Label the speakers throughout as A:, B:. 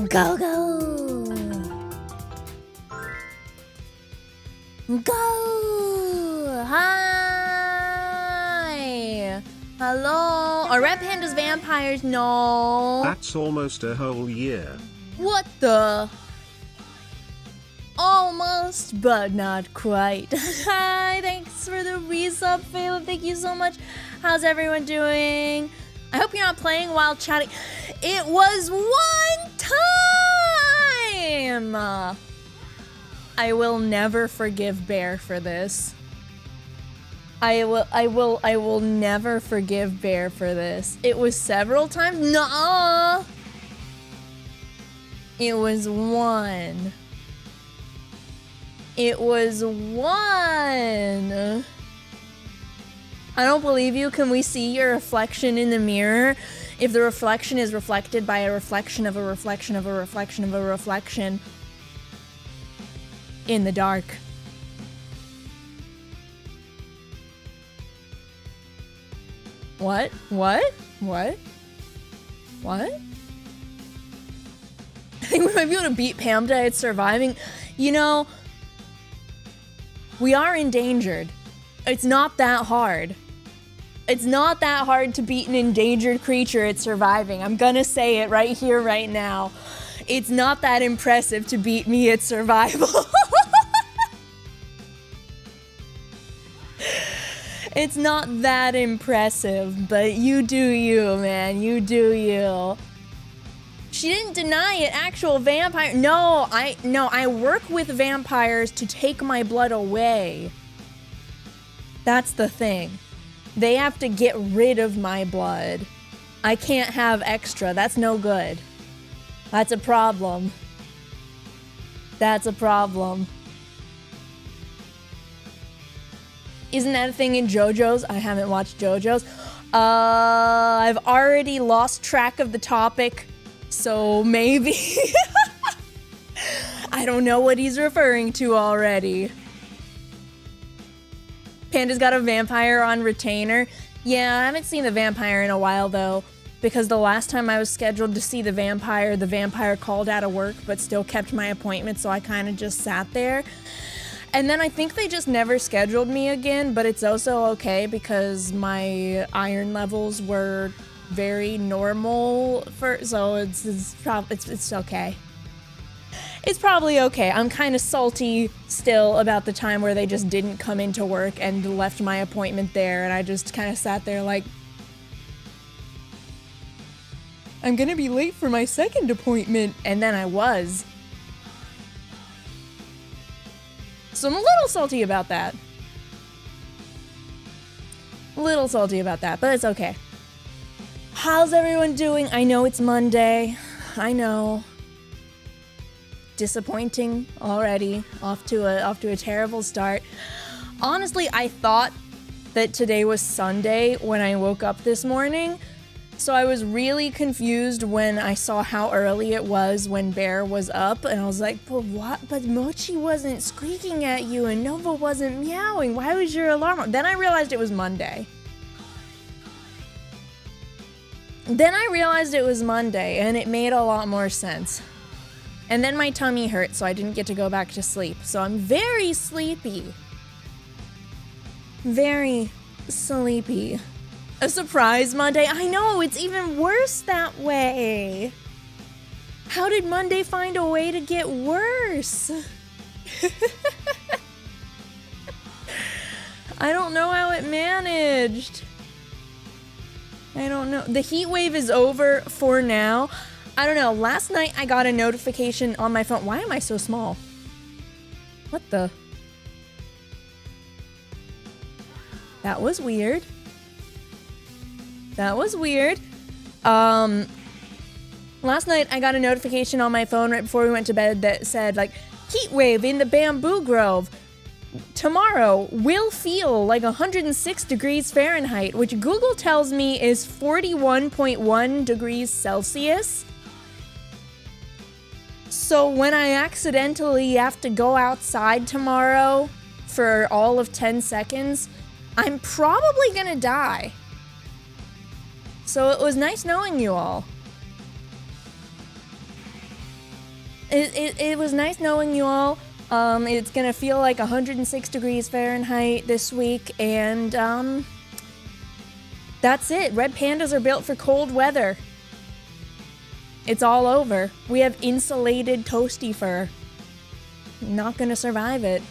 A: Go, go! Go! Hi! Hello? Are red pandas vampires? No.
B: That's almost a whole year.
A: What the? Almost, but not quite. Hi, thanks for the resub, Phelan. Thank you so much. How's everyone doing? I hope you're not playing while chatting. It was one time! I will never forgive Bear for this. I will never forgive Bear for this. It was several times? Nuh-uh! It was one. It was one. I don't believe you. Can we see your reflection in the mirror? If the reflection is reflected by a reflection of a reflection of a reflection of a reflection in the dark. What? What? What? What? I think we might be able to beat Panda at surviving. You know, we are endangered. It's not that hard. It's not that hard to beat an endangered creature at surviving. I'm gonna say it right here, right now. It's not that impressive to beat me at survival. It's not that impressive, but you do you, man. You do you. She didn't deny it. Actual vampire. No, I work with vampires to take my blood away. That's the thing. They have to get rid of my blood. I can't have extra. That's no good. That's a problem. That's a problem. Isn't that a thing in JoJo's? I haven't watched JoJo's. I've already lost track of the topic, so maybe. I don't know what he's referring to already. Panda's got a vampire on retainer. Yeah, I haven't seen the vampire in a while, though. because the last time I was scheduled to see the vampire called out of work but still kept my appointment, so I kind of just sat there. And then I think they just never scheduled me again, but it's also okay because my iron levels were very normal so it's okay. It's probably okay. I'm kind of salty still about the time where they just didn't come into work and left my appointment there, and I just kind of sat there like, I'm gonna be late for my second appointment, and then I was. So I'm a little salty about that. A little salty about that, but it's okay. How's everyone doing? I know it's Monday. I know. Disappointing already. Off to a terrible start. Honestly, I thought that today was Sunday when I woke up this morning. So I was really confused when I saw how early it was when Bear was up, and I was like, but what? But Mochi wasn't squeaking at you and Nova wasn't meowing. Why was your alarm on? Then I realized it was Monday. And it made a lot more sense. And then my tummy hurt, so I didn't get to go back to sleep. So I'm very sleepy. Very sleepy. A surprise Monday? I know, it's even worse that way. How did Monday find a way to get worse? I don't know how it managed. I don't know. The heat wave is over for now. I don't know. Last night I got a notification on my phone. Why am I so small? What the? That was weird. Last night I got a notification on my phone right before we went to bed that said, like, heat wave in the bamboo grove. Tomorrow will feel like 106 degrees Fahrenheit, which Google tells me is 41.1 degrees Celsius. So when I accidentally have to go outside tomorrow for all of 10 seconds, I'm probably gonna die. So it was nice knowing you all. It was nice knowing you all. It's gonna feel like 106 degrees Fahrenheit this week, and that's it. Red pandas are built for cold weather. It's all over. We have insulated toasty fur. Not gonna survive it.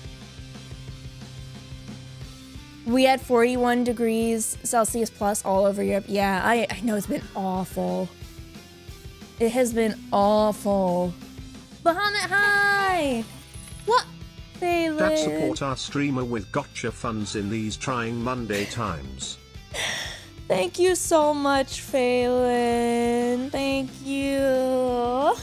A: We had 41 degrees Celsius plus all over Europe. Yeah, I know it's been awful. It has been awful. Bahamut, hi! What? Phelan?
B: That support our streamer with gotcha funds in these trying Monday times.
A: Thank you so much, Phelan. Thank you.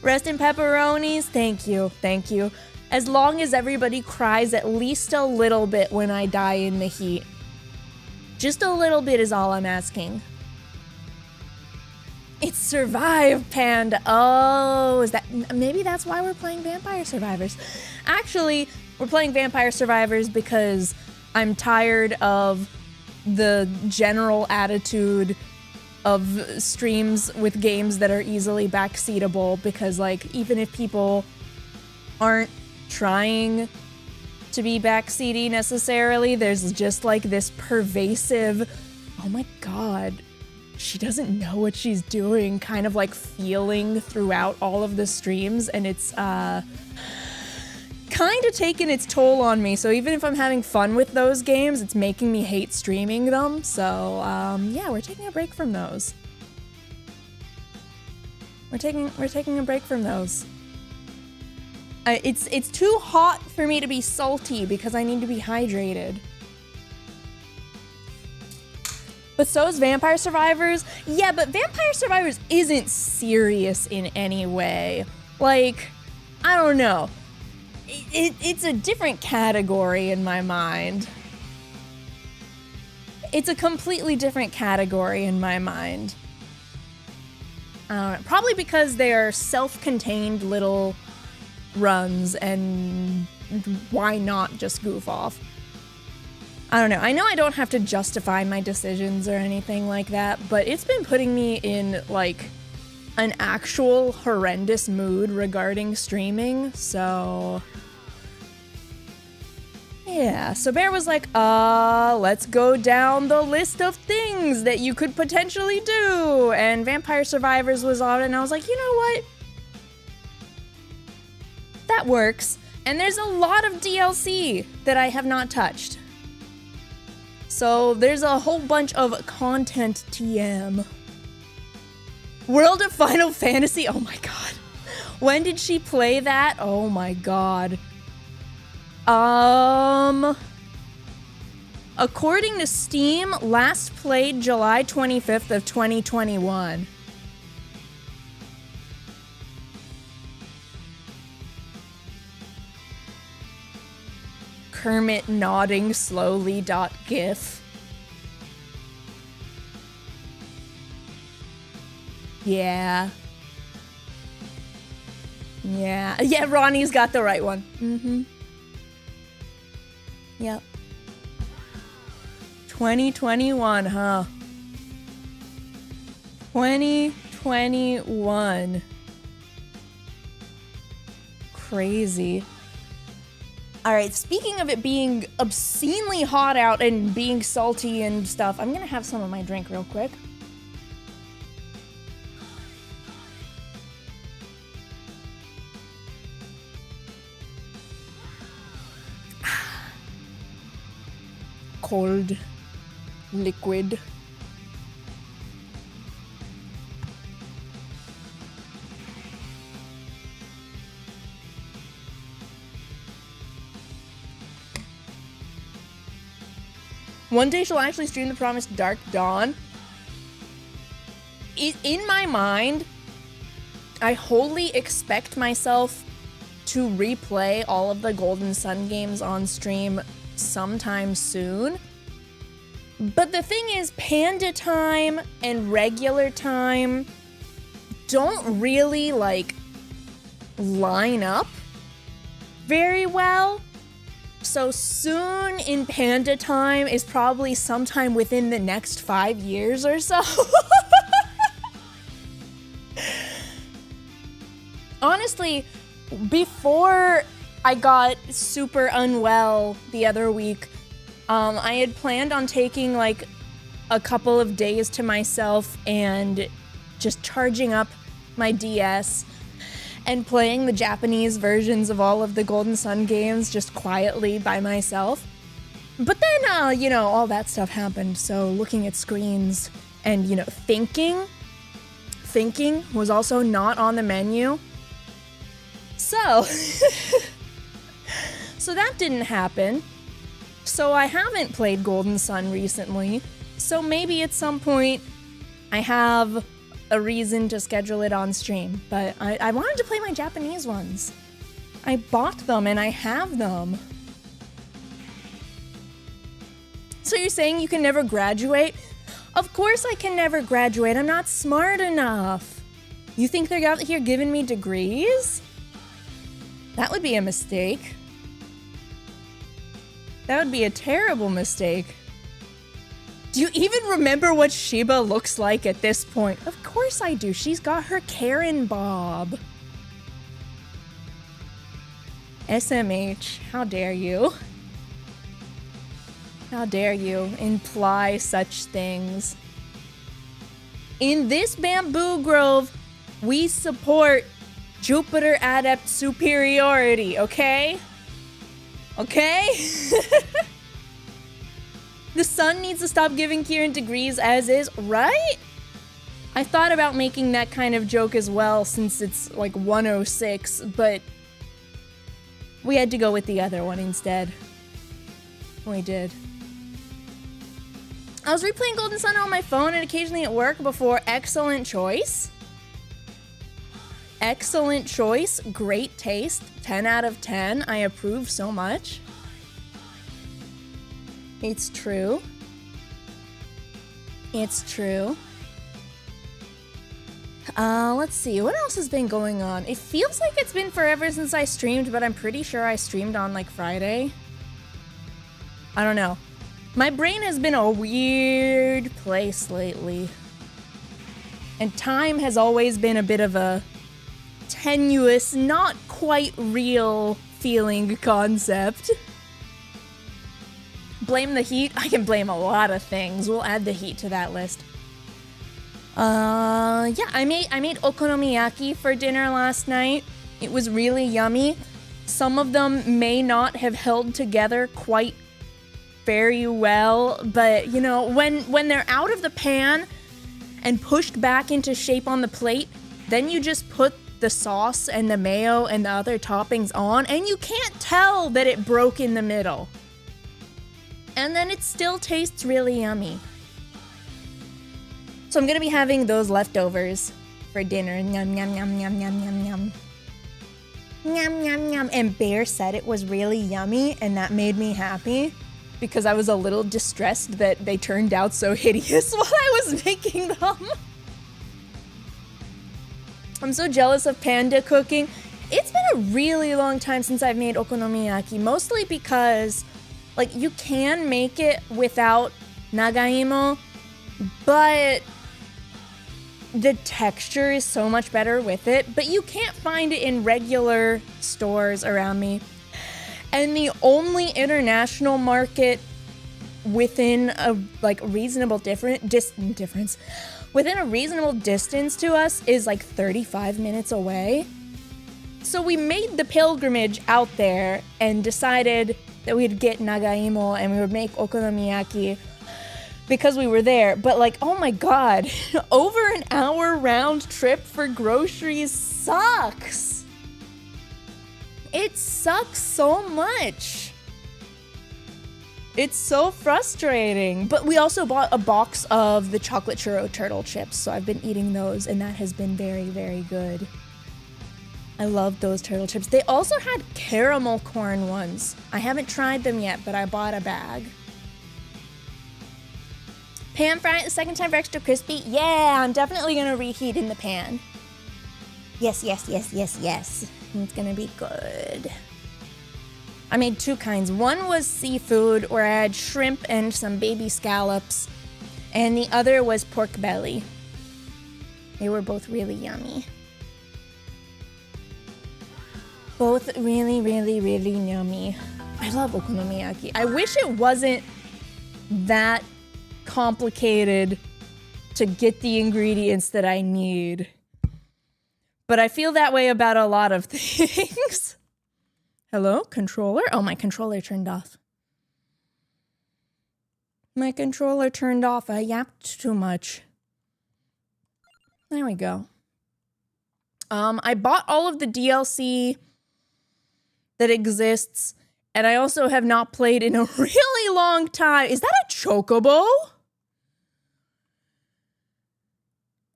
A: Rest in pepperonis. Thank you. Thank you. As long as everybody cries at least a little bit when I die in the heat. Just a little bit is all I'm asking. It's Survive, Panda. Oh, is that... Maybe that's why we're playing Vampire Survivors. Actually, we're playing Vampire Survivors because I'm tired of the general attitude of streams with games that are easily backseatable, because, like, even if people aren't trying to be backseaty necessarily, there's just, like, this pervasive, oh my god, she doesn't know what she's doing, kind of, like, feeling throughout all of the streams, and it's, kind of taken its toll on me. So even if I'm having fun with those games, it's making me hate streaming them. So yeah, we're taking a break from those. We're taking a break from those. It's too hot for me to be salty because I need to be hydrated. But so is Vampire Survivors. Yeah, but Vampire Survivors isn't serious in any way. Like, I don't know. It's a different category in my mind. It's a completely different category in my mind. I don't know. Probably because they're self-contained little runs, and why not just goof off? I don't know. I know I don't have to justify my decisions or anything like that, but it's been putting me in, like, an actual horrendous mood regarding streaming, so... Yeah, so Bear was like, let's go down the list of things that you could potentially do, and Vampire Survivors was on it, and I was like, you know what? That works, and there's a lot of DLC that I have not touched. So there's a whole bunch of content TM. World of Final Fantasy, oh my god. When did she play that? Oh my god. According to Steam, last played July 25th of 2021. Kermit nodding slowly .gif. Yeah. Yeah, Ronnie's got the right one. Mm-hmm. Yep. 2021, huh? 2021. Crazy. Alright, speaking of it being obscenely hot out and being salty and stuff, I'm gonna have some of my drink real quick. Cold liquid. One day she'll actually stream the promised Dark Dawn. In my mind, I wholly expect myself to replay all of the Golden Sun games on stream sometime soon. But the thing is, Panda time and regular time don't really, like, line up very well. So soon in Panda time is probably sometime within the next 5 years or so. Honestly, before I got super unwell the other week, I had planned on taking like a couple of days to myself and just charging up my DS and playing the Japanese versions of all of the Golden Sun games just quietly by myself. But then, you know, all that stuff happened, so looking at screens and, you know, thinking was also not on the menu. So, so that didn't happen. So I haven't played Golden Sun recently, so maybe at some point I have a reason to schedule it on stream, but I wanted to play my Japanese ones. I bought them and I have them. So you're saying you can never graduate? Of course I can never graduate. I'm not smart enough. You think they're out here giving me degrees? That would be a mistake. That would be a terrible mistake. Do you even remember what Shiba looks like at this point? Of course I do. She's got her Khiren bob. SMH, how dare you? How dare you imply such things? In this bamboo grove, we support Jupiter Adept superiority, okay? Okay? The sun needs to stop giving Khiren degrees as is, right? I thought about making that kind of joke as well since it's like 106, but we had to go with the other one instead. We did. I was replaying Golden Sun on my phone and occasionally at work before. Excellent choice. Excellent choice. Great taste. 10 out of 10. I approve so much. It's true. It's true. Let's see. What else has been going on? It feels like it's been forever since I streamed, but I'm pretty sure I streamed on like Friday. I don't know. My brain has been a weird place lately. And time has always been a bit of a tenuous, not quite real feeling concept. Blame the heat? I can blame a lot of things. We'll add the heat to that list. Yeah, I made okonomiyaki for dinner last night. It was really yummy. Some of them may not have held together quite very well, but you know, when they're out of the pan and pushed back into shape on the plate, then you just put the sauce and the mayo and the other toppings on, and you can't tell that it broke in the middle. And then it still tastes really yummy. So I'm gonna be having those leftovers for dinner. Yum, yum, yum, yum, yum, yum, yum. Yum, yum, yum. And Bear said it was really yummy, and that made me happy because I was a little distressed that they turned out so hideous while I was making them. I'm so jealous of Panda cooking. It's been a really long time since I've made okonomiyaki, mostly because, like, you can make it without nagaimo, but the texture is so much better with it, but you can't find it in regular stores around me. And the only international market within a reasonable distance within a reasonable distance to us is like 35 minutes away. So we made the pilgrimage out there and decided that we'd get nagaimo and we would make okonomiyaki because we were there. But like, oh my god, over an hour round trip for groceries sucks. It sucks so much. It's so frustrating. But we also bought a box of the chocolate churro turtle chips, so I've been eating those, and that has been very, very good. I love those turtle chips. They also had caramel corn ones. I haven't tried them yet, but I bought a bag. Pan fry it the second time for extra crispy? Yeah, I'm definitely gonna reheat in the pan. Yes, yes, yes, yes, yes. It's gonna be good. I made two kinds. One was seafood, where I had shrimp and some baby scallops, and the other was pork belly. They were both really yummy. Both really, really, really yummy. I love okonomiyaki. I wish it wasn't that complicated to get the ingredients that I need. But I feel that way about a lot of things. Hello, controller? Oh, my controller turned off. My controller turned off. I yapped too much. There we go. I bought all of the DLC that exists, and I also have not played in a really long time. Is that a chocobo?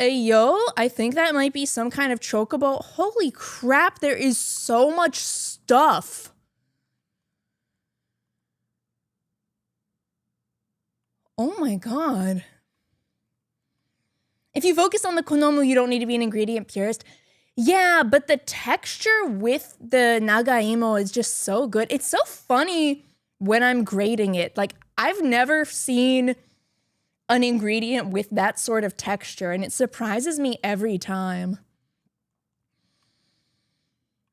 A: Ayo, I think that might be some kind of chocobo. Holy crap, there is so much stuff. Oh my god. If you focus on the konomu, you don't need to be an ingredient purist. Yeah, but the texture with the nagaimo is just so good. It's so funny when I'm grading it. Like, I've never seen an ingredient with that sort of texture, and it surprises me every time.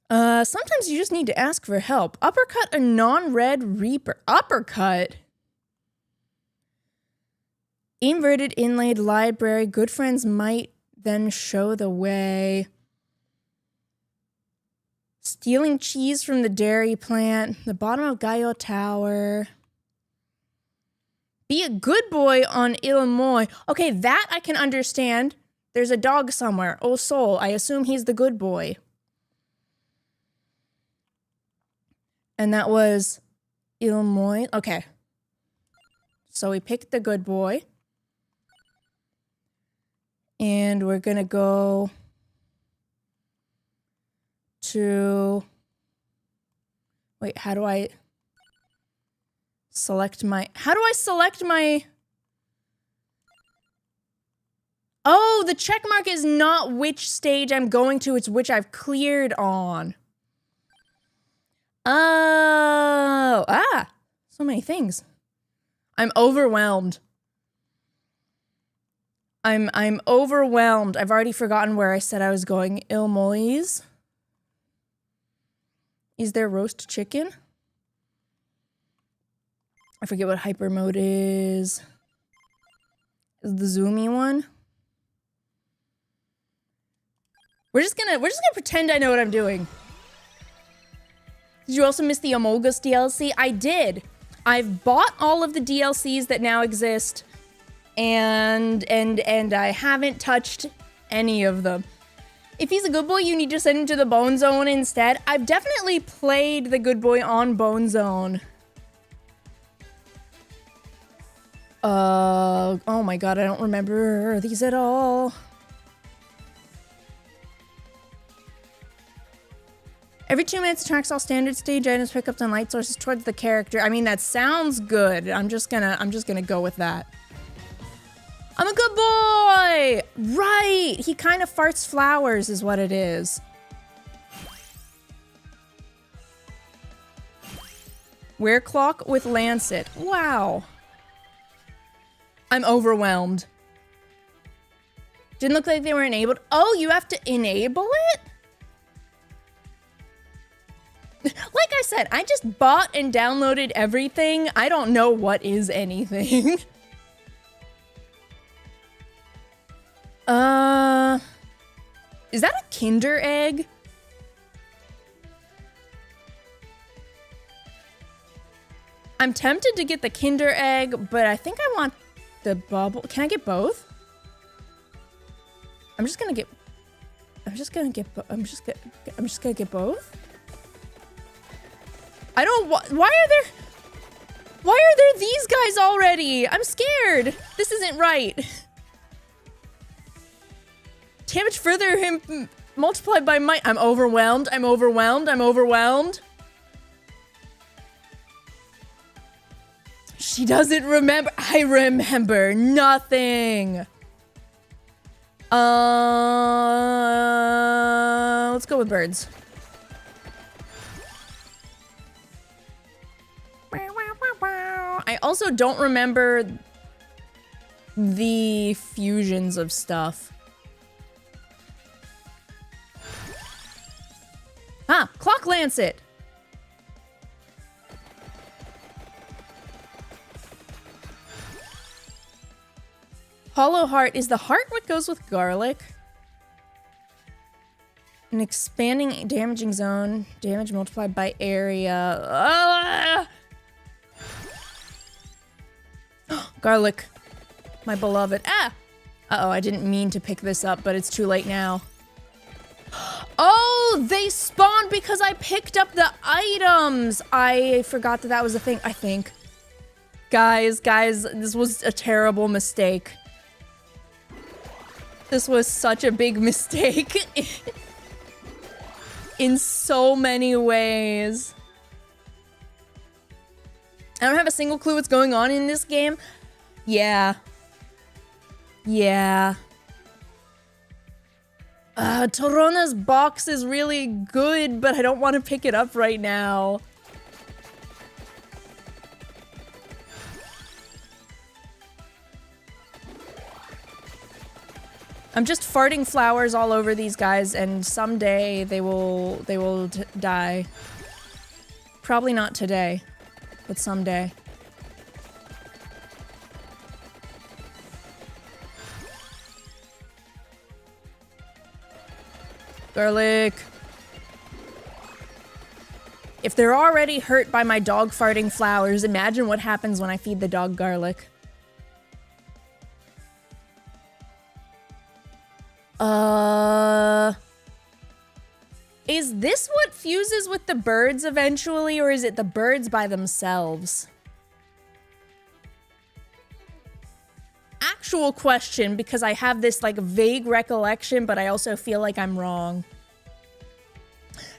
A: Sometimes you just need to ask for help. Uppercut a non-red reaper. Uppercut? Inverted inlaid library. Good friends might then show the way. Stealing cheese from the dairy plant. The bottom of Gaio Tower. Be a good boy on Illinois. Okay, that I can understand. There's a dog somewhere. Oh, soul. I assume he's the good boy. And that was Illinois. Okay. So we picked the good boy. And we're going to go to... Wait, how do I... select my... How do I select my... Oh, the check mark is not which stage I'm going to, it's which I've cleared on. Oh, so many things. I'm overwhelmed. I'm overwhelmed. I've already forgotten where I said I was going. Ilmois. Is there roast chicken? I forget what hyper mode is. Is the zoomy one? We're just gonna pretend I know what I'm doing. Did you also miss the Among Us DLC? I did. I've bought all of the DLCs that now exist, and I haven't touched any of them. If he's a good boy, you need to send him to the Bone Zone instead. I've definitely played the good boy on Bone Zone. Oh my god, I don't remember these at all. Every 2 minutes, tracks all standard stage items, pickups, and light sources towards the character. I mean, that sounds good. I'm just gonna go with that. I'm a good boy! Right! He kind of farts flowers is what it is. Wear clock with lancet. Wow. I'm overwhelmed. Didn't look like they were enabled. Oh, you have to enable it? Like I said, I just bought and downloaded everything. I don't know what is anything. Is that a Kinder egg? I'm tempted to get the Kinder egg, but I think I want the bubble. Can I get both? I'm just gonna get both. I don't why are there these guys already? I'm scared. This isn't right. Damage further him multiplied by might. I'm overwhelmed. I'm overwhelmed. I'm overwhelmed. She doesn't remember. I remember nothing. Let's go with birds. I also don't remember the fusions of stuff. Ah, clock lancet. Hollow heart. Is the heart what goes with garlic? An expanding damaging zone. Damage multiplied by area. Garlic. My beloved. Ah! Uh-oh, I didn't mean to pick this up, but it's too late now. Oh, they spawned because I picked up the items. I forgot that was a thing, I think. Guys, this was a terrible mistake. This was such a big mistake. In so many ways. I don't have a single clue what's going on in this game. Yeah. Torona's box is really good, but I don't want to pick it up right now. I'm just farting flowers all over these guys, and someday they will die. Probably not today, but someday. Garlic. If they're already hurt by my dog farting flowers, imagine what happens when I feed the dog garlic. Is this what fuses with the birds eventually, or is it the birds by themselves? Actual question, because I have this like vague recollection, but I also feel like I'm wrong.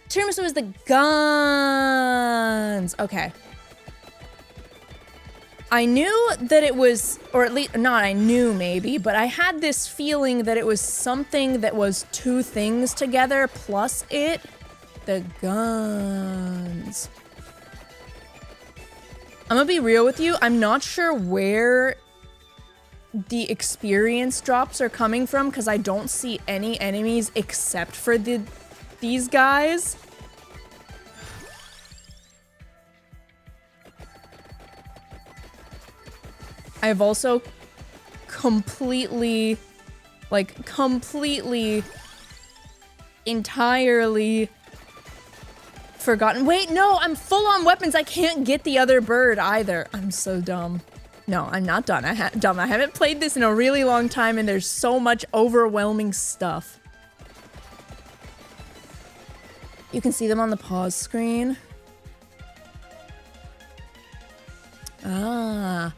A: Tiramisu is the guns. Okay. I knew that it was, or at least, not I knew maybe, but I had this feeling that it was something that was two things together plus it. The guns. I'm gonna be real with you. I'm not sure where the experience drops are coming from because I don't see any enemies except for these guys. I've also completely, entirely forgotten. Wait, no, I'm full on weapons. I can't get the other bird either. I'm so dumb. No, I'm not done. I haven't played this in a really long time and there's so much overwhelming stuff. You can see them on the pause screen. Ah.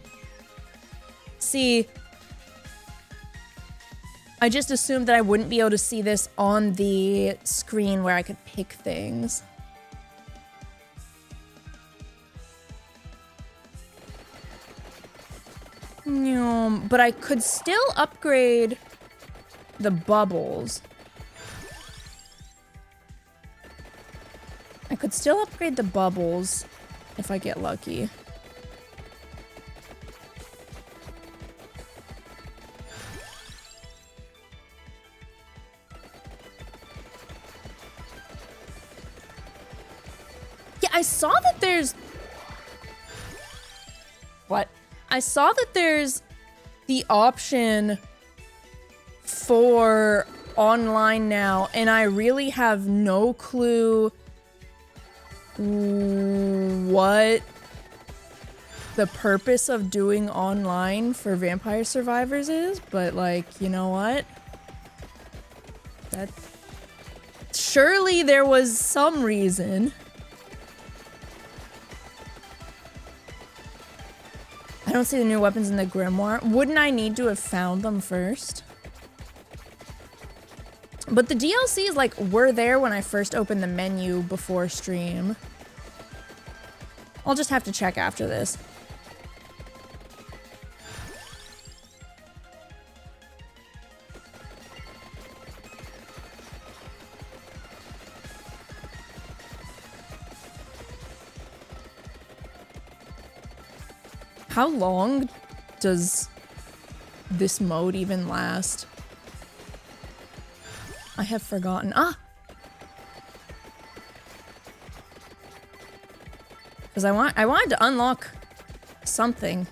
A: See, I just assumed that I wouldn't be able to see this on the screen where I could pick things. But I could still upgrade the bubbles. I could still upgrade the bubbles if I get lucky. Yeah, I saw that there's... What? I saw that there's the option for online now, and I really have no clue what the purpose of doing online for Vampire Survivors is, but like, you know what? That surely there was some reason. I don't see the new weapons in the grimoire. Wouldn't I need to have found them first? But the DLCs, like, were there when I first opened the menu before stream. I'll just have to check after this. How long does this mode even last? I have forgotten. Ah! Because I wanted to unlock something.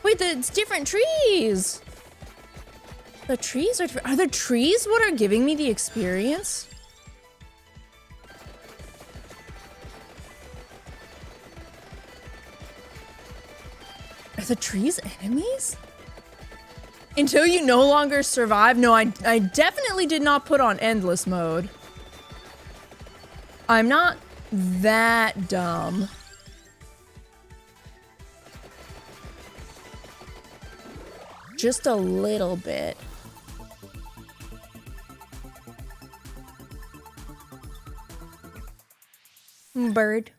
A: Wait, it's different trees! The trees are the trees what are giving me the experience? Are the trees enemies? Until you no longer survive? No, I definitely did not put on endless mode. I'm not that dumb. Just a little bit. Bird.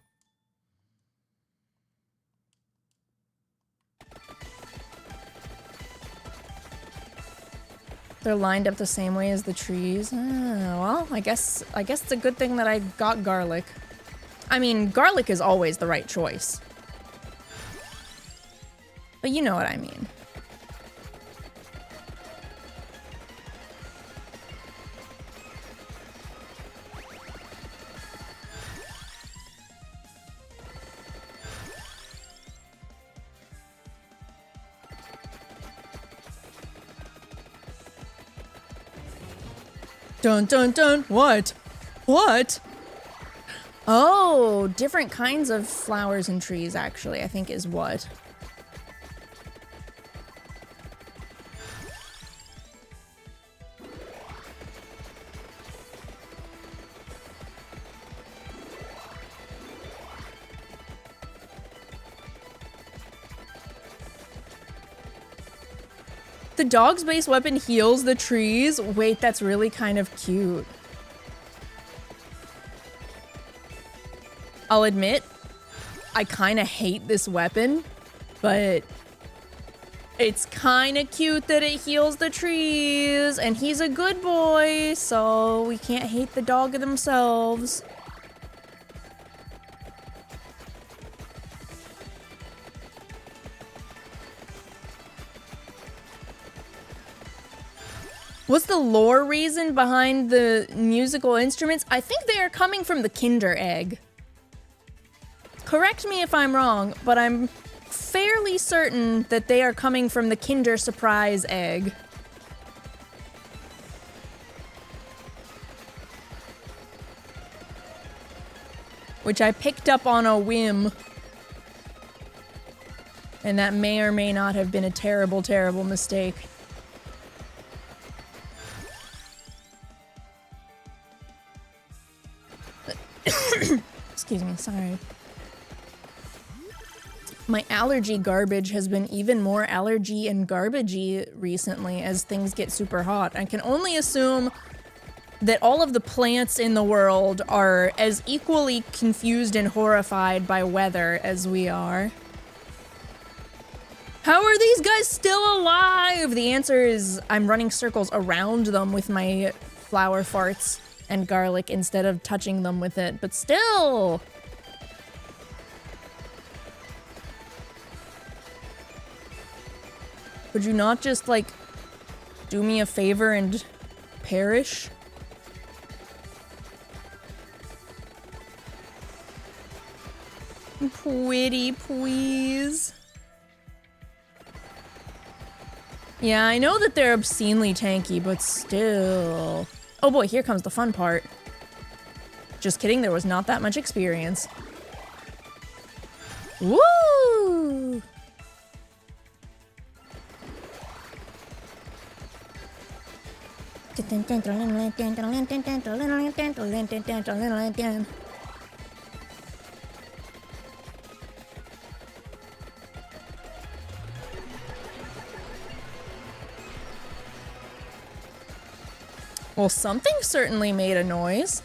A: They're lined up the same way as the trees. Well, I guess it's a good thing that I got garlic. I mean, garlic is always the right choice. But you know what I mean. Dun dun dun, what? What? Oh, different kinds of flowers and trees actually, I think is what. The dog's base weapon heals the trees? Wait, that's really kind of cute. I'll admit, I kind of hate this weapon, but It's kind of cute that it heals the trees, and he's a good boy, so we can't hate the dog themselves. What's the lore reason behind the musical instruments? I think they are coming from the Kinder Egg. Correct me if I'm wrong, but I'm fairly certain that they are coming from the Kinder Surprise Egg. Which I picked up on a whim. And that may or may not have been a terrible, terrible mistake. Excuse me, sorry. My allergy garbage has been even more allergy and garbagey recently as things get super hot. I can only assume that all of the plants in the world are as equally confused and horrified by weather as we are. How are these guys still alive? The answer is I'm running circles around them with my flower farts and garlic instead of touching them with it, but still! Would you not just, like, do me a favor and perish? Pretty please. Yeah, I know that they're obscenely tanky, but still. Oh boy, here comes the fun part. Just kidding, there was not that much experience. Woo! Well, something certainly made a noise.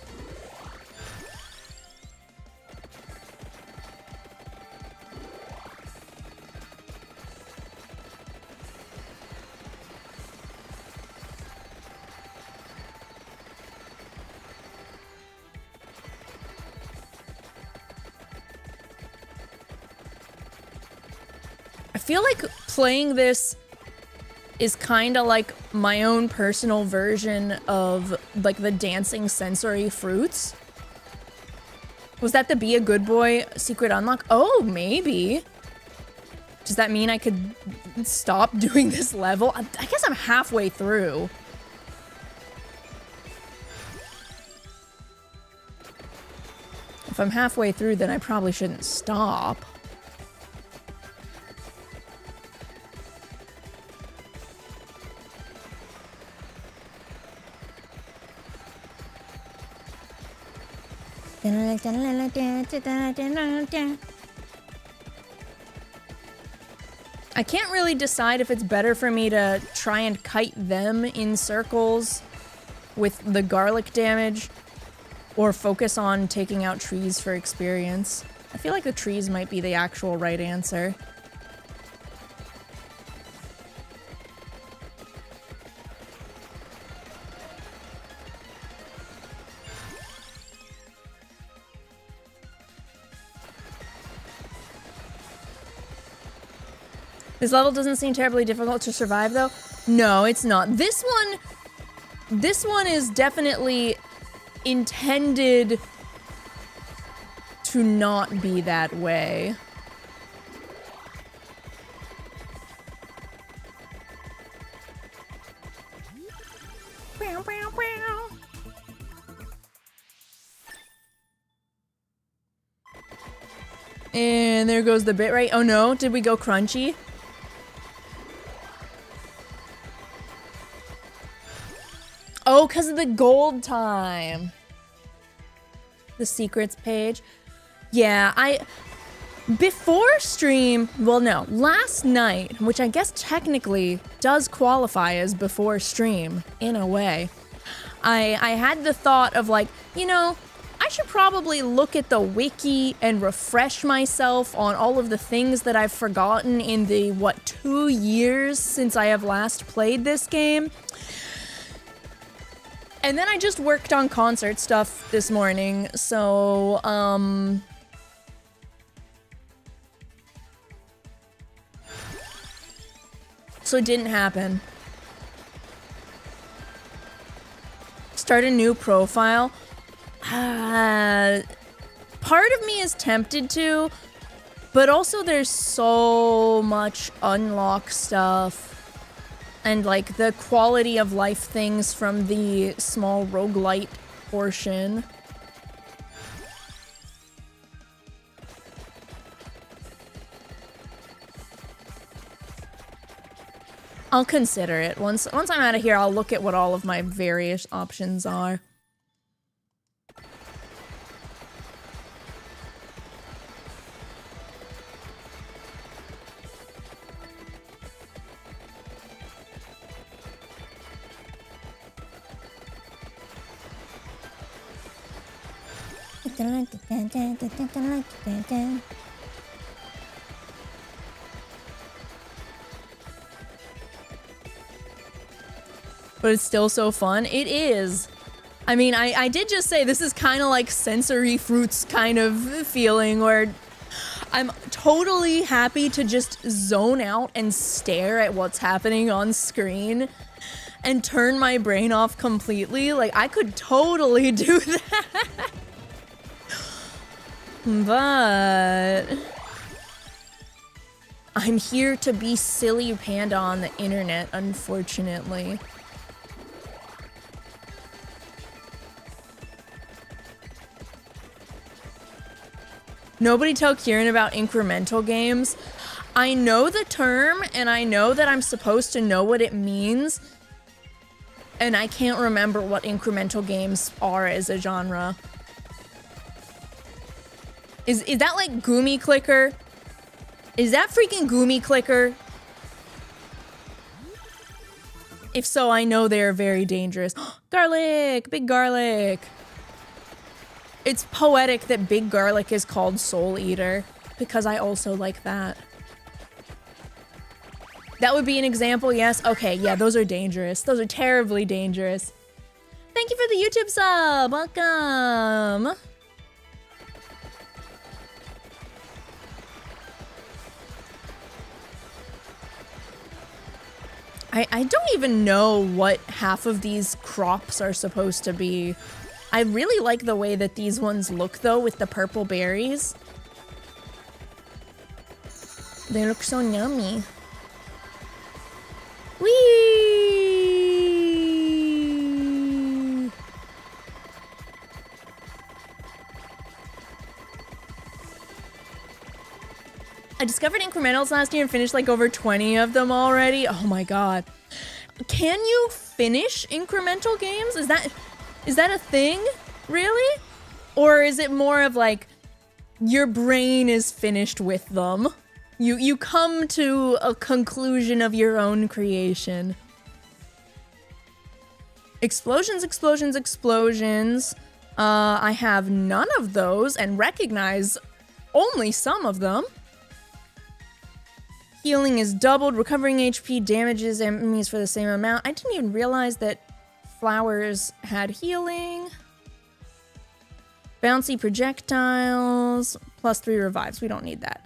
A: I feel like playing this is kind of like my own personal version of like the dancing sensory fruits. Was that the Be a Good Boy secret unlock? Oh, maybe. Does that mean I could stop doing this level? I guess I'm halfway through. If I'm halfway through, then I probably shouldn't stop. I can't really decide if it's better for me to try and kite them in circles with the garlic damage or focus on taking out trees for experience. I feel like the trees might be the actual right answer. This level doesn't seem terribly difficult to survive, though. No, it's not. This one is definitely intended to not be that way. And there goes the bitrate. Oh no, did we go crunchy? Oh, because of the gold time. The secrets page. Yeah, before stream, well no, last night, which I guess technically does qualify as before stream, in a way, I had the thought of like, you know, I I should probably look at the wiki and refresh myself on all of the things that I've forgotten in the, 2 years since I have last played this game. And then I just worked on concert stuff this morning, so, so it didn't happen. Start a new profile. Part of me is tempted to, but also there's so much unlock stuff and like the quality of life things from the small roguelite portion. I'll consider it. Once I'm out of here, I'll look at what all of my various options are. But it's still so fun. It is. I mean, I did just say this is kind of like sensory fruits kind of feeling where I'm totally happy to just zone out and stare at what's happening on screen and turn my brain off completely. Like, I could totally do that. But I'm here to be silly Panda on the internet, unfortunately. Nobody tell Khiren about incremental games. I know the term, and I know that I'm supposed to know what it means, and I can't remember what incremental games are as a genre. Is that like Goomy Clicker? Is that freaking Goomy Clicker? If so, I know they are very dangerous. Garlic! Big garlic! It's poetic that Big Garlic is called Soul Eater, because I also like that. That would be an example, yes? Okay, yeah, those are dangerous. Those are terribly dangerous. Thank you for the YouTube sub! Welcome! I don't even know what half of these crops are supposed to be. I really like the way that these ones look, though, with the purple berries. They look so yummy. Whee! I discovered incrementals last year and finished like over 20 of them already. Oh my god. Can you finish incremental games? Is that a thing? Really? Or is it more of like your brain is finished with them? You come to a conclusion of your own creation. Explosions, explosions, explosions. I have none of those and recognize only some of them. Healing is doubled. Recovering HP damages enemies for the same amount. I didn't even realize that flowers had healing. Bouncy projectiles. +3 revives. We don't need that.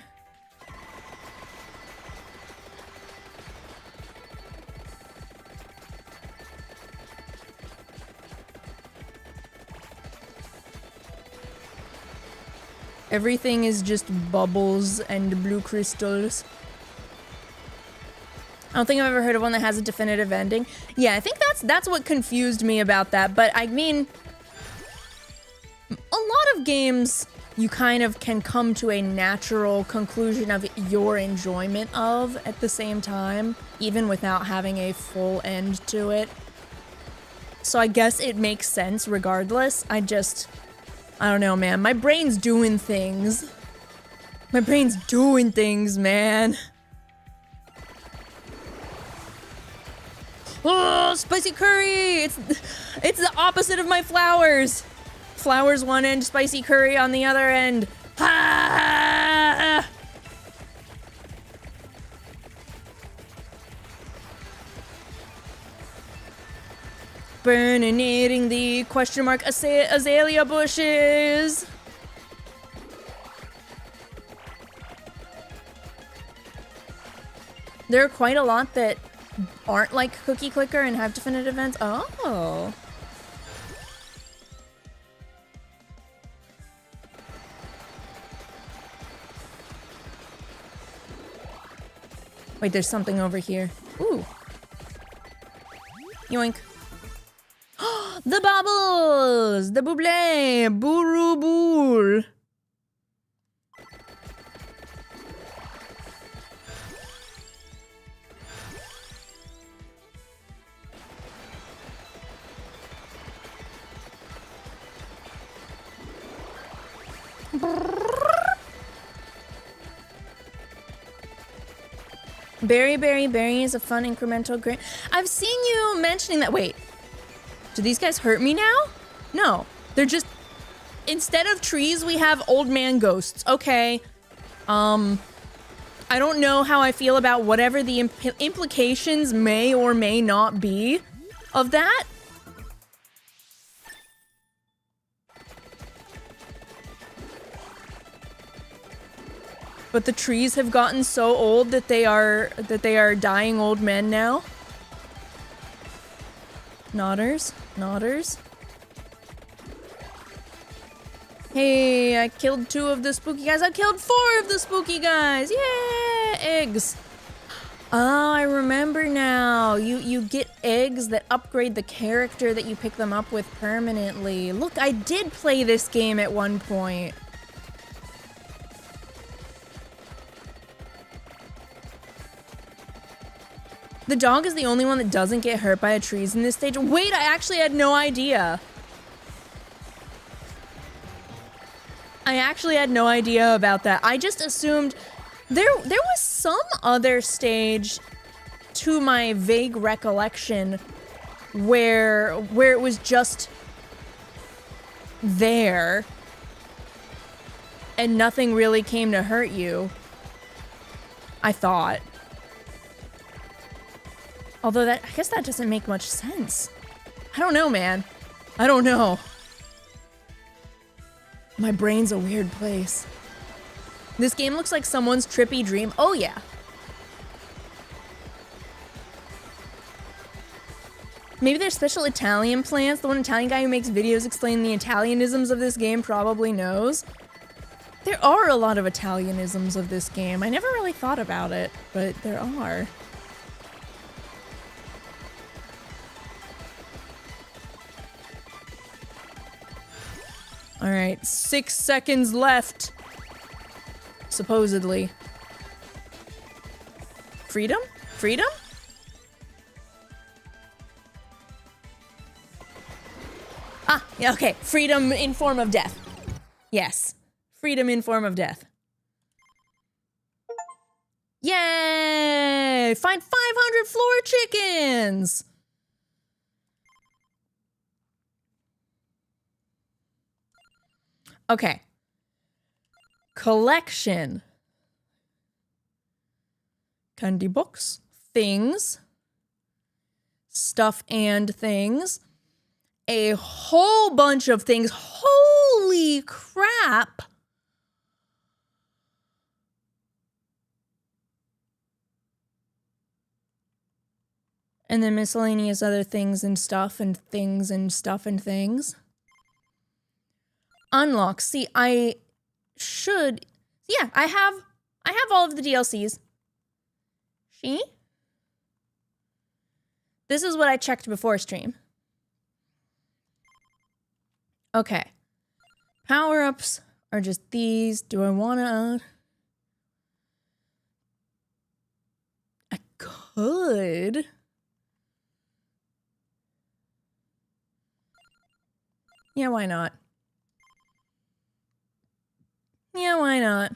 A: Everything is just bubbles and blue crystals. I don't think I've ever heard of one that has a definitive ending. Yeah, I think that's what confused me about that. But I mean, a lot of games you kind of can come to a natural conclusion of your enjoyment of at the same time, even without having a full end to it. So I guess it makes sense regardless. I don't know, man. My brain's doing things. My brain's doing things, man. Oh, spicy curry! It's the opposite of my flowers. Flowers one end, spicy curry on the other end. Ah! Burninating the question mark azalea bushes. There are quite a lot that aren't like Cookie Clicker and have definitive ends. Oh. Wait, there's something over here. Ooh. Yoink. The bubbles! The buble! Boo-roo-bool! Berry is a fun incremental grade. I've seen you mentioning that. Wait, do these guys hurt me now? No, they're just, instead of trees, we have old man ghosts. Okay. I don't know how I feel about whatever the implications may or may not be of that. But the trees have gotten so old that they are dying old men now. Nodders. Hey, I killed 2 of the spooky guys. I killed 4 of the spooky guys. Yeah, eggs. Oh, I remember now. You get eggs that upgrade the character that you pick them up with permanently. Look, I did play this game at one point. The dog is the only one that doesn't get hurt by the trees in this stage. Wait, I actually had no idea. I actually had no idea about that. I just assumed there was some other stage to my vague recollection where it was just there and nothing really came to hurt you. I thought. Although I guess that doesn't make much sense. I don't know, man. I don't know. My brain's a weird place. This game looks like someone's trippy dream. Oh, yeah. Maybe there's special Italian plants. The one Italian guy who makes videos explaining the Italianisms of this game probably knows. There are a lot of Italianisms of this game. I never really thought about it, but there are. All right, 6 seconds left. Supposedly. Freedom? Freedom? Ah, yeah, okay. Freedom in form of death. Yes. Freedom in form of death. Yay! Find 500 floor chickens! Okay. Collection. Candy box. Things. Stuff and things. A whole bunch of things. Holy crap! And then miscellaneous other things and stuff and things and stuff and things. Unlock. See, I should. Yeah, I have all of the DLCs. See? This is what I checked before stream. Okay. Power-ups are just these. Do I wanna? I could. Yeah, why not? Yeah, why not?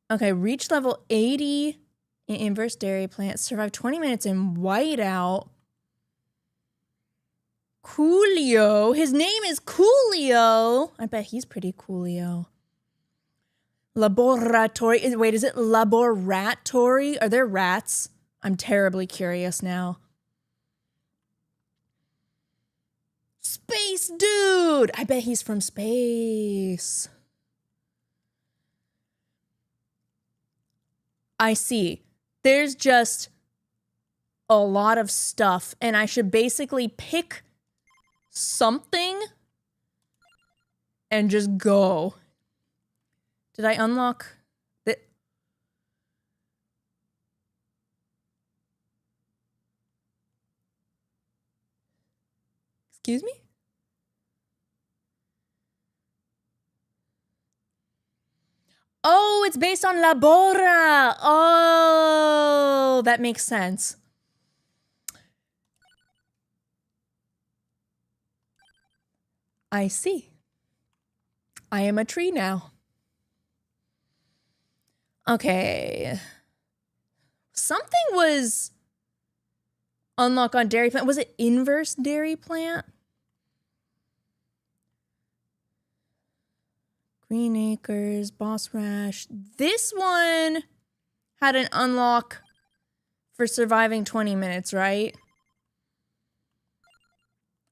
A: Okay, reach level 80 in inverse dairy plant. Survive 20 minutes in whiteout. Coolio. His name is Coolio. I bet he's pretty coolio. Laboratory. Wait, is it laboratory? Are there rats? I'm terribly curious now. Space dude. I bet he's from space. I see. There's just a lot of stuff, and I should basically pick something and just go. Did I unlock the... Excuse me? Oh, it's based on Labora. Oh, that makes sense. I see. I am a tree now. Okay. Something was unlock on dairy plant. Was it inverse dairy plant? Green Acres, Boss Rash. This one had an unlock for surviving 20 minutes, right?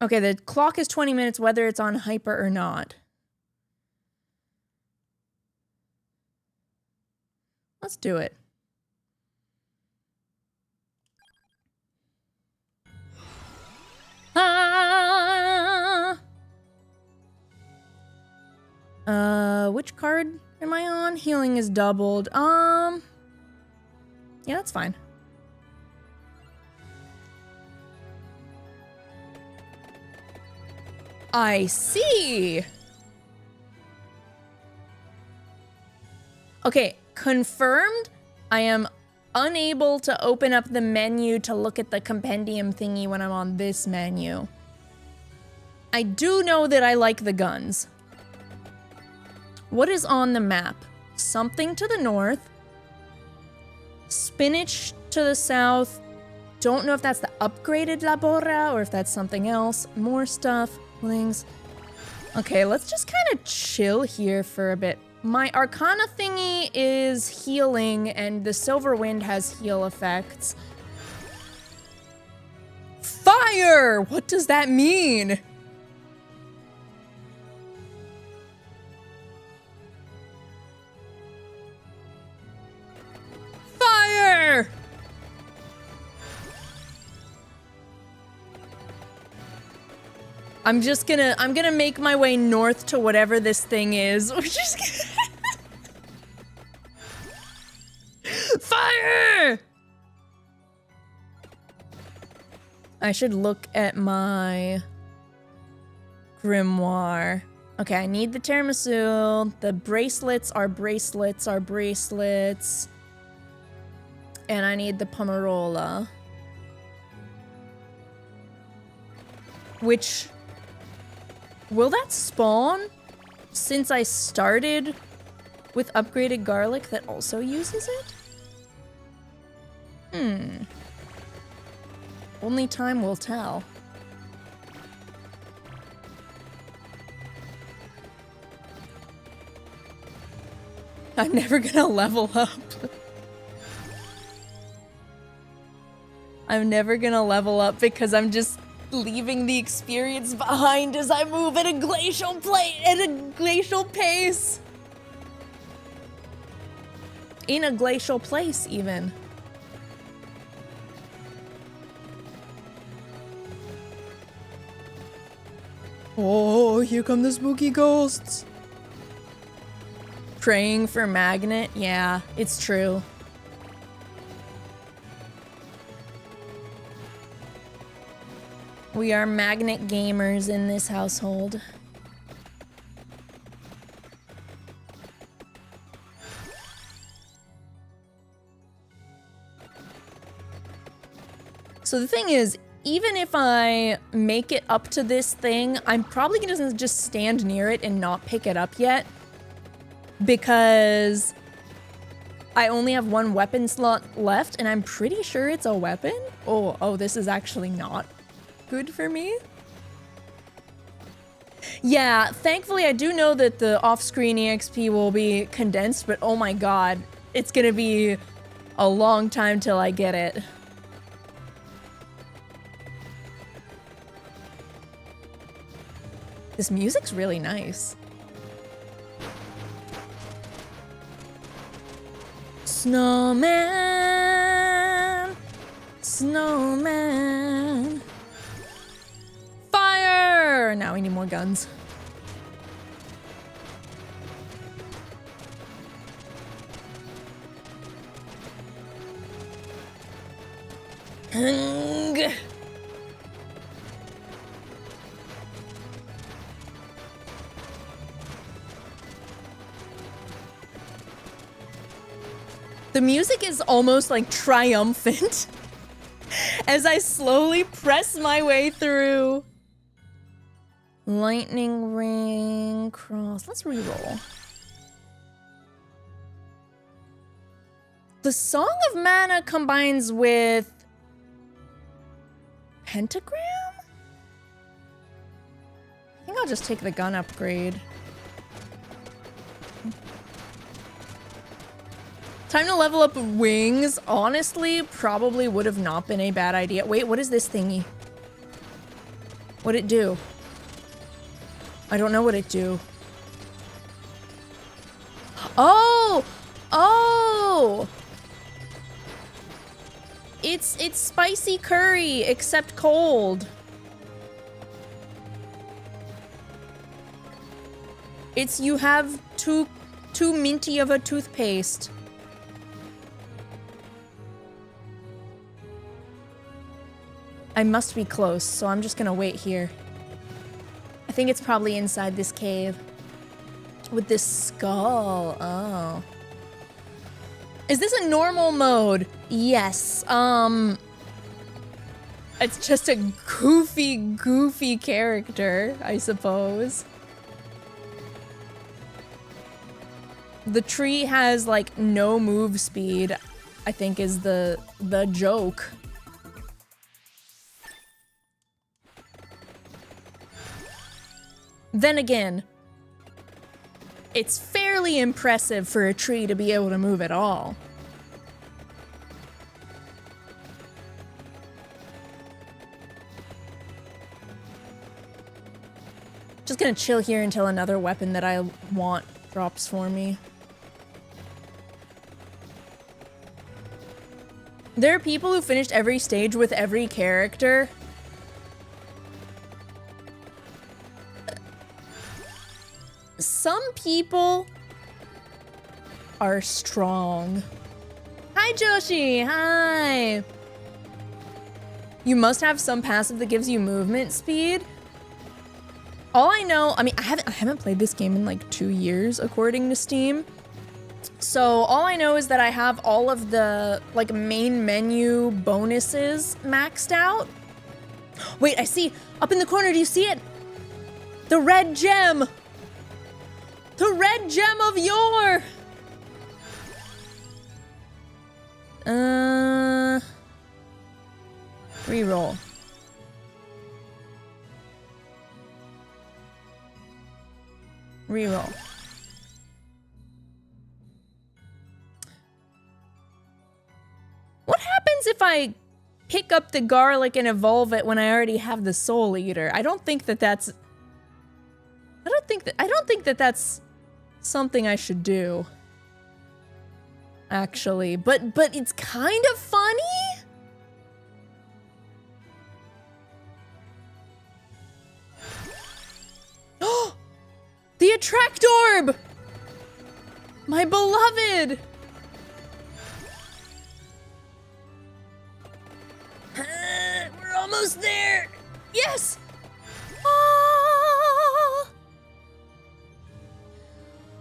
A: Okay, the clock is 20 minutes whether it's on hyper or not. Let's do it. Ah! Which card am I on? Healing is doubled. Yeah, that's fine. I see. Okay, confirmed. I am unable to open up the menu to look at the compendium thingy when I'm on this menu. I do know that I like the guns. What is on the map? Something to the north. Spinach to the south. Don't know if that's the upgraded Labora or if that's something else. More stuff. Things. Okay, let's just kind of chill here for a bit. My Arcana thingy is healing, and the Silver Wind has heal effects. Fire! What does that mean? Fire! I'm gonna make my way north to whatever this thing is. We're just Fire! I should look at my grimoire. Okay, I need the tiramisu. The bracelets are bracelets. And I need the pomarola. Which... will that spawn since I started with upgraded garlic that also uses it? Only time will tell. I'm never gonna level up. I'm never gonna level up because I'm just leaving the experience behind as I move at a glacial pace. In a glacial place, even. Oh, here come the spooky ghosts. Praying for magnet? Yeah, it's true. We are magnet gamers in this household. So the thing is, even if I make it up to this thing, I'm probably gonna just stand near it and not pick it up yet. Because I only have one weapon slot left, and I'm pretty sure it's a weapon. Oh, this is actually not good for me. Yeah, thankfully I do know that the off-screen EXP will be condensed, but oh my god, it's gonna be a long time till I get it. This music's really nice. Snowman, snowman. Fire! Now we need more guns. Hung. The music is almost like triumphant as I slowly press my way through. Lightning ring, cross. Let's reroll. The Song of Mana combines with Pentagram? I think I'll just take the gun upgrade. Time to level up wings. Honestly, probably would have not been a bad idea. Wait, what is this thingy? What'd it do? I don't know what it do. Oh! Oh! It's spicy curry, except cold. It's you have too minty of a toothpaste. I must be close, so I'm just gonna wait here. I think it's probably inside this cave. With this skull. Oh. Is this a normal mode? Yes. It's just a goofy character, I suppose. The tree has like no move speed, I think is the joke. Then again, it's fairly impressive for a tree to be able to move at all. Just gonna chill here until another weapon that I want drops for me. There are people who finished every stage with every character. Some people are strong. Hi, Joshi. Hi. You must have some passive that gives you movement speed. All I know, I mean, I haven't played this game in like 2 years, according to Steam. So all I know is that I have all of the like main menu bonuses maxed out. Wait, I see up in the corner. Do you see it? The red gem. The red gem of yore! Reroll. Reroll. What happens if I pick up the garlic and evolve it when I already have the soul eater? I don't think that that's something I should do, actually, but it's kind of funny. Oh, the attract orb, my beloved. We're almost there. Yes.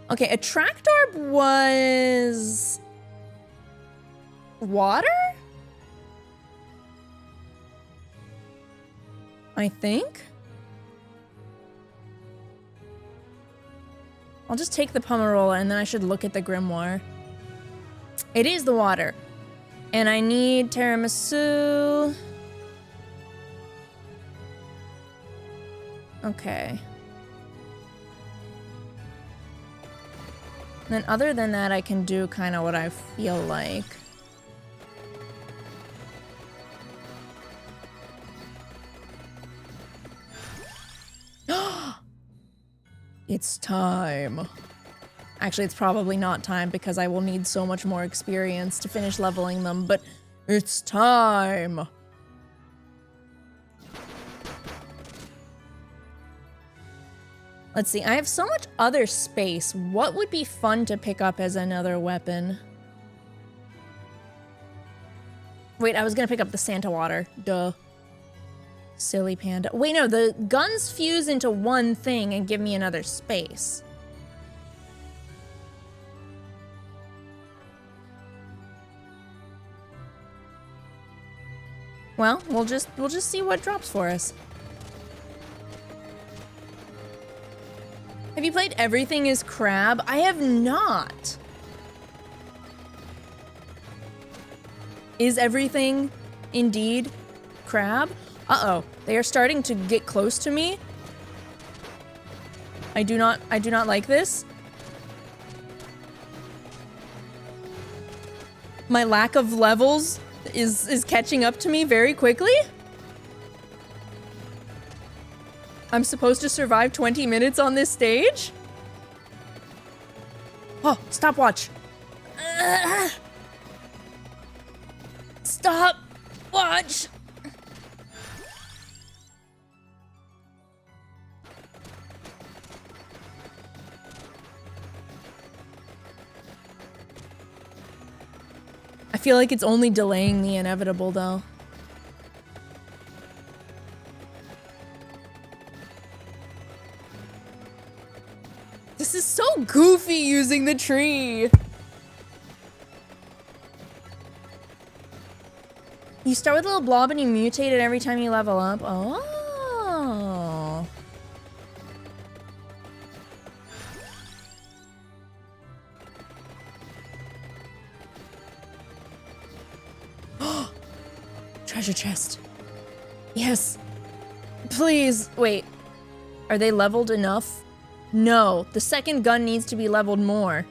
A: Okay, attract orb was water? I think. I'll just take the Pomerola and then I should look at the grimoire. It is the water. And I need tiramisu. Okay. Then other than that, I can do kind of what I feel like. It's time. Actually, it's probably not time because I will need so much more experience to finish leveling them, but it's time. Let's see, I have so much other space. What would be fun to pick up as another weapon? Wait, I was gonna pick up the Santa water. Duh. Silly panda. Wait, no, the guns fuse into one thing and give me another space. Well, we'll just see what drops for us. Have you played Everything is Crab? I have not. Is everything indeed crab? Uh-oh, they are starting to get close to me. I do not like this. My lack of levels is catching up to me very quickly. I'm supposed to survive 20 minutes on this stage? Oh, stopwatch. Stop watch. I feel like it's only delaying the inevitable, though. This is so goofy using the tree. You start with a little blob and you mutate it every time you level up. Oh. Treasure chest. Yes. Please. Wait. Are they leveled enough? No. The second gun needs to be leveled more.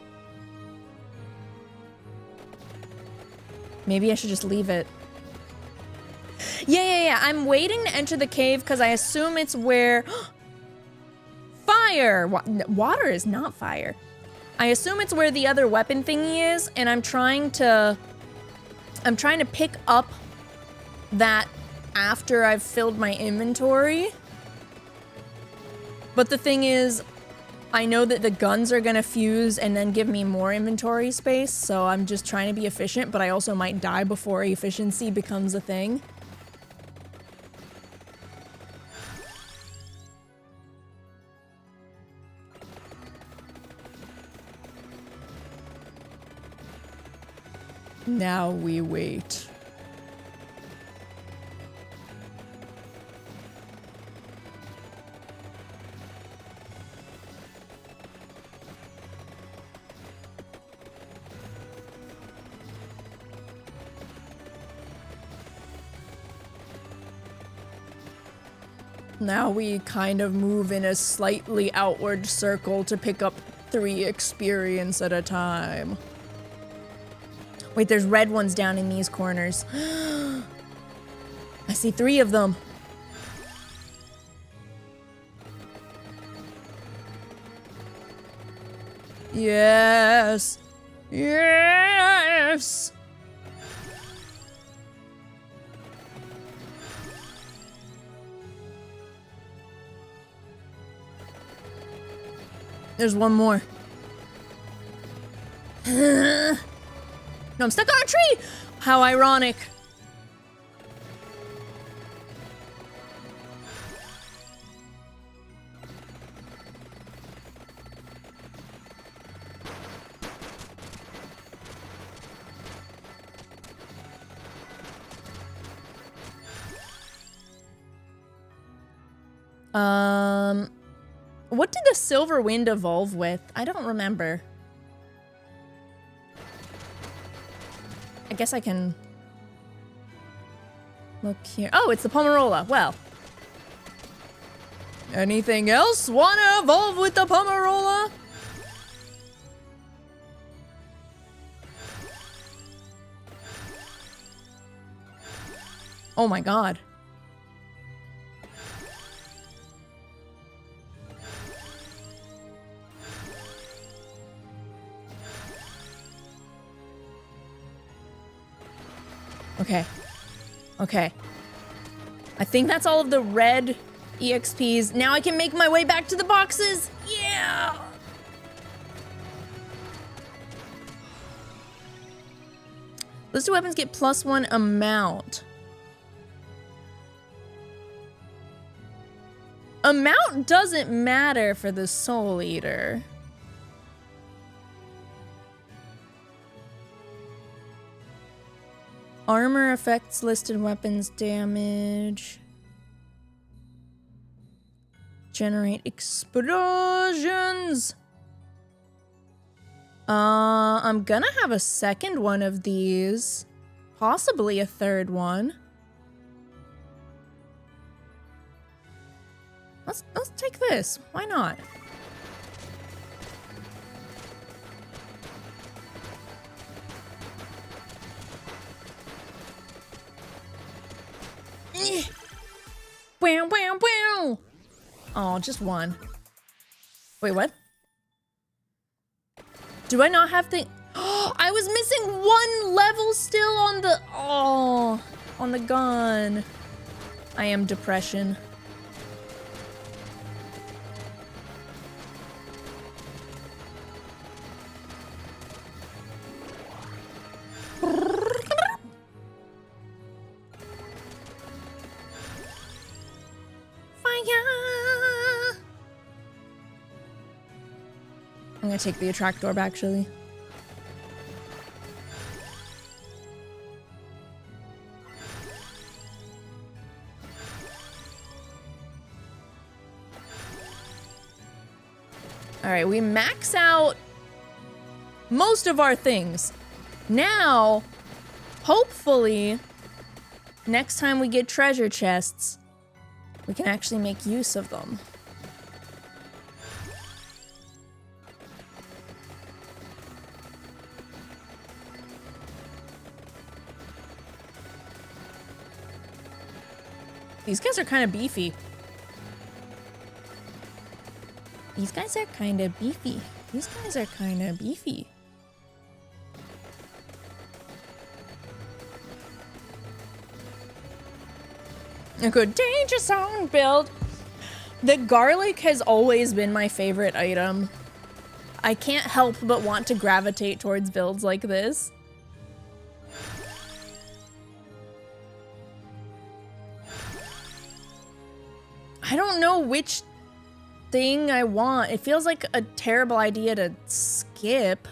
A: Maybe I should just leave it. Yeah. I'm waiting to enter the cave because I assume it's where... Fire! Water is not fire. I assume it's where the other weapon thingy is, and I'm trying to pick up that after I've filled my inventory. But the thing is, I know that the guns are gonna fuse and then give me more inventory space, so I'm just trying to be efficient, but I also might die before efficiency becomes a thing. Now we wait. Now we kind of move in a slightly outward circle to pick up 3 experience at a time. Wait, there's red ones down in these corners. I see 3 of them. Yes. Yes. There's one more. No, I'm stuck on a tree! How ironic. What did the silver wind evolve with? I don't remember. I guess I can look here. Oh, it's the Pomerola. Well. Anything else? Wanna evolve with the Pomerola? Oh my god. Okay. Okay. I think that's all of the red EXPs. Now I can make my way back to the boxes. Yeah! Listed weapons get +1 amount. Amount doesn't matter for the Soul Eater. Armor affects listed weapons damage. Generate explosions. I'm gonna have a second one of these. Possibly a third one. Let's take this. Why not? Wow, wow, wow. Oh, just one. Wait, what? Do I not have the... Oh, I was missing one level still on the... Oh, on the gun. I am depression. I'm gonna take the attract orb, actually. All right, we max out most of our things. Now, hopefully, next time we get treasure chests, we can actually make use of them. These guys are kind of beefy. These guys are kind of beefy. These guys are kind of beefy. A good danger zone build. The garlic has always been my favorite item. I can't help but want to gravitate towards builds like this. I don't know which thing I want. It feels like a terrible idea to skip.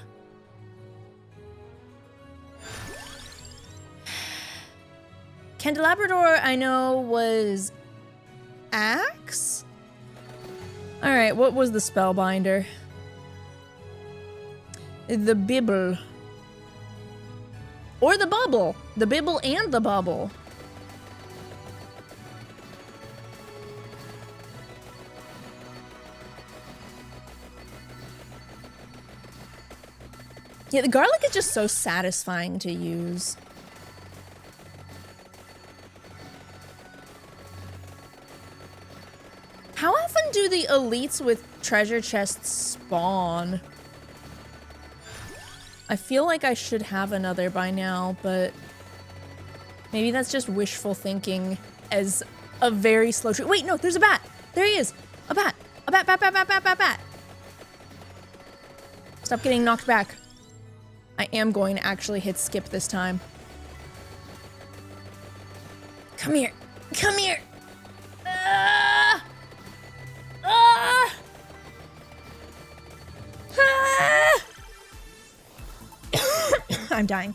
A: Candelabrador, I know, was axe? Alright, what was the spellbinder? The bibble. Or the bubble. The bibble and the bubble. Yeah, the garlic is just so satisfying to use. How often do the elites with treasure chests spawn? I feel like I should have another by now, but maybe that's just wishful thinking as a very slow tree. Wait, no, there's a bat. There he is. A bat. A bat, bat, bat, bat, bat, bat, bat. Stop getting knocked back. I am going to actually hit skip this time. Come here. Come here. Ah! Ah! Ah! I'm dying.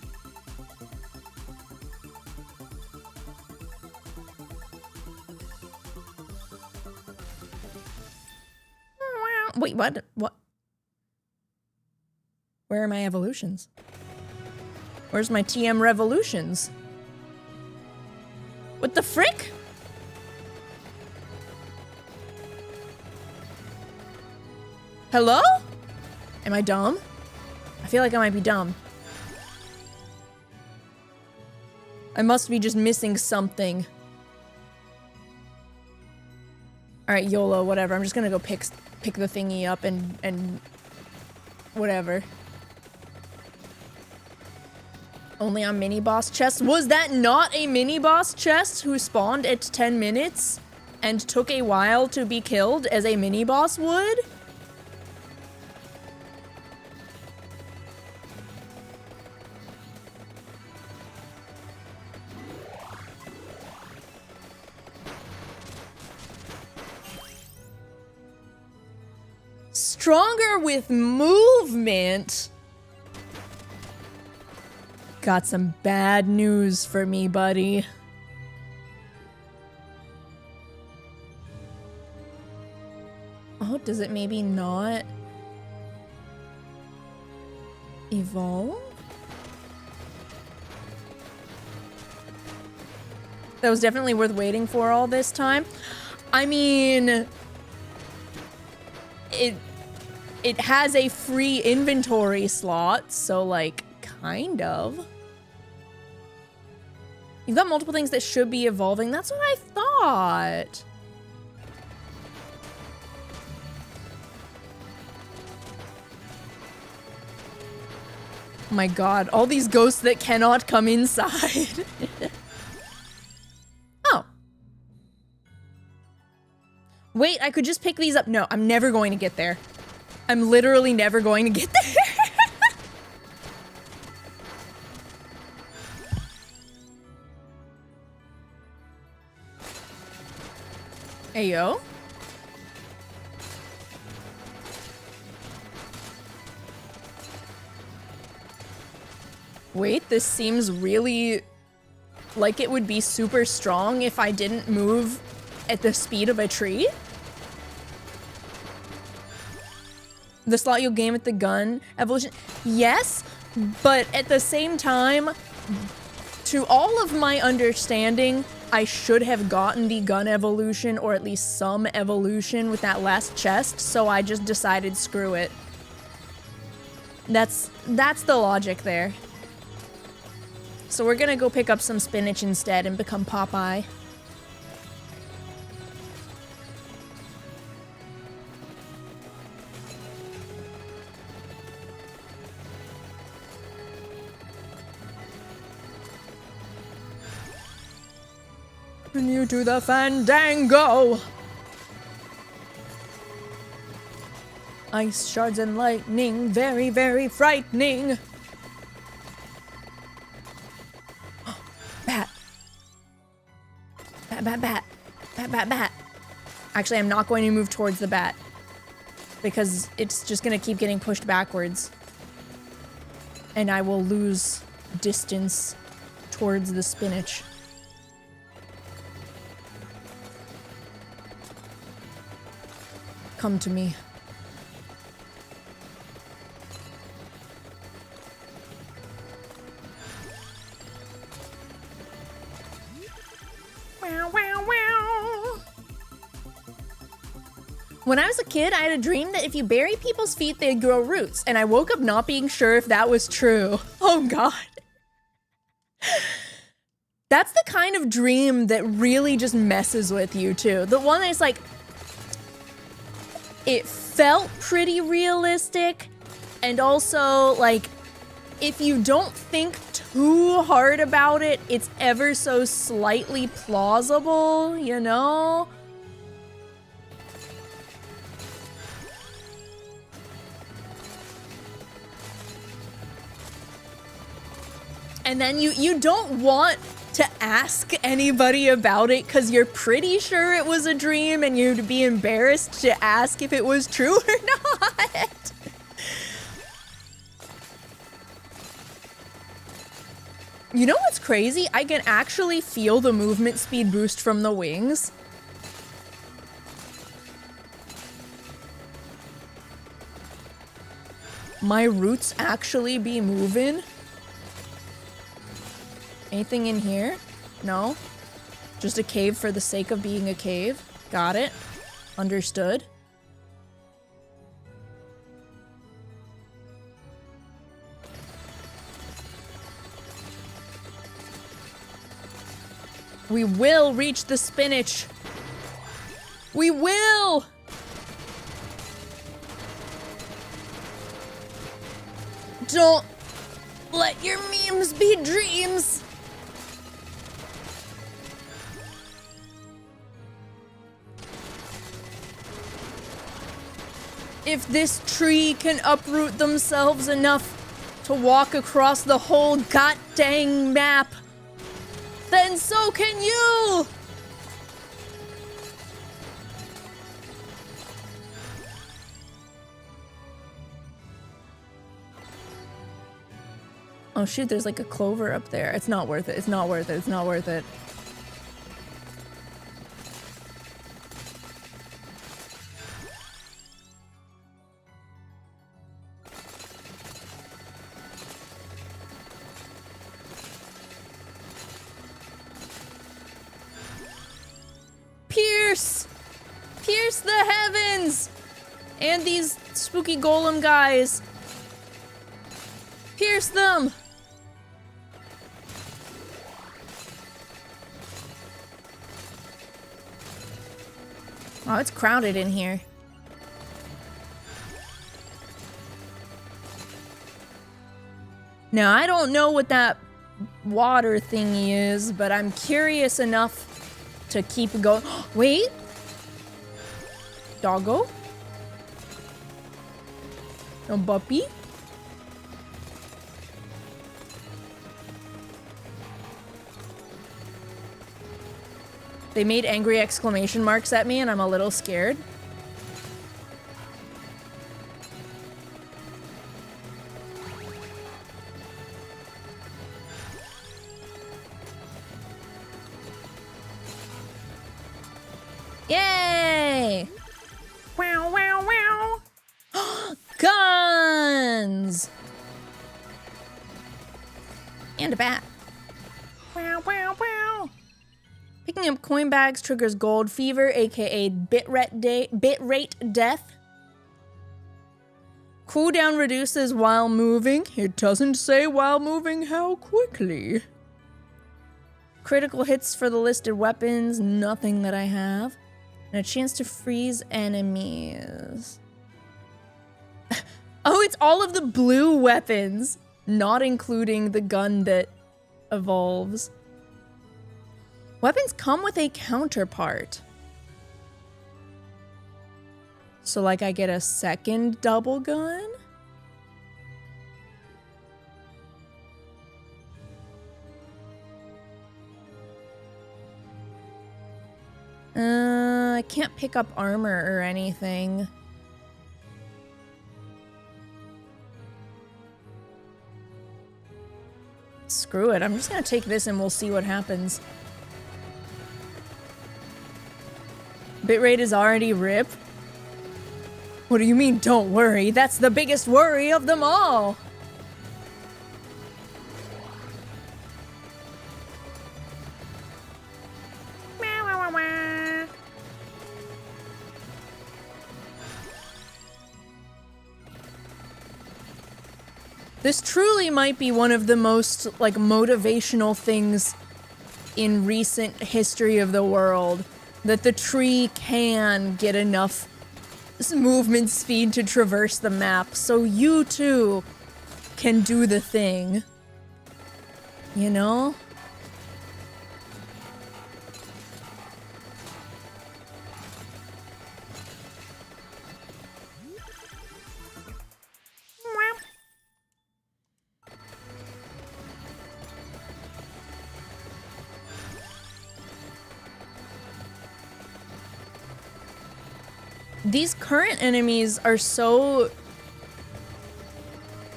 A: Wait, what? What? Where are my evolutions? Where's my TM revolutions? What the frick? Hello? Am I dumb? I feel like I might be dumb. I must be just missing something. Alright, YOLO, whatever. I'm just gonna go pick the thingy up and whatever. Only on mini-boss chests? Was that not a mini-boss chest who spawned at 10 minutes and took a while to be killed as a mini-boss would? Stronger with movement? Got some bad news for me, buddy. Oh, does it maybe not evolve? That was definitely worth waiting for all this time. I mean, it has a free inventory slot, so like, kind of. You've got multiple things that should be evolving. That's what I thought. Oh my god, all these ghosts that cannot come inside. Oh. Wait, I could just pick these up. No, I'm never going to get there. I'm literally never going to get there. Ayo. Wait, this seems really like it would be super strong if I didn't move at the speed of a tree. The slot you'll gain with the gun evolution. Yes, but at the same time, to all of my understanding, I should have gotten the gun evolution or at least some evolution with that last chest, so I just decided screw it. That's the logic there. So we're gonna go pick up some spinach instead and become Popeye. And you do the fandango! Ice shards and lightning, very, very frightening. Bat. Bat, bat, bat. Bat, bat, bat. Actually, I'm not going to move towards the bat because it's just going to keep getting pushed backwards. And I will lose distance towards the spinach. Come to me. Wow, wow, wow. When I was a kid, I had a dream that if you bury people's feet, they'd grow roots, and I woke up not being sure if that was true. Oh god. That's the kind of dream that really just messes with you, too. The one that's like, it felt pretty realistic, and also, like, if you don't think too hard about it, it's ever so slightly plausible, you know? And then you don't want to ask anybody about it because you're pretty sure it was a dream and you'd be embarrassed to ask if it was true or not. You know what's crazy? I can actually feel the movement speed boost from the wings. My roots actually be moving. Anything in here? No? Just a cave for the sake of being a cave. Got it. Understood. We will reach the spinach. We will! Don't let your memes be dreams. If this tree can uproot themselves enough to walk across the whole god-dang map, then so can you! Oh shoot, there's like a clover up there. It's not worth it. It's not worth it. It's not worth it. Pierce! Pierce the heavens! And these spooky golem guys. Pierce them! Oh, it's crowded in here. Now, I don't know what that water thingy is, but I'm curious enough to keep going. Wait! Doggo? No puppy? They made angry exclamation marks at me and I'm a little scared. Yay! Wow, wow, wow! Guns! And a bat. Wow, wow, wow! Picking up coin bags triggers gold fever, aka bitrate death. Cooldown reduces while moving. It doesn't say while moving how quickly. Critical hits for the listed weapons, nothing that I have. And a chance to freeze enemies. Oh, it's all of the blue weapons, not including the gun that evolves. Weapons come with a counterpart. So like I get a second double gun? I can't pick up armor or anything. Screw it, I'm just gonna take this and we'll see what happens. Bitrate is already RIP? What do you mean, don't worry? That's the biggest worry of them all! This truly might be one of the most, like, motivational things in recent history of the world. That the tree can get enough movement speed to traverse the map, so you too can do the thing. You know? These current enemies are so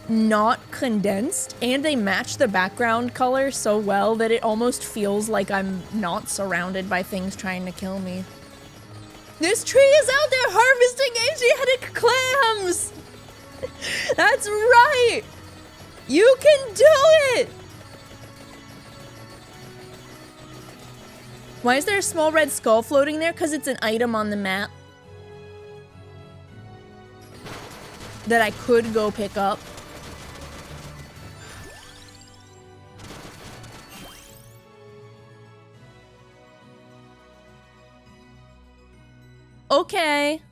A: not condensed, and they match the background color so well that it almost feels like I'm not surrounded by things trying to kill me. This tree is out there harvesting Asiatic clams! That's right! You can do it! Why is there a small red skull floating there? Because it's an item on the map that I could go pick up. Okay.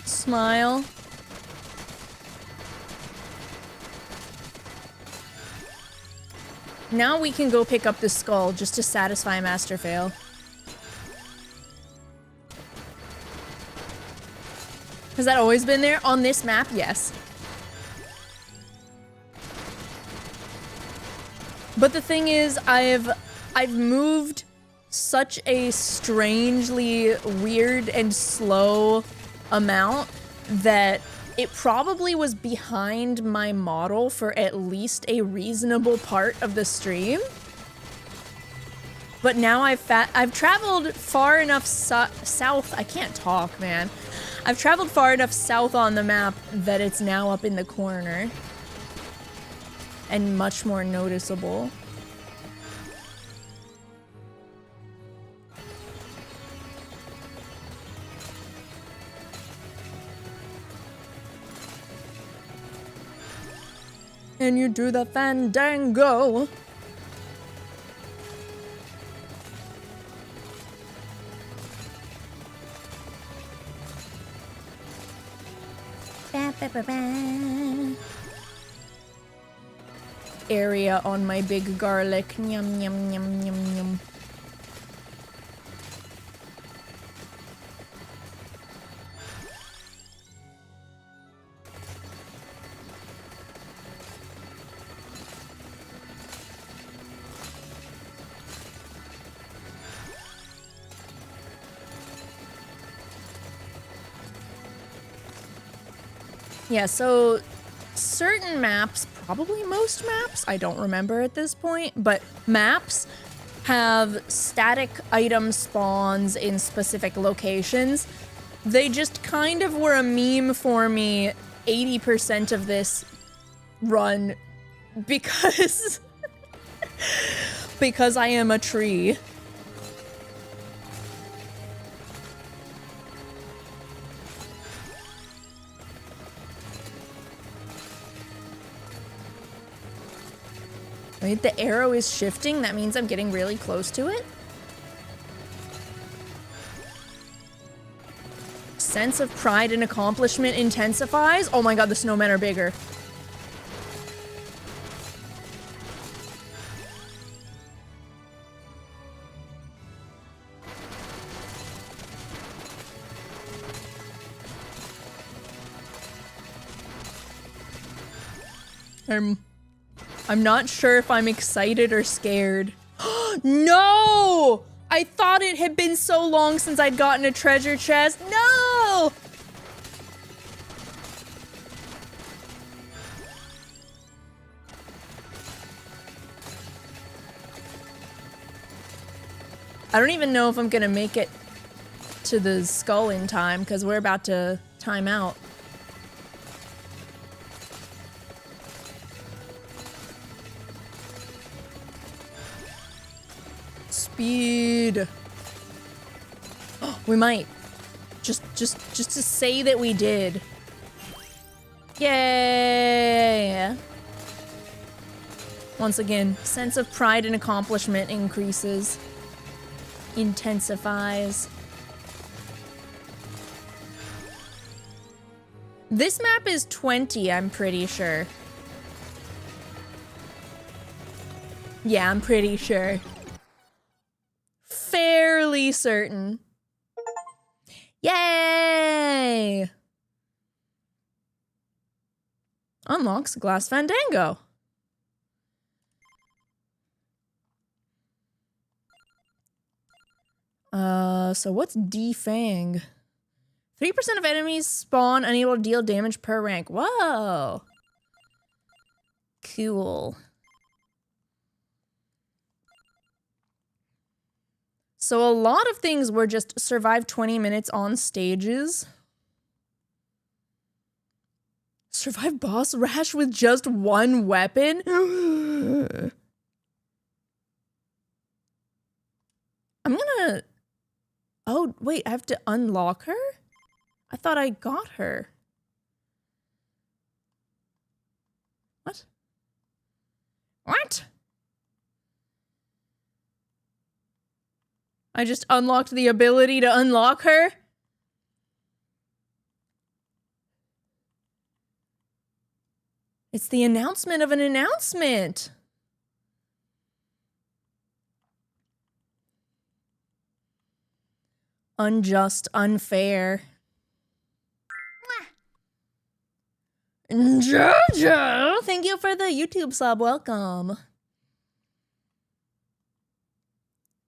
A: Smile. Now we can go pick up the skull just to satisfy Master Fail. Has that always been there? On this map, yes. But the thing is, I've moved such a strangely weird and slow amount that it probably was behind my model for at least a reasonable part of the stream. But now I've traveled far enough south. I can't talk, man. I've traveled far enough south on the map that it's now up in the corner. And much more noticeable. And you do the fandango. Ba, ba, ba, ba. Area on my big garlic. Yum, yum, yum, yum, yum. Yeah, so certain maps, probably most maps, I don't remember at this point, but maps have static item spawns in specific locations. They just kind of were a meme for me 80% of this run because because I am a tree. Wait, the arrow is shifting? That means I'm getting really close to it? Sense of pride and accomplishment intensifies? Oh my god, the snowmen are bigger. I'm not sure if I'm excited or scared. No! I thought it had been so long since I'd gotten a treasure chest. No! I don't even know if I'm gonna make it to the skull in time because we're about to time out. Speed. We might. Just to say that we did. Yay! Once again, sense of pride and accomplishment increases. Intensifies. This map is 20, I'm pretty sure. Yeah, I'm pretty sure. Fairly certain. Yay! Unlocks Glass Fandango. So what's defang? 3% of enemies spawn unable to deal damage per rank. Whoa! Cool. So a lot of things were just survive 20 minutes on stages. Survive boss rush with just one weapon? I'm gonna... Oh, wait, I have to unlock her? I thought I got her. What? What? I just unlocked the ability to unlock her. It's the announcement of an announcement. Unjust, unfair. Jojo, thank you for the YouTube sub. Welcome.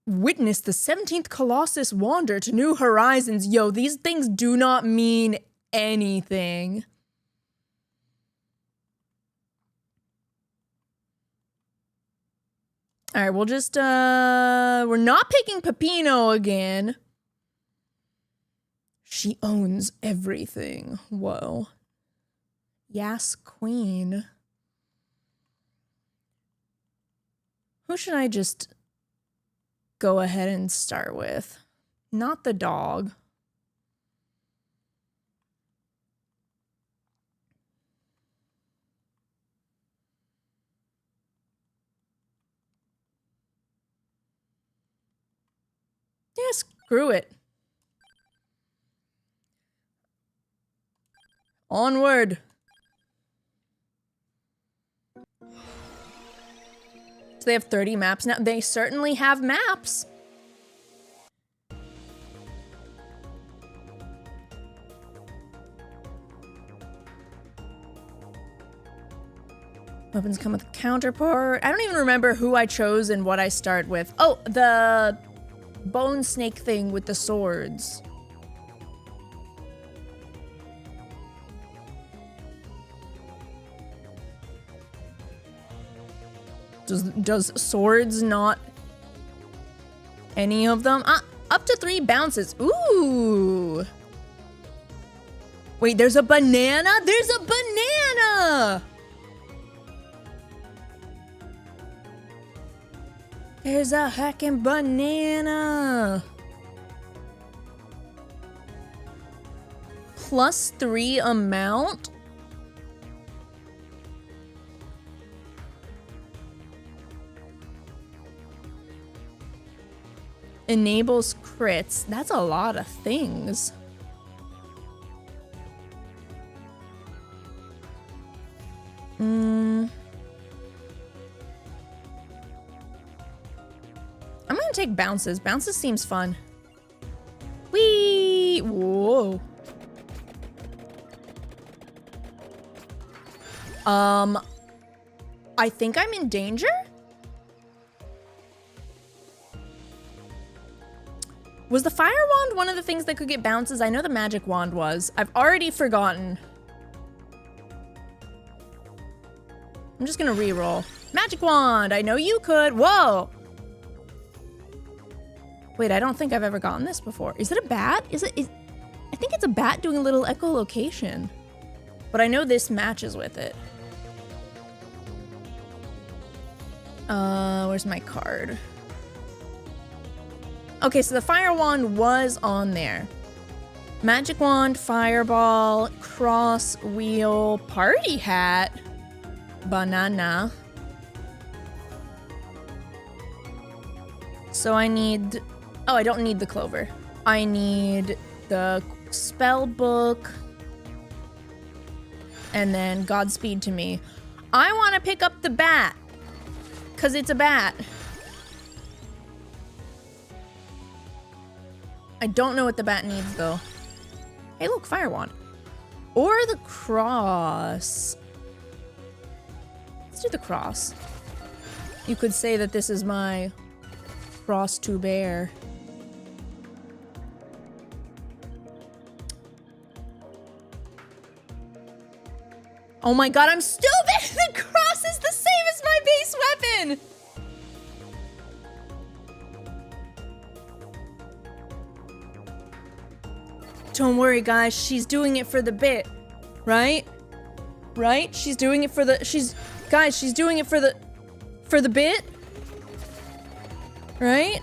A: Witness the 17th Colossus wander to new horizons. Yo, these things do not mean anything. All right, we'll just, we're not picking Peppino again. She owns everything. Whoa. Yes, queen. Who should I just go ahead and start with? Not the dog. Yeah, screw it. Onward. So they have 30 maps now. They certainly have maps. Weapons come with a counterpart. I don't even remember who I chose and what I start with. Oh, the bone snake thing with the swords. Does swords not any of them? Up to 3 bounces. Ooh. Wait, there's a banana? There's a banana! There's a heckin' banana. +3 amount? Enables crits. That's a lot of things. I'm gonna take bounces. Bounces seems fun. Whee! Whoa. I think I'm in danger? Was the fire wand one of the things that could get bounces? I know the magic wand was. I've already forgotten. I'm just gonna re-roll. Magic wand, I know you could. Whoa! Wait, I don't think I've ever gotten this before. Is it a bat? I think it's a bat doing a little echolocation. But I know this matches with it. Where's my card? Okay, so the fire wand was on there. Magic wand, fireball, cross, wheel, party hat, banana. So I need... Oh, I don't need the clover. I need the spell book. And then Godspeed to me. I want to pick up the bat. Because it's a bat. I don't know what the bat needs, though. Hey, look, fire wand. Or the cross. Let's do the cross. You could say that this is my cross to bear. Oh my god, I'm stupid! The cross is the same as my base weapon! Don't worry, guys. She's doing it for the bit. Right? Right? She's doing it for the... Guys, she's doing it for the bit? Right?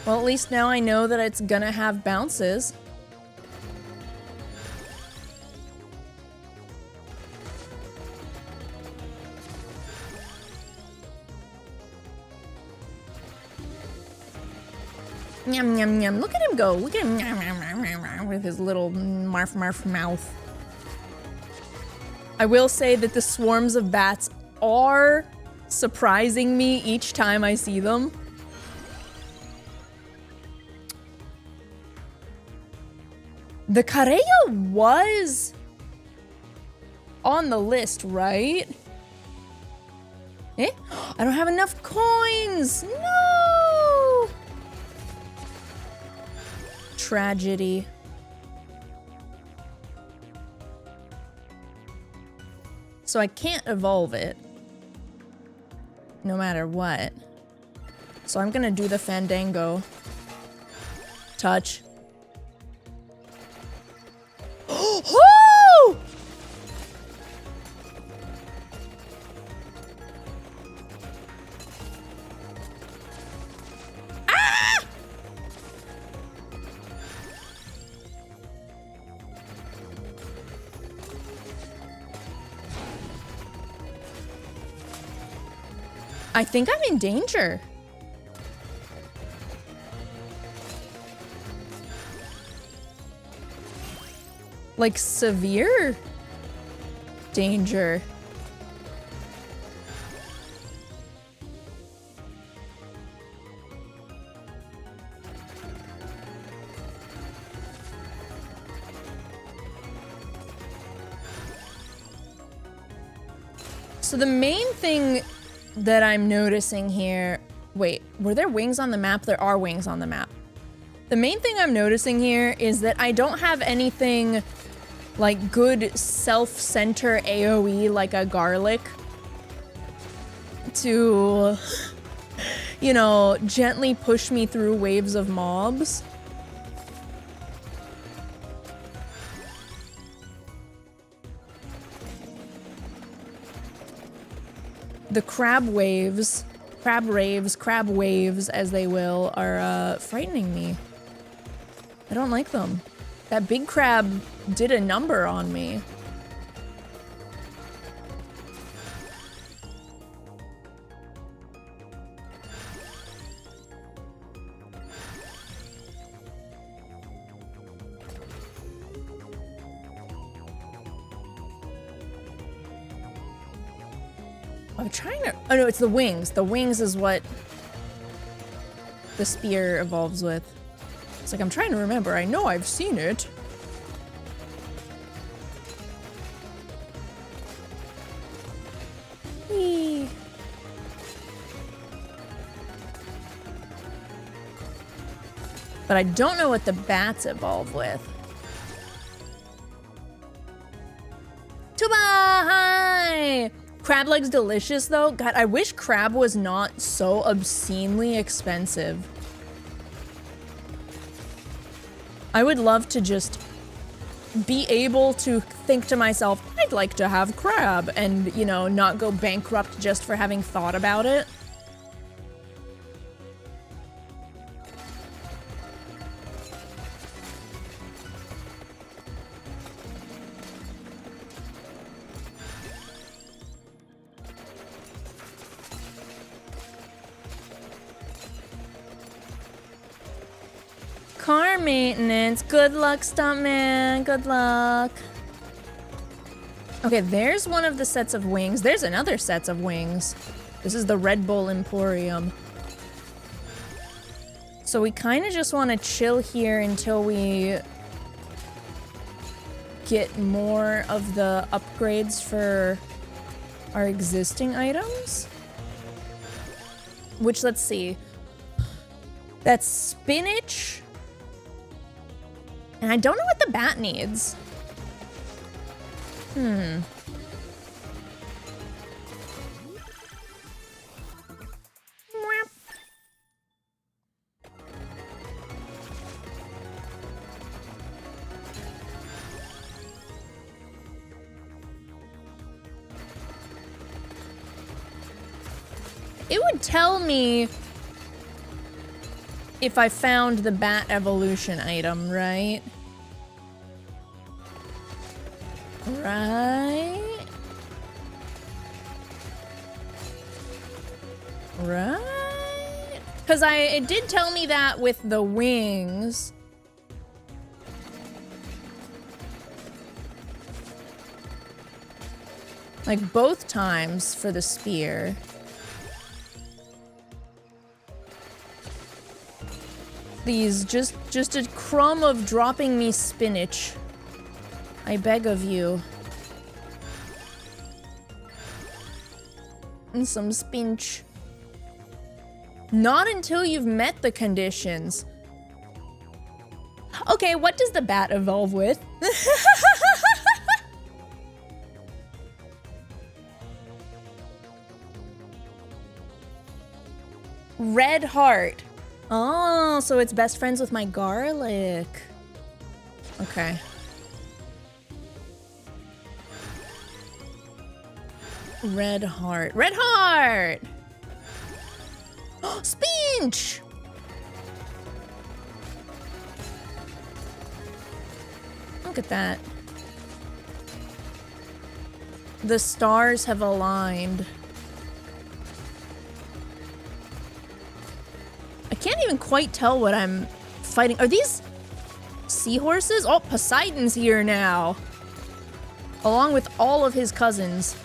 A: Well, at least now I know that it's gonna have bounces. Yum, yum, yum. Look at him go. Look at him with his little marf marf mouth. I will say that the swarms of bats are surprising me each time I see them. The Carrera was on the list, right? Eh? I don't have enough coins! No! Tragedy. So I can't evolve it. No matter what. So I'm gonna do the Fandango. Touch. Oh! Ah! I think I'm in danger. Like severe danger. So the main thing that I'm noticing here, wait, were there wings on the map? There are wings on the map. The main thing I'm noticing here is that I don't have anything like good self-center AoE like a garlic to, you know, gently push me through waves of mobs. The crab waves, crab waves as they will, are frightening me. I don't like them. That big crab did a number on me. I'm trying to... Oh no, it's the wings. The wings is what the spear evolves with. It's like, I'm trying to remember. I know I've seen it. Whee. But I don't know what the bats evolve with. Tuba! Hi! Crab legs delicious though. God, I wish crab was not so obscenely expensive. I would love to just be able to think to myself, I'd like to have crab, and, you know, not go bankrupt just for having thought about it. Car maintenance. Good luck, stuntman. Good luck. Okay, there's one of the sets of wings. There's another set of wings. This is the Red Bull Emporium. So we kind of just want to chill here until we get more of the upgrades for our existing items. Which, let's see. That's spinach. And I don't know what the bat needs. It would tell me if I found the bat evolution item, right? Right? Right? Because it did tell me that with the wings. Like both times for the spear. Please, just a crumb of dropping me spinach. I beg of you. And some spinach. Not until you've met the conditions. Okay, what does the bat evolve with? Red heart. Oh, so it's best friends with my garlic. Okay. Red heart. Red heart! Spinach! Look at that. The stars have aligned. I can't even quite tell what I'm fighting. Are these seahorses? Oh, Poseidon's here now. Along with all of his cousins.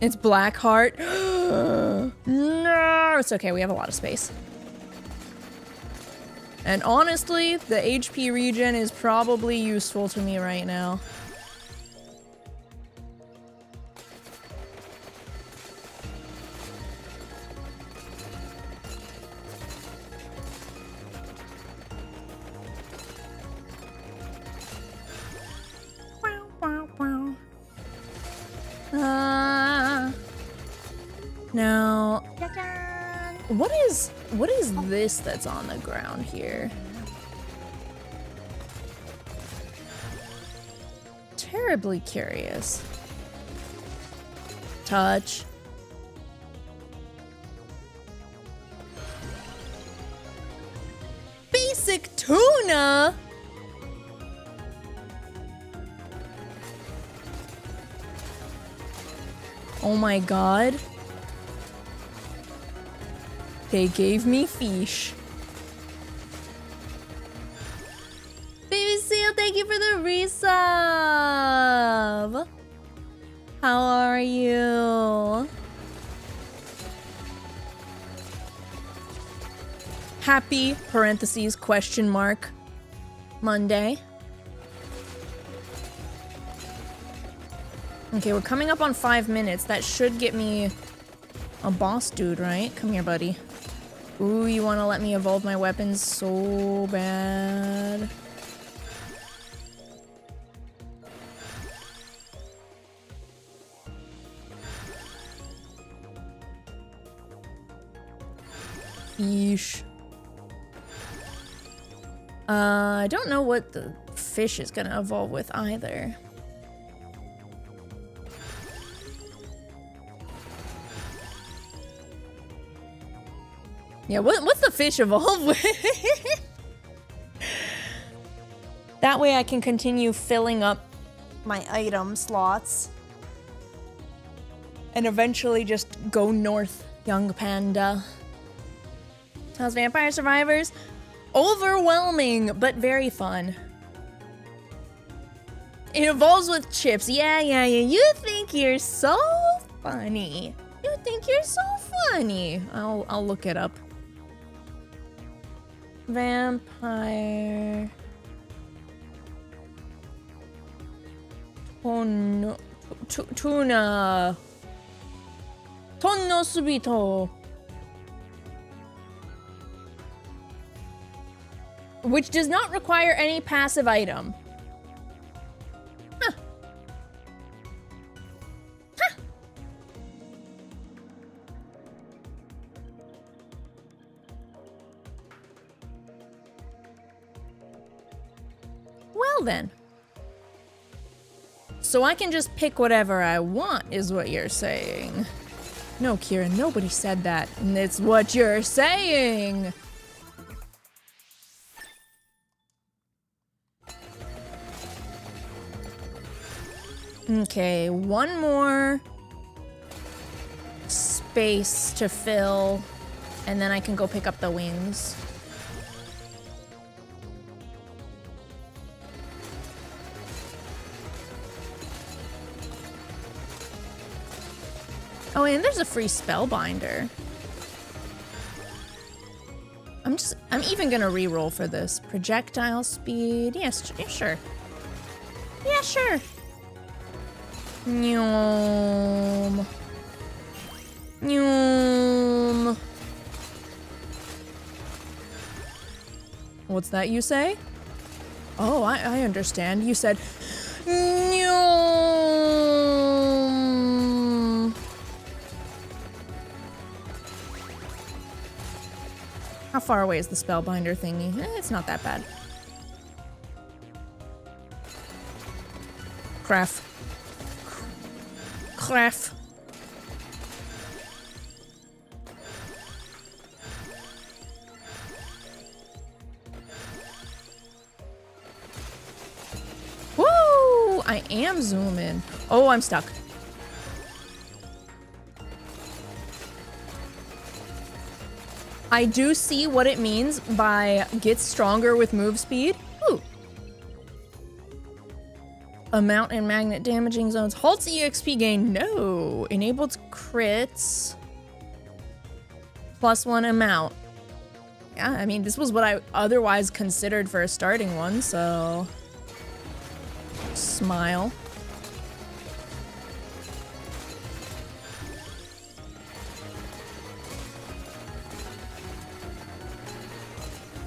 A: It's Blackheart. No, it's okay. We have a lot of space. And honestly, the HP regen is probably useful to me right now. Now, what is this that's on the ground here? Terribly curious. Touch. Basic tuna? Oh my god. They gave me fish. Baby Seal, thank you for the resub. How are you? Happy, parentheses, question mark, Monday. Okay, we're coming up on 5 minutes. That should get me a boss dude, right? Come here, buddy. Ooh, you want to let me evolve my weapons so bad. Yeesh. I don't know what the fish is gonna evolve with either. Yeah, what's the fish evolve with? That way I can continue filling up my item slots. And eventually just go north, young panda. How's Vampire Survivors? Overwhelming, but very fun. It evolves with chips. Yeah. You think you're so funny. You think you're so funny. I'll look it up. Vampire. Tuna. Tonno subito. Which does not require any passive item. Huh. Huh. Well then. So I can just pick whatever I want, is what you're saying. No, Khiren, nobody said that. And it's what you're saying. Okay, one more space to fill, and then I can go pick up the wings. Oh, and there's a free spellbinder. I'm even gonna reroll for this. Projectile speed. Yes, yeah, sure. Yeah, sure. Nyom. Nyom. What's that you say? Oh, I understand. You said Nyom. How far away is the spellbinder thingy? It's not that bad. Craft. Craft. Woo! I am zooming. Oh, I'm stuck. I do see what it means by gets stronger with move speed. Ooh. Amount and magnet damaging zones. Halts EXP gain. No. Enabled crits. +1 amount. Yeah, I mean, this was what I otherwise considered for a starting one, so... Smile.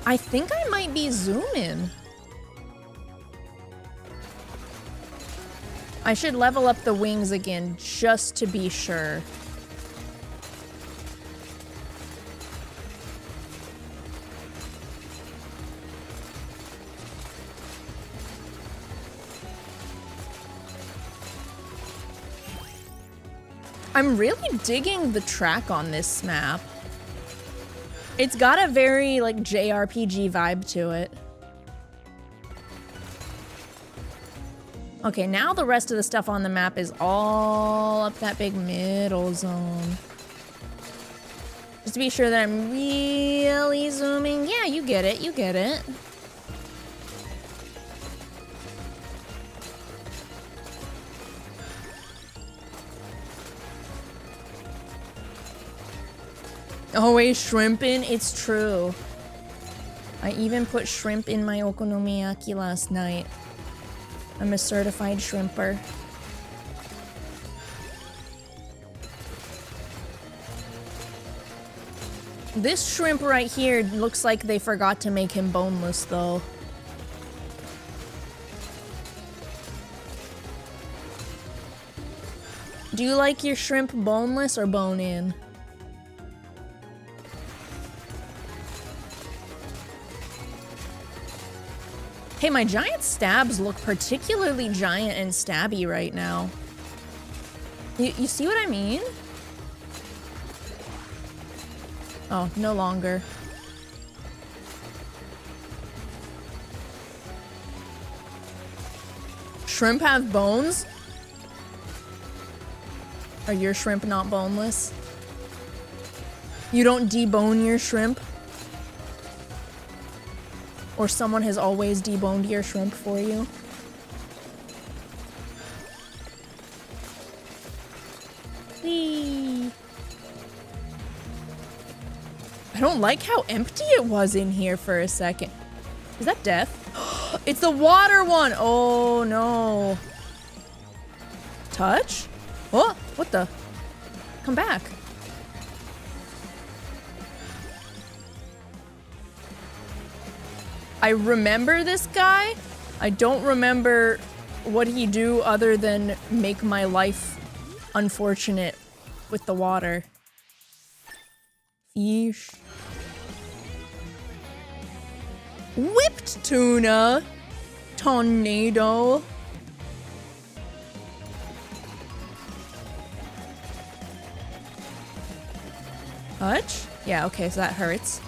A: I think I might be zooming. I should level up the wings again just to be sure. I'm really digging the track on this map. It's got a very, like, JRPG vibe to it. Okay, now the rest of the stuff on the map is all up that big middle zone. Just to be sure that I'm really zooming. Yeah, you get it, you get it. Always shrimping, it's true. I even put shrimp in my okonomiyaki last night. I'm a certified shrimper. This shrimp right here looks like they forgot to make him boneless, though. Do you like your shrimp boneless or bone-in? Hey, my giant stabs look particularly giant and stabby right now. You see what I mean? Oh, no longer. Shrimp have bones? Are your shrimp not boneless? You don't debone your shrimp? Or someone has always deboned your shrimp for you? Whee! I don't like how empty it was in here for a second. Is that death? It's the water one! Oh no. Touch? Oh, what the? Come back. I remember this guy. I don't remember what he do other than make my life unfortunate with the water. Fish. Whipped tuna. Tornado. Touch? Yeah, okay, so that hurts.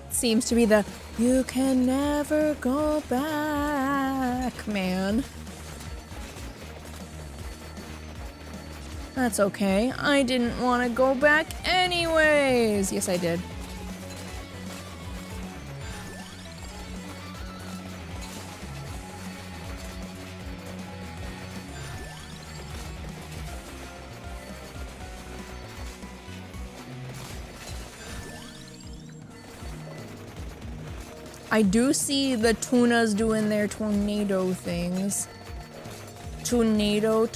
A: Seems to be the you can never go back, man. That's okay. I didn't want to go back anyways. Yes, I did. I do see the tunas doing their tornado things. Tornado.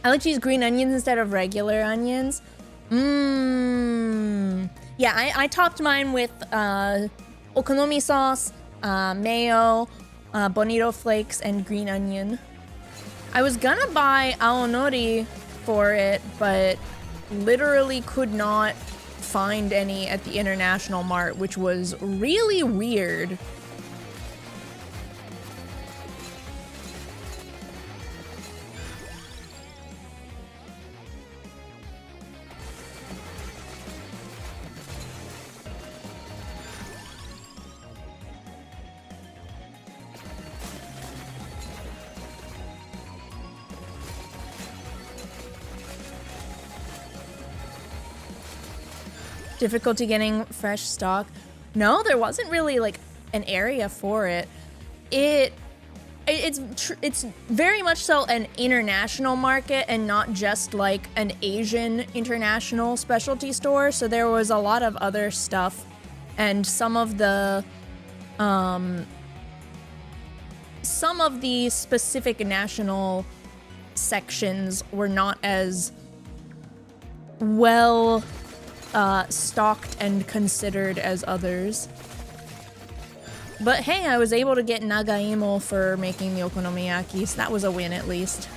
A: I like to use green onions instead of regular onions. Mmm. Yeah, I topped mine with okonomi sauce, mayo, bonito flakes, and green onion. I was gonna buy aonori for it, but literally could not find any at the International Mart, which was really weird. Difficulty getting fresh stock? No, there wasn't really like an area for it. It's very much so an international market and not just like an Asian international specialty store. So there was a lot of other stuff, and some of the specific national sections were not as well stocked and considered as others. But hey, I was able to get nagaimo for making the okonomiyaki, so that was a win at least.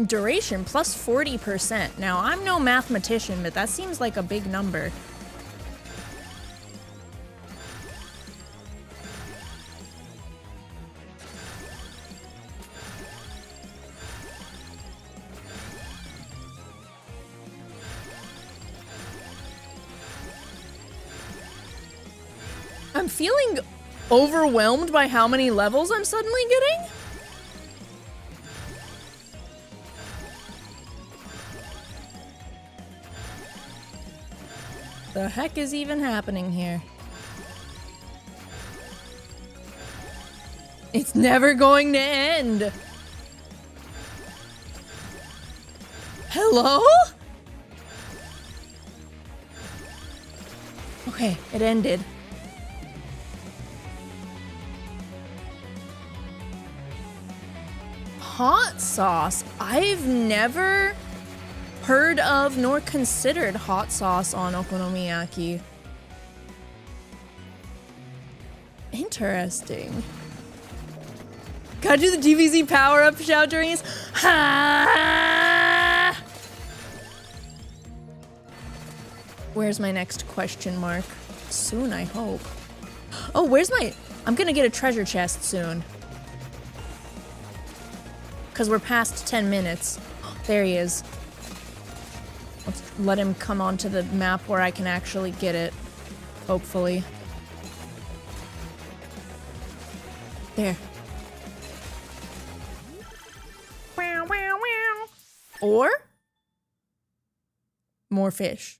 A: Duration plus 40%. Now, I'm no mathematician, but that seems like a big number. I'm feeling overwhelmed by how many levels I'm suddenly getting. The heck is even happening here? It's never going to end. Hello? Okay, it ended. Hot sauce. I've never heard of nor considered hot sauce on okonomiyaki. Interesting. Gotta do the GVZ power-up shout during his ha. Where's my next question mark? Soon, I hope. Oh, where's my... I'm gonna get a treasure chest soon. Because we're past 10 minutes. There he is. Let's let him come onto the map where I can actually get it. Hopefully. There. Or more fish.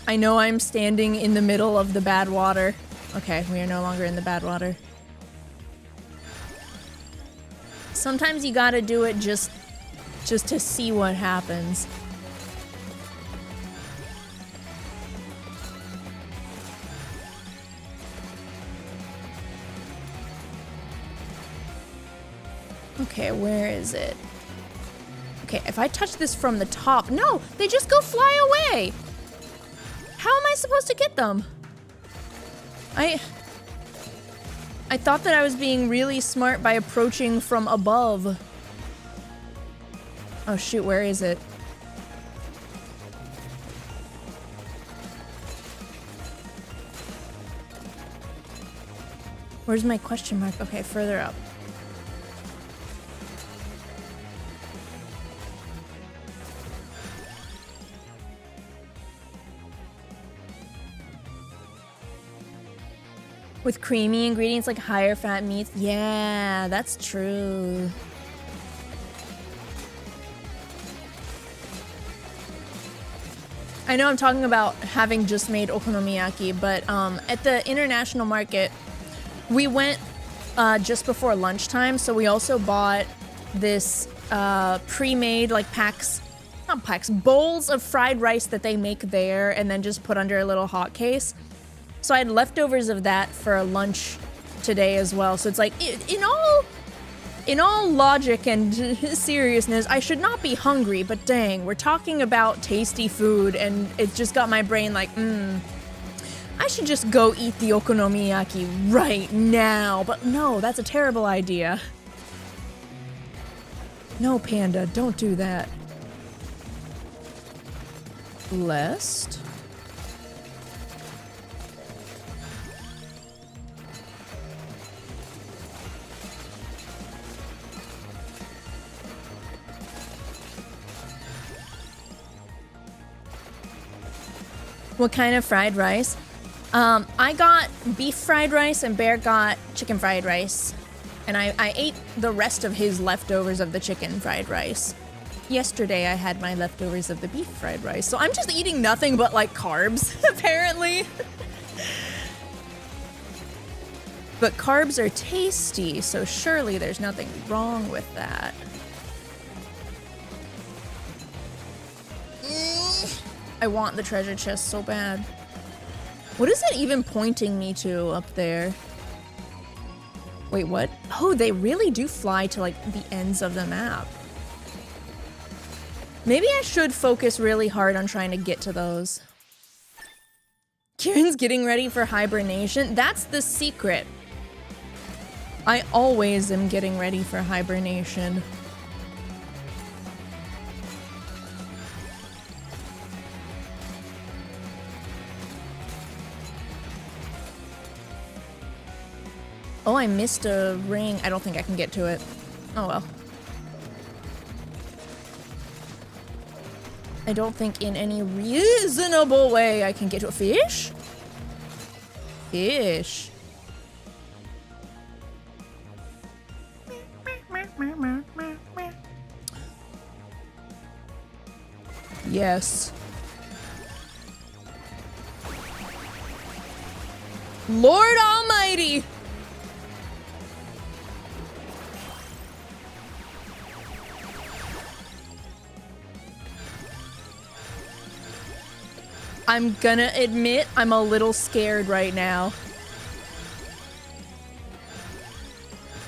A: I know I'm standing in the middle of the bad water. Okay, we are no longer in the bad water. Sometimes you gotta do it just to see what happens. Okay, where is it? Okay, if I touch this from the top... No! They just go fly away! How am I supposed to get them? I thought that I was being really smart by approaching from above. Oh shoot, where is it? Where's my question mark? Okay, further up. With creamy ingredients like higher fat meats. Yeah, that's true. I know I'm talking about having just made okonomiyaki, but at the international market, we went just before lunchtime, so we also bought this pre-made like bowls of fried rice that they make there and then just put under a little hot case. So I had leftovers of that for lunch today as well. So it's like, in all logic and seriousness, I should not be hungry, but dang, we're talking about tasty food and it just got my brain like, I should just go eat the okonomiyaki right now. But no, that's a terrible idea. No, Panda, don't do that. Blessed? What kind of fried rice? I got beef fried rice and Bear got chicken fried rice. And I ate the rest of his leftovers of the chicken fried rice. Yesterday I had my leftovers of the beef fried rice. So I'm just eating nothing but like carbs, apparently. But carbs are tasty, so surely there's nothing wrong with that. I want the treasure chest so bad. What is it even pointing me to up there? Wait, what? Oh, they really do fly to like the ends of the map. Maybe I should focus really hard on trying to get to those. Khiren's getting ready for hibernation. That's the secret. I always am getting ready for hibernation. Oh, I missed a ring. I don't think I can get to it. Oh well. I don't think in any reasonable way I can get to a fish. Fish. Yes. Lord Almighty! I'm gonna admit I'm a little scared right now.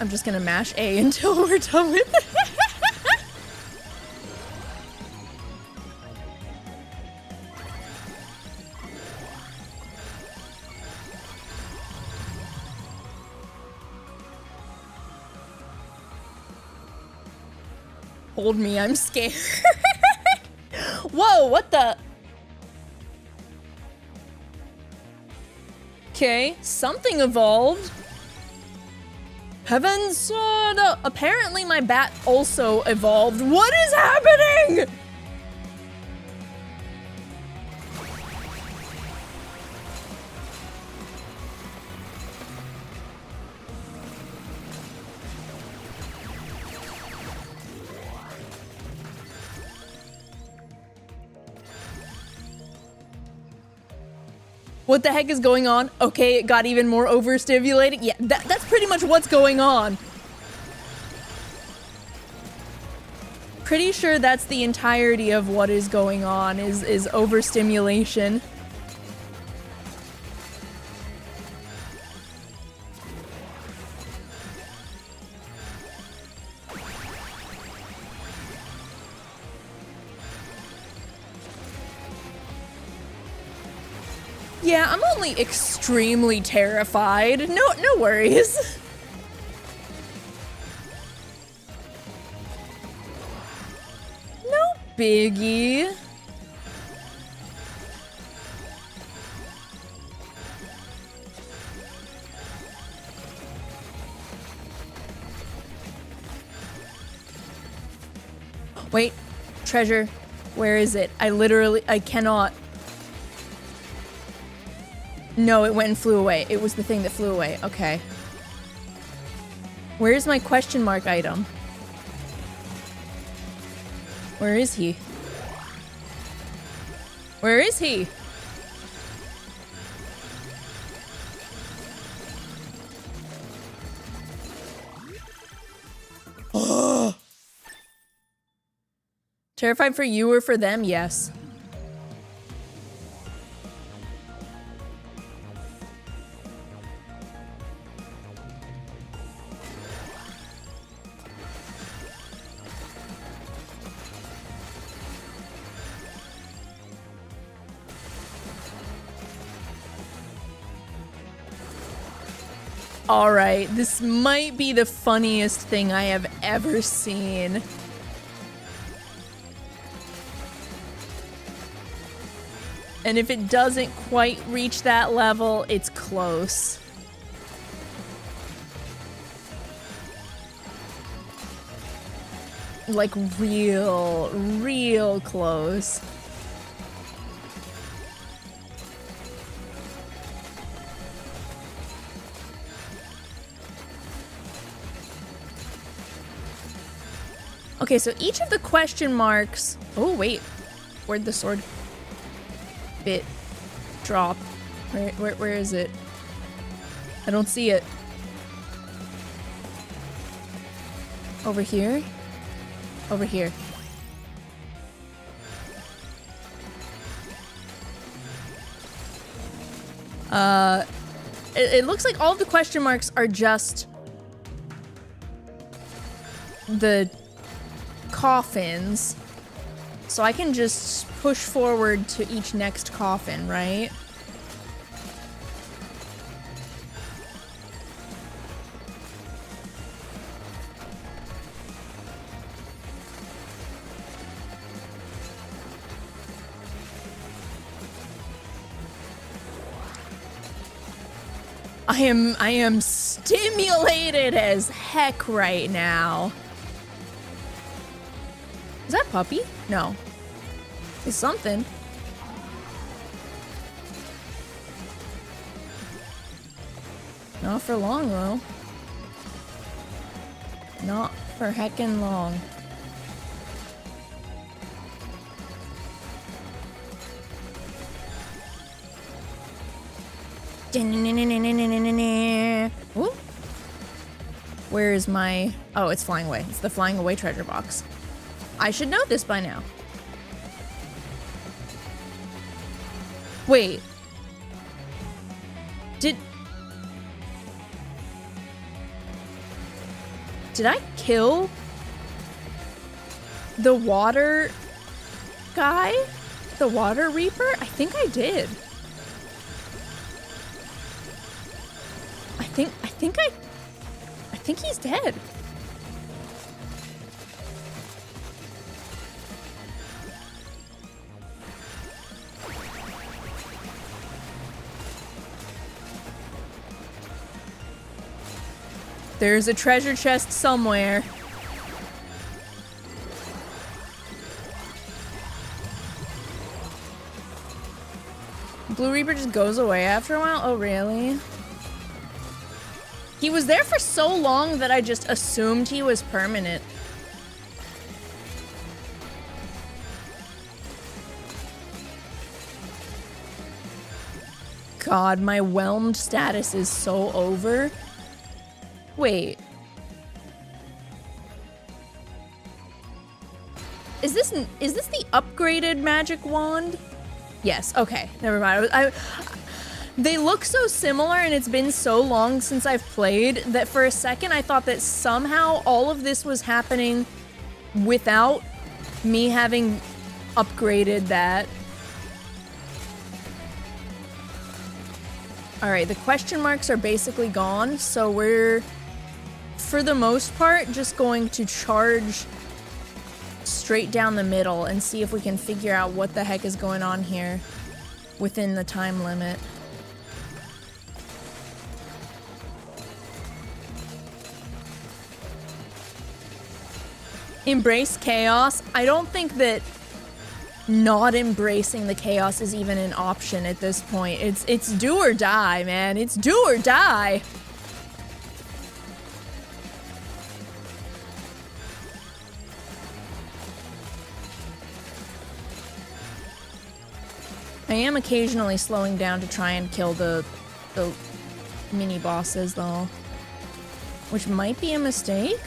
A: I'm just gonna mash A until we're done with it. Hold me, I'm scared. Whoa, what the? Okay, something evolved. Heaven's sword. Apparently my bat also evolved. What is happening? What the heck is going on? Okay, it got even more overstimulating. Yeah, that's pretty much what's going on. Pretty sure that's the entirety of what is going on, is overstimulation. Yeah, I'm only extremely terrified. No worries. No biggie. Wait, treasure. Where is it? I cannot. No, it went and flew away. It was the thing that flew away. Okay. Where's my question mark item? Where is he? Where is he? Oh. Terrified for you or for them? Yes. All right, this might be the funniest thing I have ever seen. And if it doesn't quite reach that level, it's close. Like real close. Okay, so each of the question marks... Oh, wait. Where'd the sword bit drop? Where is it? I don't see it. Over here? Over here. It looks like all of the question marks are just the coffins, so I can just push forward to each next coffin, right? I am stimulated as heck right now. Is that puppy? No. It's something. Not for long, though. Not for heckin' long. Ooh. Where is my... Oh, it's flying away. It's the flying away treasure box. I should know this by now. Wait. Did I kill the water guy? The water reaper? I think I did. I think he's dead. There's a treasure chest somewhere. Blue Reaper just goes away after a while? Oh, really? He was there for so long that I just assumed he was permanent. God, my whelmed status is so over. Wait. Is this the upgraded magic wand? Yes, okay. Never mind. They look so similar, and it's been so long since I've played that for a second I thought that somehow all of this was happening without me having upgraded that. Alright, the question marks are basically gone, so we're, for the most part, just going to charge straight down the middle and see if we can figure out what the heck is going on here within the time limit. Embrace chaos. I don't think that not embracing the chaos is even an option at this point. It's do or die, man. It's do or die. I am occasionally slowing down to try and kill the mini bosses though, which might be a mistake.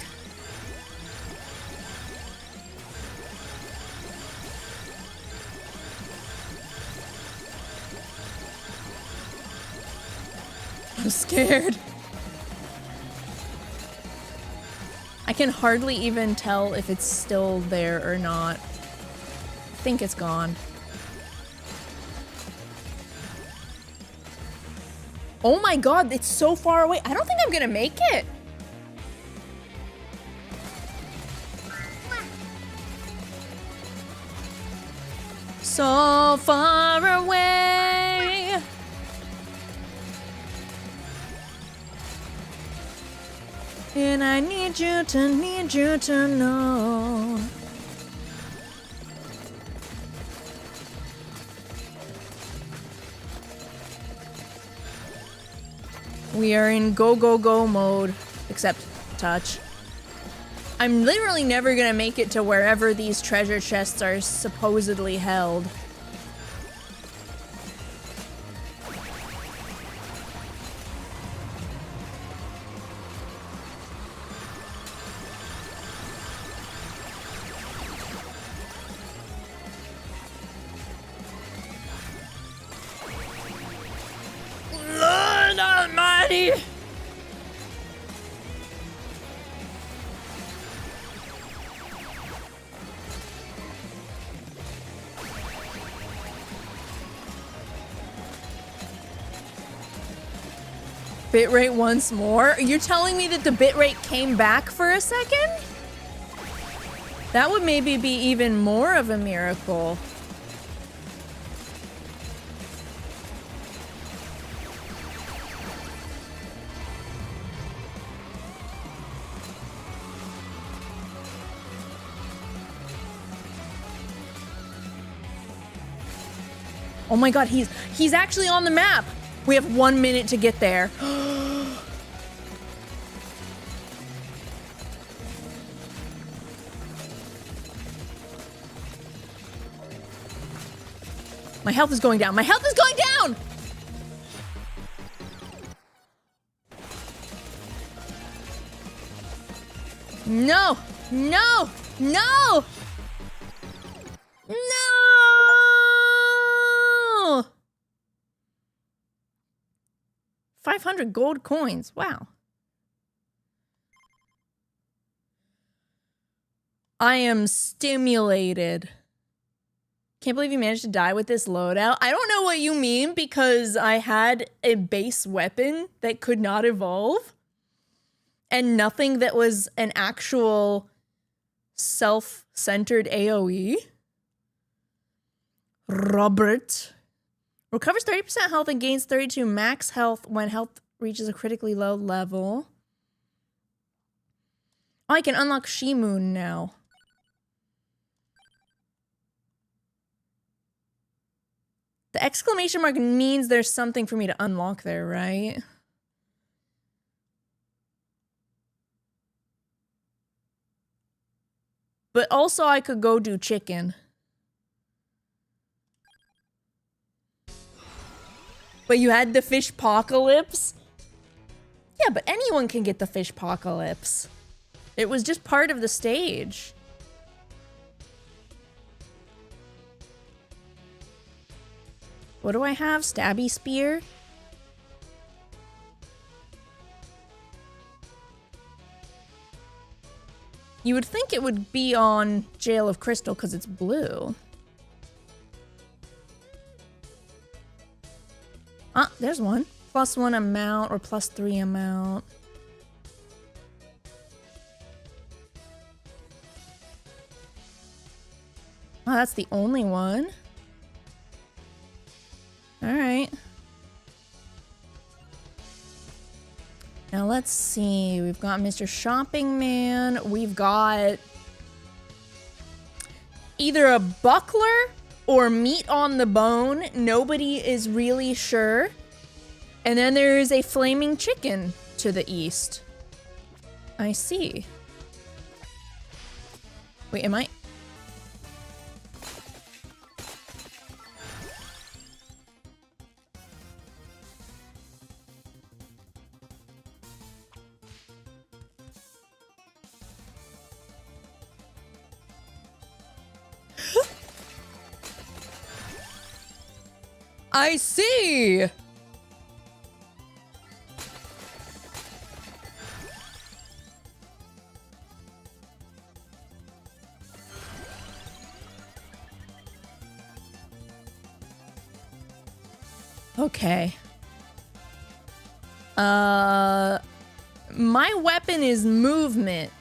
A: I'm scared. I can hardly even tell if it's still there or not. I think it's gone. Oh my god, it's so far away. I don't think I'm gonna make it. So far away. And I need you to know. We are in go, go, go mode, except touch. I'm literally never gonna make it to wherever these treasure chests are supposedly held. Lord Almighty! Bitrate once more? You're telling me that the bitrate came back for a second? That would maybe be even more of a miracle. Oh my god, he's actually on the map. We have 1 minute to get there. My health is going down. My health is going down! No! No! No! No! 500 gold coins. Wow. I am stimulated. Can't believe you managed to die with this loadout. I don't know what you mean because I had a base weapon that could not evolve and nothing that was an actual self-centered AoE. Robert. Recovers 30% health and gains 32 max health when health reaches a critically low level. Oh, I can unlock Shimoon now. The exclamation mark means there's something for me to unlock there, right? But also I could go do chicken. But you had the fish-pocalypse? Yeah, but anyone can get the fish-pocalypse. It was just part of the stage. What do I have? Stabby spear? You would think it would be on Jail of Crystal because it's blue. Ah, there's one. +1 amount or +3 amount. Oh, that's the only one. All right. Now let's see. We've got Mr. Shopping Man. We've got either a buckler or meat on the bone. Nobody is really sure. And then there is a flaming chicken to the east. I see. Wait, am I? I see! Okay. My weapon is movement.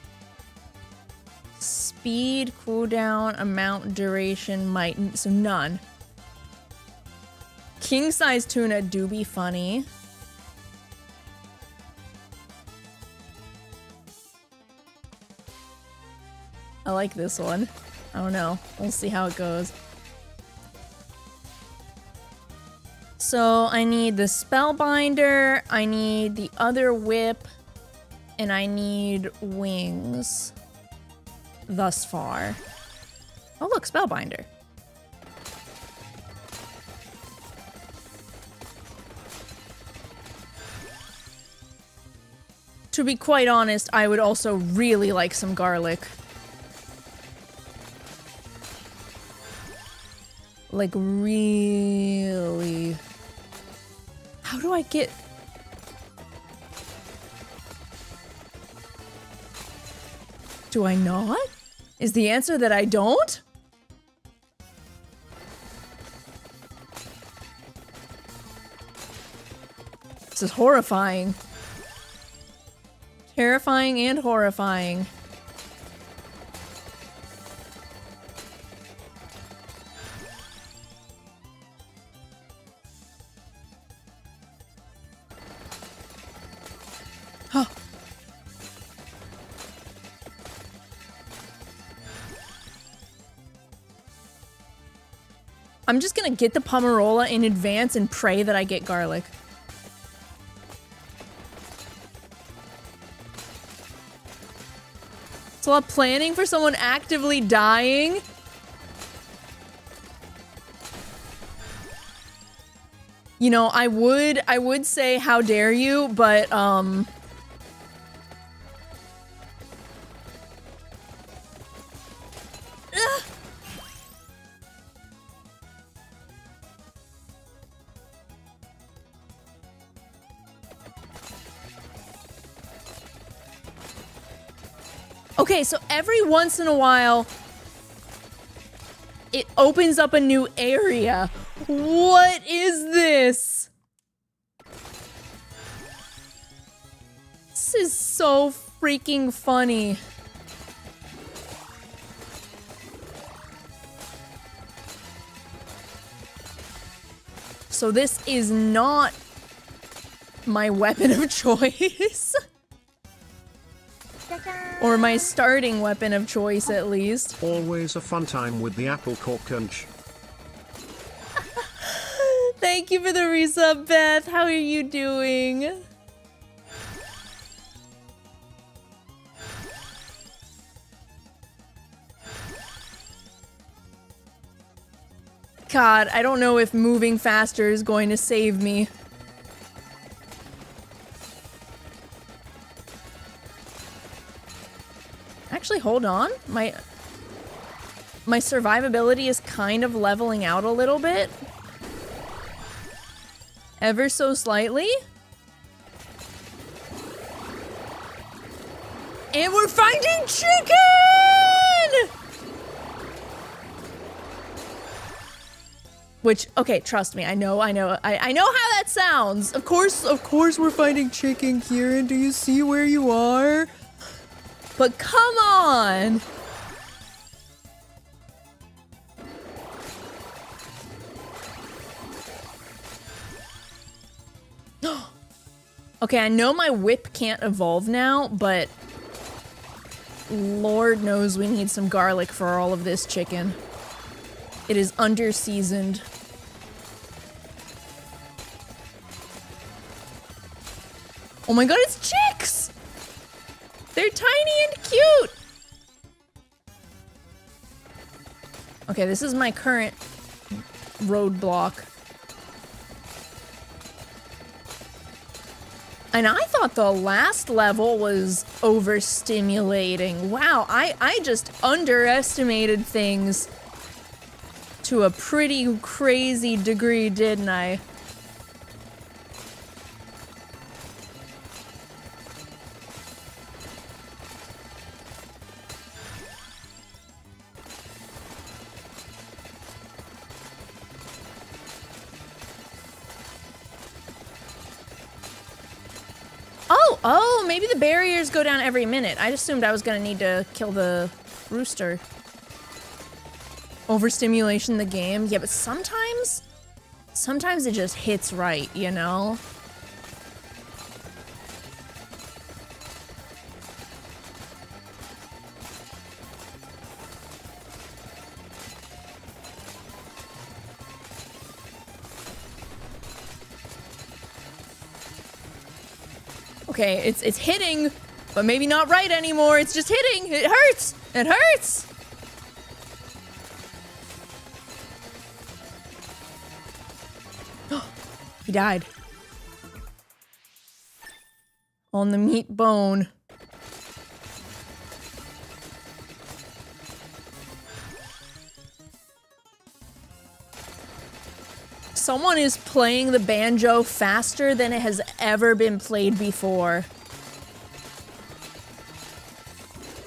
A: Speed, cooldown, amount, duration, might, so none. King size tuna do be funny. I like this one. I don't know. We'll see how it goes. So I need the spellbinder, I need the other whip, and I need wings. Thus far. Oh look, spellbinder. To be quite honest, I would also really like some garlic. Like, really. How do I get... Do I not? Is the answer that I don't? This is horrifying. Terrifying and horrifying. Huh. I'm just gonna get the Pomerola in advance and pray that I get garlic. So I'm planning for someone actively dying. You know, I would say how dare you, but okay, so every once in a while, it opens up a new area. What is this? This is so freaking funny. So this is not my weapon of choice. Or my starting weapon of choice, at least.
B: Always a fun time with the apple core crunch.
A: Thank you for the resub, Beth. How are you doing? God, I don't know if moving faster is going to save me. Actually, hold on. My survivability is kind of leveling out a little bit. Ever so slightly. And we're finding chicken! Which, okay, trust me, I know how that sounds. Of course we're finding chicken, Khiren. Do you see where you are? But come on! Okay, I know my whip can't evolve now, but Lord knows we need some garlic for all of this chicken. It is under-seasoned. Oh my god, it's chicks! They're tiny and cute! Okay, this is my current roadblock. And I thought the last level was overstimulating. Wow, I just underestimated things to a pretty crazy degree, didn't I? Oh, maybe the barriers go down every minute. I assumed I was gonna need to kill the rooster. Overstimulation in the game. Yeah, but sometimes it just hits right, you know? Okay, it's hitting, but maybe not right anymore. It's just hitting. It hurts. It hurts. He died. On the meat bone. Someone is playing the banjo faster than it has ever been played before.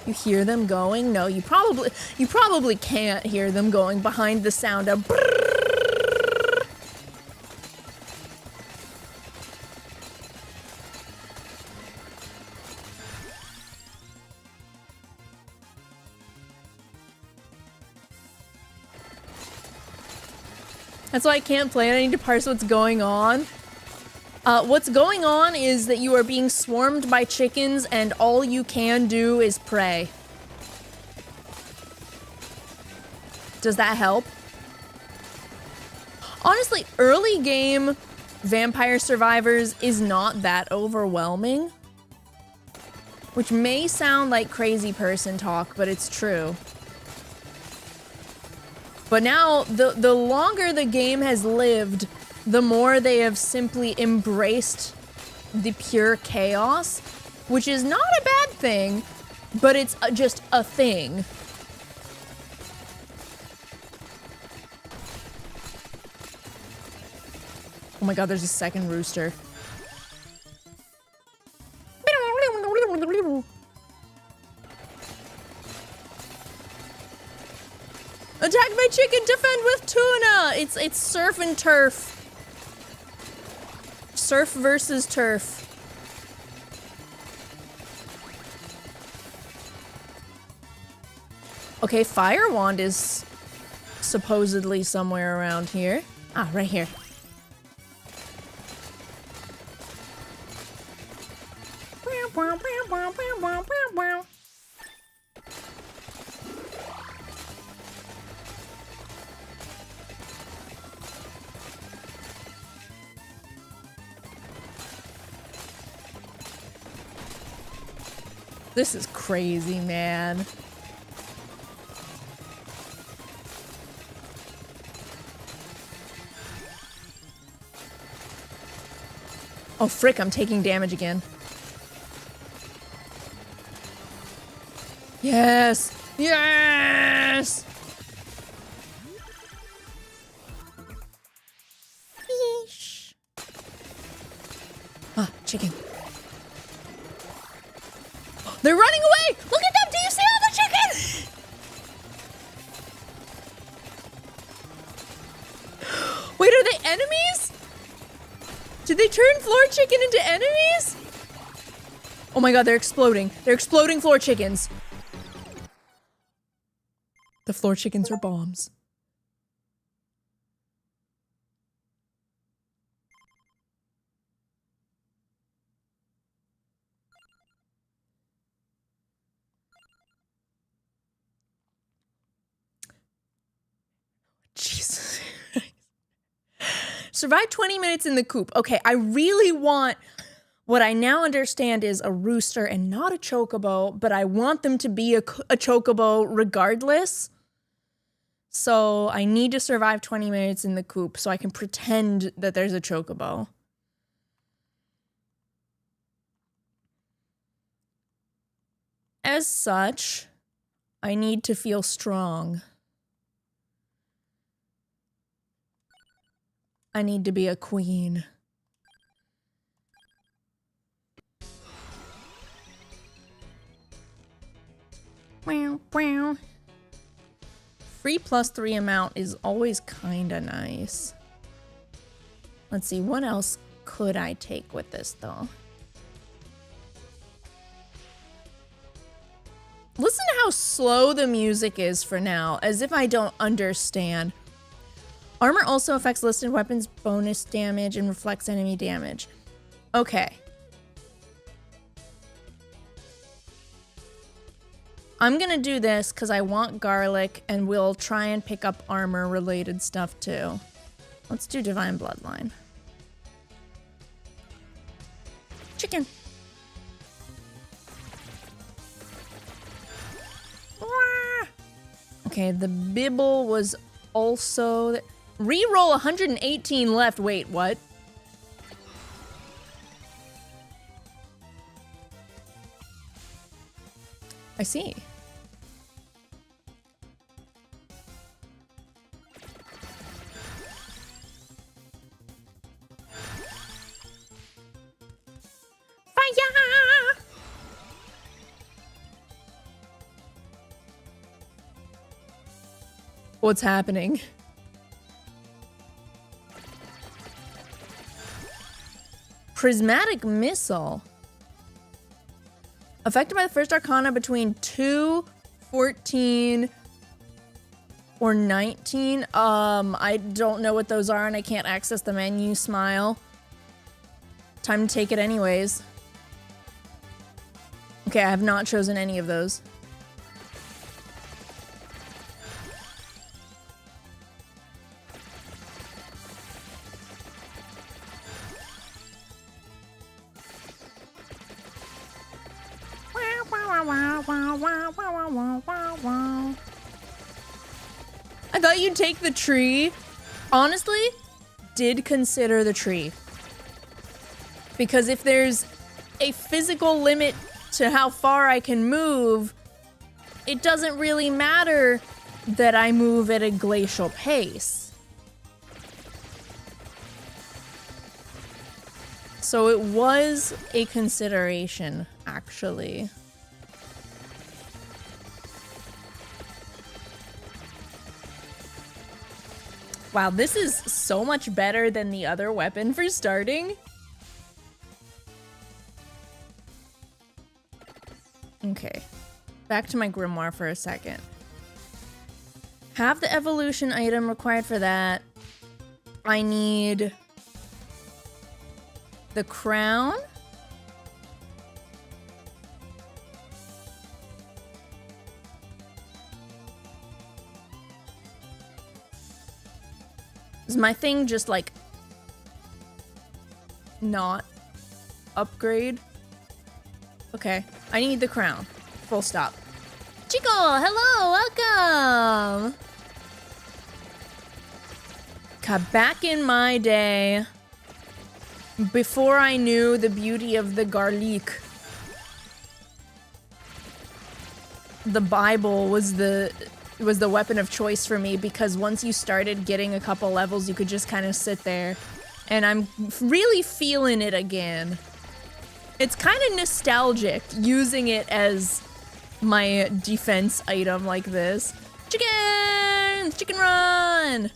A: You hear them going? No, you probably can't hear them going behind the sound of brrrr. That's why I can't play it. I need to parse what's going on. What's going on is that you are being swarmed by chickens and all you can do is pray. Does that help? Honestly, early game Vampire Survivors is not that overwhelming. Which may sound like crazy person talk, but it's true. But now, the longer the game has lived, the more they have simply embraced the pure chaos, which is not a bad thing, but it's just a thing. Oh my god, there's a second rooster. Attack my chicken, defend with tuna! It's surf and turf. Surf versus turf. Okay, Fire Wand is supposedly somewhere around here. Ah, right here. This is crazy, man. Oh, frick, I'm taking damage again. Yes! Yes! Yeesh. Ah, chicken. They're running away! Look at them! Do you see all the chickens? Wait, are they enemies? Did they turn floor chicken into enemies? Oh my god, they're exploding. They're exploding floor chickens. The floor chickens are bombs. Survive 20 minutes in the coop. Okay, I really want... What I now understand is a rooster and not a chocobo, but I want them to be a chocobo regardless. So I need to survive 20 minutes in the coop so I can pretend that there's a chocobo. As such, I need to feel strong. I need to be a queen. Wow, wow. Free +3 amount is always kinda nice. Let's see, what else could I take with this though? Listen to how slow the music is for now, as if I don't understand. Armor also affects listed weapons bonus damage and reflects enemy damage. Okay. I'm gonna do this because I want garlic and we'll try and pick up armor related stuff too. Let's do Divine Bloodline. Chicken. Okay, the Bibble was also... Reroll 118 left. Wait, what? I see. Fire! What's happening? Prismatic Missile. Affected by the first Arcana between 2, 14, or 19. I don't know what those are and I can't access the menu. Smile. Time to take it anyways. Okay, I have not chosen any of those. I thought you'd take the tree. Honestly, did consider the tree. Because if there's a physical limit to how far I can move, it doesn't really matter that I move at a glacial pace. So it was a consideration, actually. Wow, this is so much better than the other weapon for starting. Okay, back to my grimoire for a second. Have the evolution item required for that. I need the crown. Is my thing just like not upgrade? Okay, I need the crown. Full stop. Chico, hello, welcome. God, back in my day, before I knew the beauty of the garlic, the Bible was the weapon of choice for me, because once you started getting a couple levels, you could just kind of sit there. And I'm really feeling it again. It's kind of nostalgic using it as my defense item like this. Chicken! Chicken run!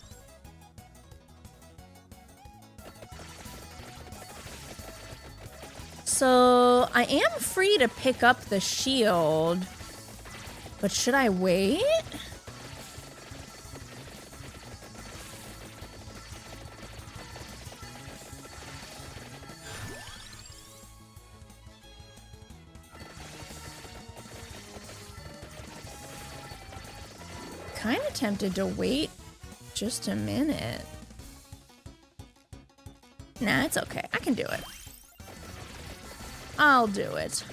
A: So I am free to pick up the shield, but should I wait? Kind of tempted to wait just a minute. Nah, it's okay. I can do it. I'll do it.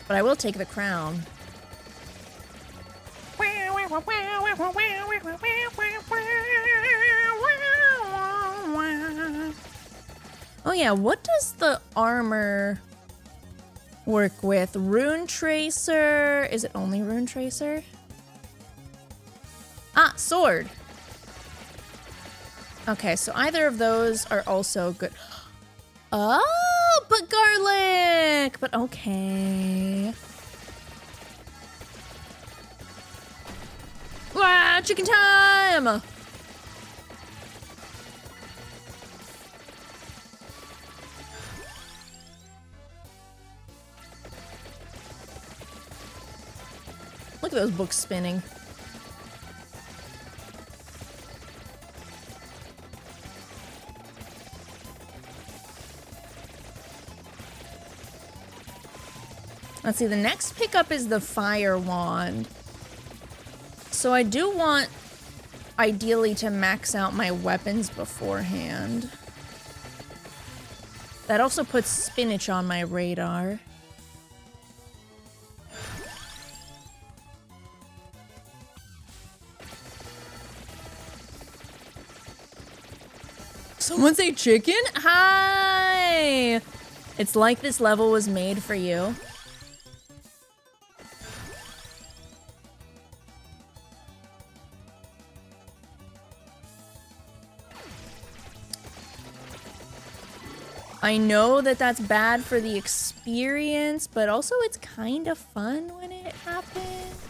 A: But I will take the crown. Oh yeah, what does the armor work with? Rune Tracer? Is it only Rune Tracer? Ah, sword. Okay, so either of those are also good. Oh, but garlic! But okay. Wow, chicken time! Look at those books spinning. Let's see, the next pickup is the fire wand. So I do want, ideally, to max out my weapons beforehand. That also puts spinach on my radar. Someone say chicken? Hi! It's like this level was made for you. I know that that's bad for the experience, but also it's kind of fun when it happens.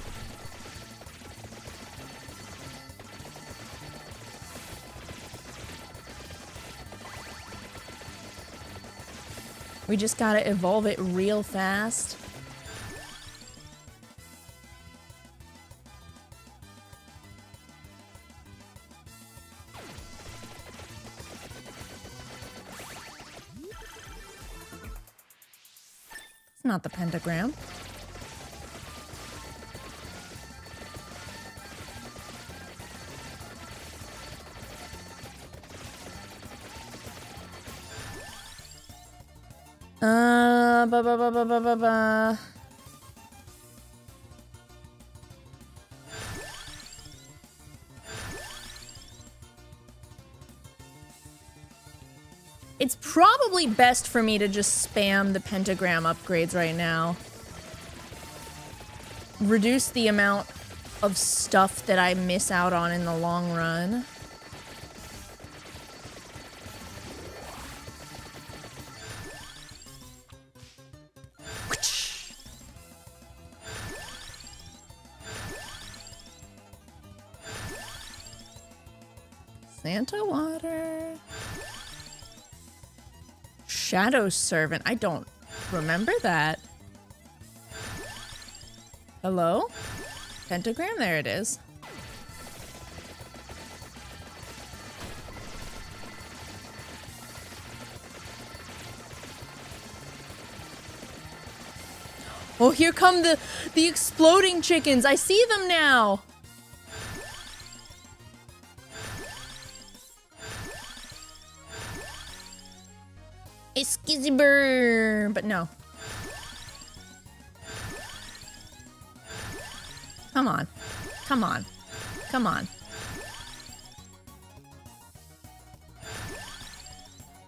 A: We just gotta evolve it real fast. It's not the pentagram. Ba. It's probably best for me to just spam the pentagram upgrades right now. Reduce the amount of stuff that I miss out on in the long run. Santa water. Shadow Servant. I don't remember that. Hello? Pentagram? There it is. Oh, here come the exploding chickens. I see them now. A skizzy burr, but no. Come on. Come on. Come on.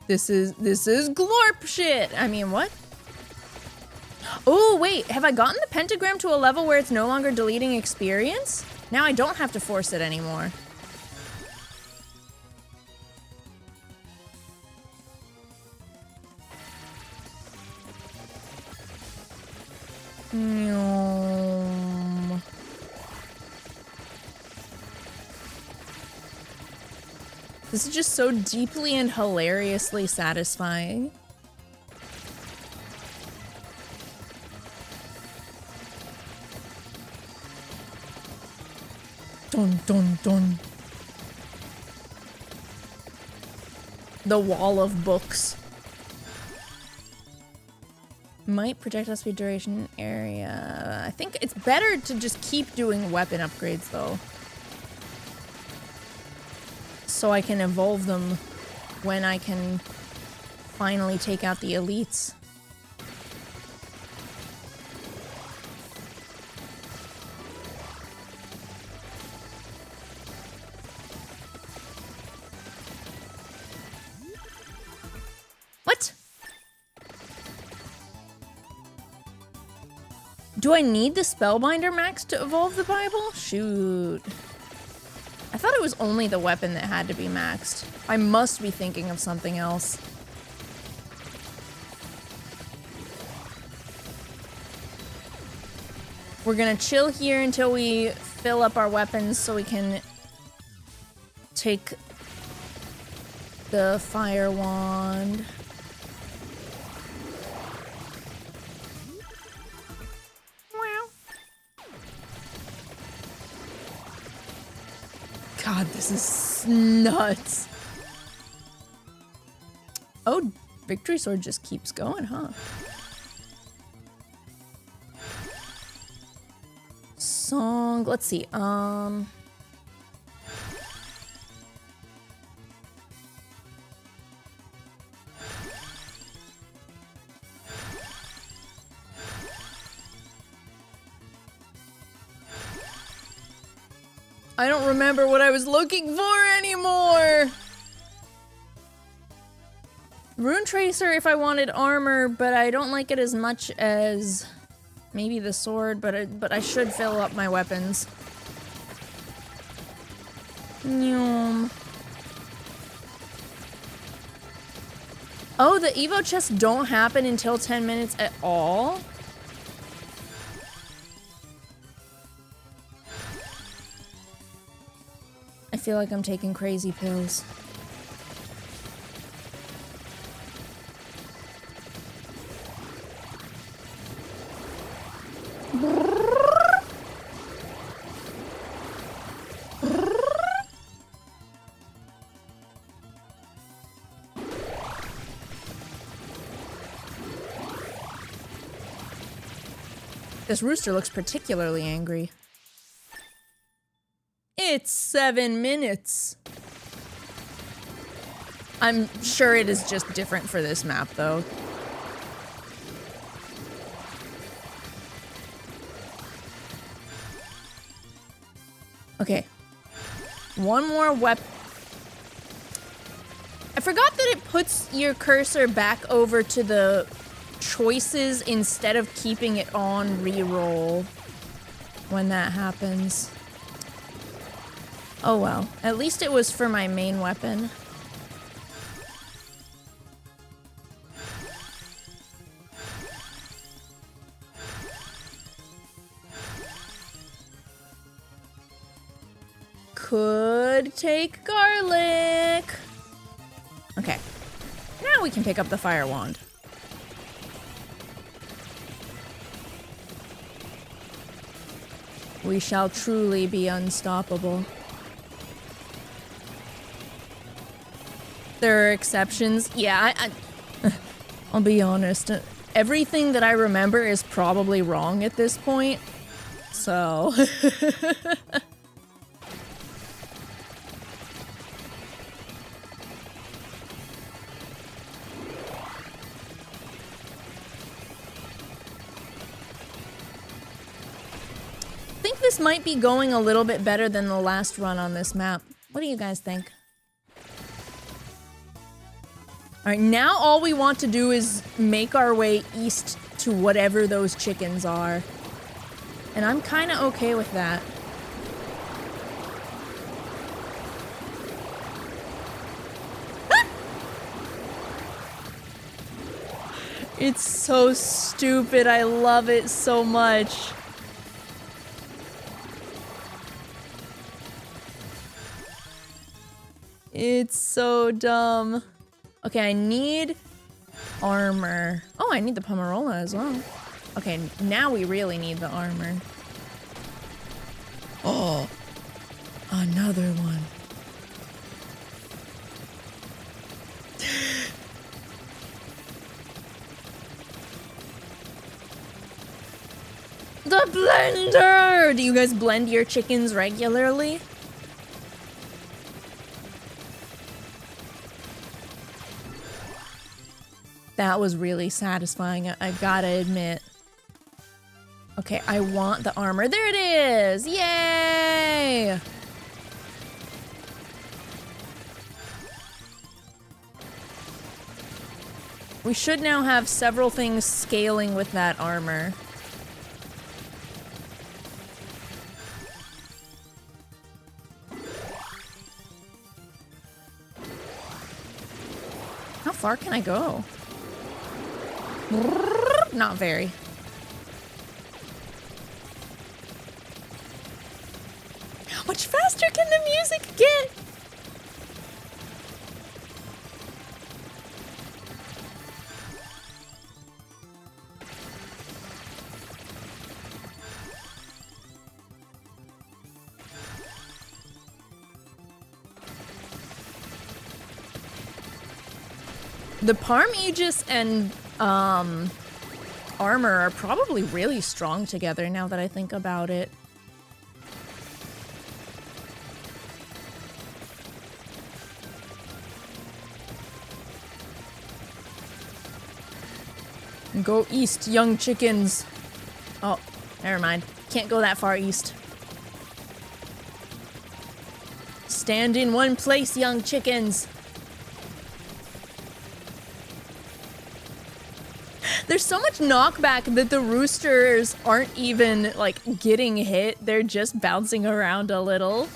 A: This is glorp shit. I mean, what? Oh, wait. Have I gotten the pentagram to a level where it's no longer deleting experience? Now I don't have to force it anymore. This is just so deeply and hilariously satisfying. Dun dun dun. The wall of books. Might projectile speed duration area. I think it's better to just keep doing weapon upgrades though. so I can evolve them when I can finally take out the elites. What? Do I need the Spellbinder max to evolve the Bible? Shoot. I thought it was only the weapon that had to be maxed. I must be thinking of something else. We're gonna chill here until we fill up our weapons so we can take the fire wand. God, this is nuts. Oh, Victory Sword just keeps going, huh? Song, let's see, I don't remember what I was looking for anymore. Rune Tracer if I wanted armor, but I don't like it as much as maybe the sword, but I should fill up my weapons. Nyum. Oh, the Evo chests don't happen until 10 minutes at all? I feel like I'm taking crazy pills. This rooster looks particularly angry. It's 7 minutes. I'm sure it is just different for this map, though. Okay. One more weapon. I forgot that it puts your cursor back over to the choices instead of keeping it on reroll when that happens. Oh well, at least it was for my main weapon. Could take garlic. Okay, now we can pick up the fire wand. We shall truly be unstoppable. There are exceptions. Yeah, I'll be honest. Everything that I remember is probably wrong at this point. So... I think this might be going a little bit better than the last run on this map. What do you guys think? Alright, now all we want to do is make our way east to whatever those chickens are. And I'm kind of okay with that. It's so stupid. I love it so much. It's so dumb. Okay, I need armor. Oh, I need the Pomerola as well. Okay, now we really need the armor. Oh, another one. The blender! Do you guys blend your chickens regularly? That was really satisfying, I gotta admit. Okay, I want the armor. There it is! Yay! We should now have several things scaling with that armor. How far can I go? Not very. How much faster can the music get? The Parm Aegis and armor are probably really strong together now that I think about it. Go east, young chickens. Oh, never mind. Can't go that far east. Stand in one place, young chickens. There's so much knockback that the roosters aren't even, like, getting hit. They're just bouncing around a little.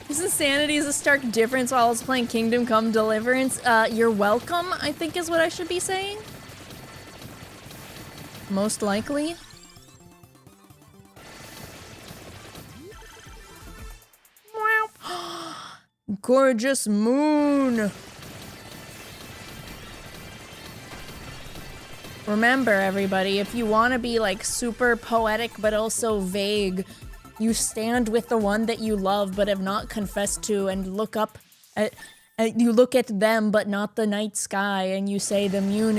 A: This insanity is a stark difference while I was playing Kingdom Come Deliverance. You're welcome, I think is what I should be saying. Most likely. Gorgeous moon. Remember, everybody, if you want to be like super poetic but also vague, you stand with the one that you love but have not confessed to and look up at you look at them but not the night sky, and you say the moon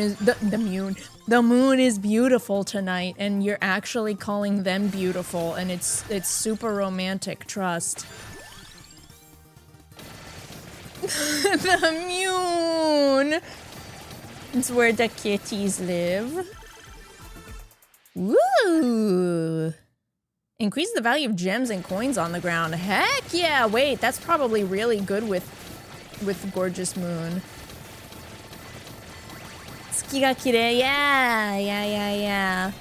A: is beautiful tonight, and you're actually calling them beautiful, and it's super romantic, trust. The moon! It's where the kitties live. Woo! Increase the value of gems and coins on the ground. Heck yeah! Wait, that's probably really good with Gorgeous Moon. Tsuki ga kirei. Yeah.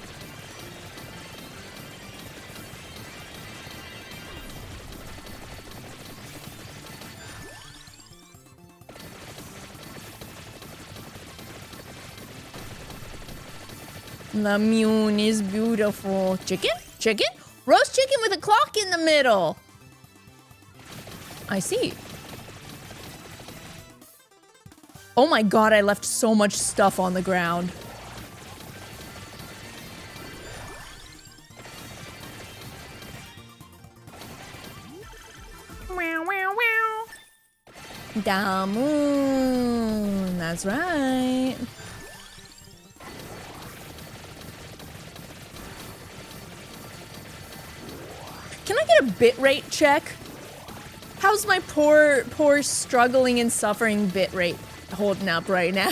A: The moon is beautiful. Chicken? Chicken? Roast chicken with a clock in the middle. I see. Oh my god, I left so much stuff on the ground. Da moon. That's right. Can I get a bitrate check? How's my poor struggling and suffering bitrate holding up right now?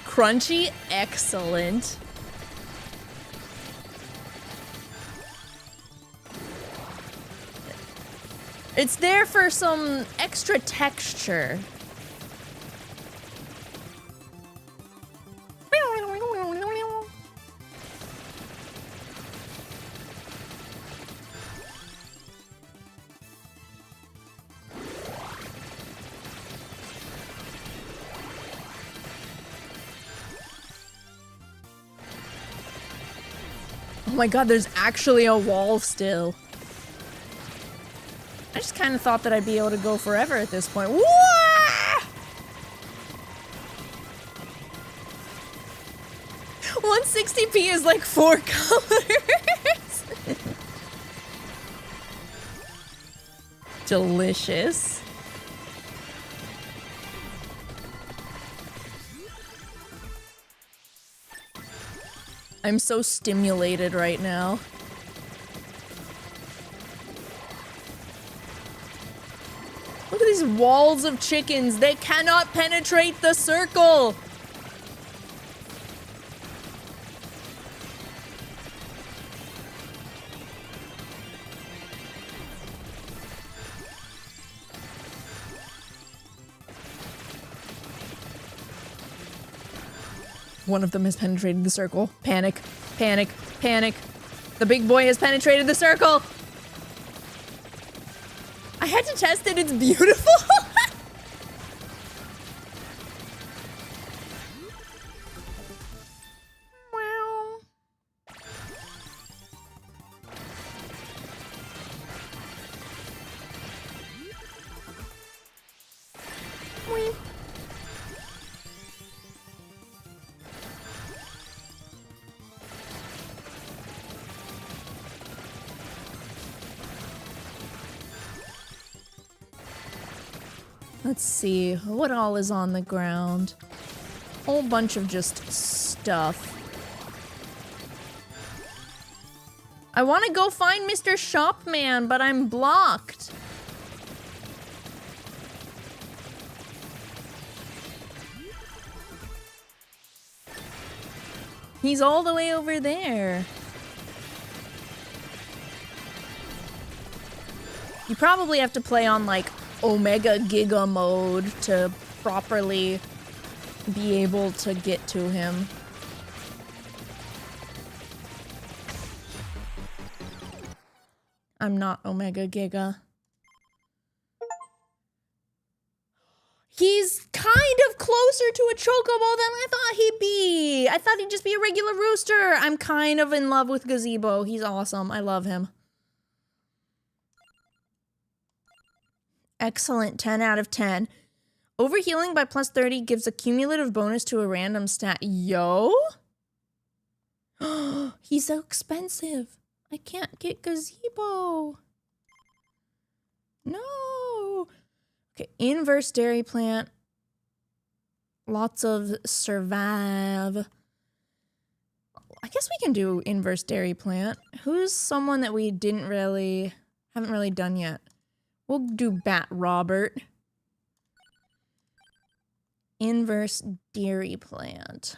A: Crunchy, excellent. It's there for some extra texture. Oh my god, there's actually a wall still. I just kind of thought that I'd be able to go forever at this point. Wah! 160p is like 4 colors. Delicious. I'm so stimulated right now. Look at these walls of chickens. They cannot penetrate the circle. One of them has penetrated the circle. Panic, panic, panic. The big boy has penetrated the circle. I had to test it. It's beautiful. Wow. Weep. Let's see, what all is on the ground? Whole bunch of just stuff. I want to go find Mr. Shopman, but I'm blocked. He's all the way over there. You probably have to play on like Omega Giga mode to properly be able to get to him. I'm not Omega Giga. He's kind of closer to a chocobo than I thought he'd be. I thought he'd just be a regular rooster. I'm kind of in love with Gazebo. He's awesome. I love him. Excellent, 10 out of 10. Overhealing by plus 30 gives a cumulative bonus to a random stat. Yo? He's so expensive. I can't get Gazebo. No. Okay, inverse dairy plant. Lots of survive. I guess we can do inverse dairy plant. Who's someone that we haven't really done yet? We'll do Bat Robert. Inverse dairy plant.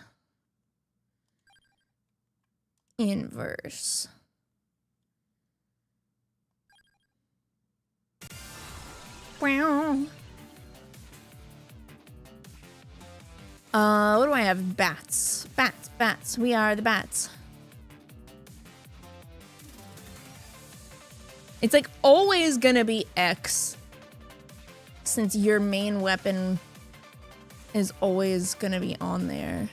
A: Inverse. Wow. What do I have? Bats. Bats, bats. We are the bats. It's like always gonna be X, since your main weapon is always gonna be on there.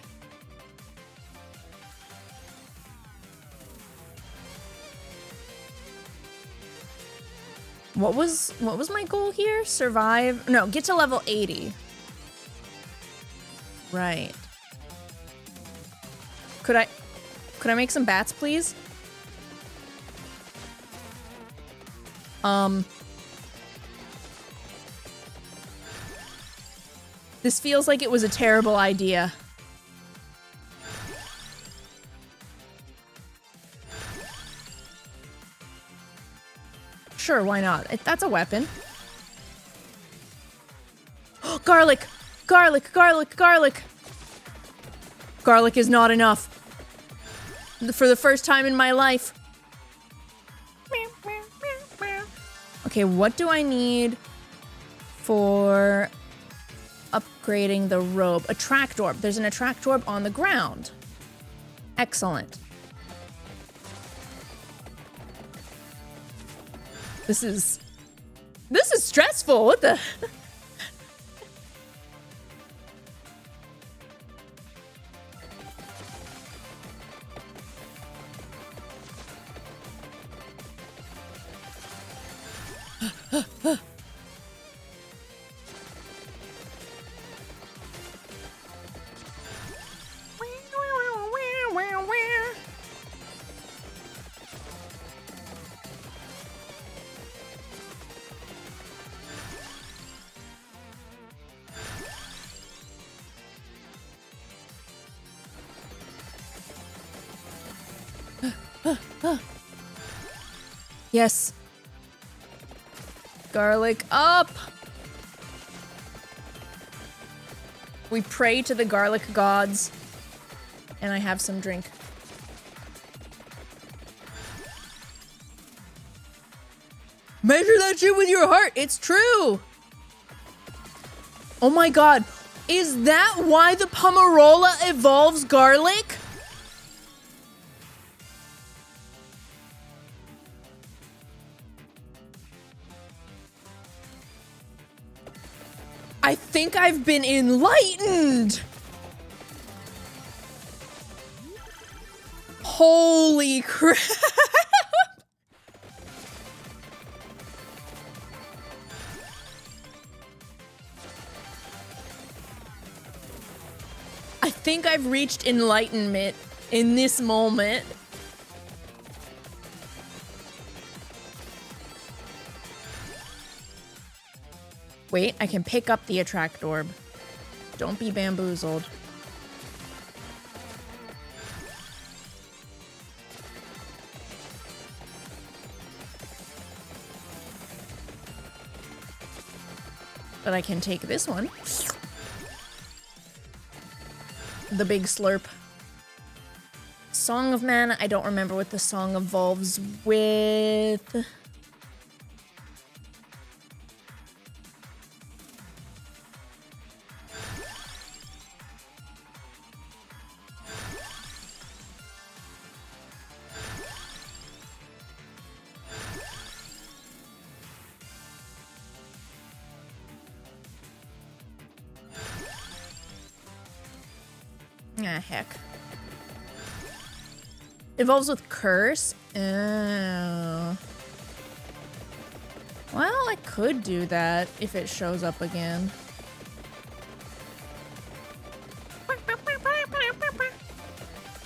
A: What was my goal here? Survive? No, get to level 80. Right. Could I make some bats, please? This feels like it was a terrible idea. Sure, why not? That's a weapon. Garlic! Garlic, garlic, garlic! Garlic is not enough. For the first time in my life. Okay, what do I need for upgrading the robe? Attract orb. There's an attract orb on the ground. Excellent. This is stressful. What the? Yes. Garlic up. We pray to the garlic gods. And I have some drink. Measure that shit with your heart. It's true. Oh my god. Is that why the Pomerola evolves garlic? I think I've been enlightened. Holy crap. I think I've reached enlightenment in this moment. Wait, I can pick up the attract orb. Don't be bamboozled. But I can take this one. The big slurp. Song of Mana, I don't remember what the song evolves with. Ah, heck. Evolves with Curse? Oh. Well, I could do that if it shows up again.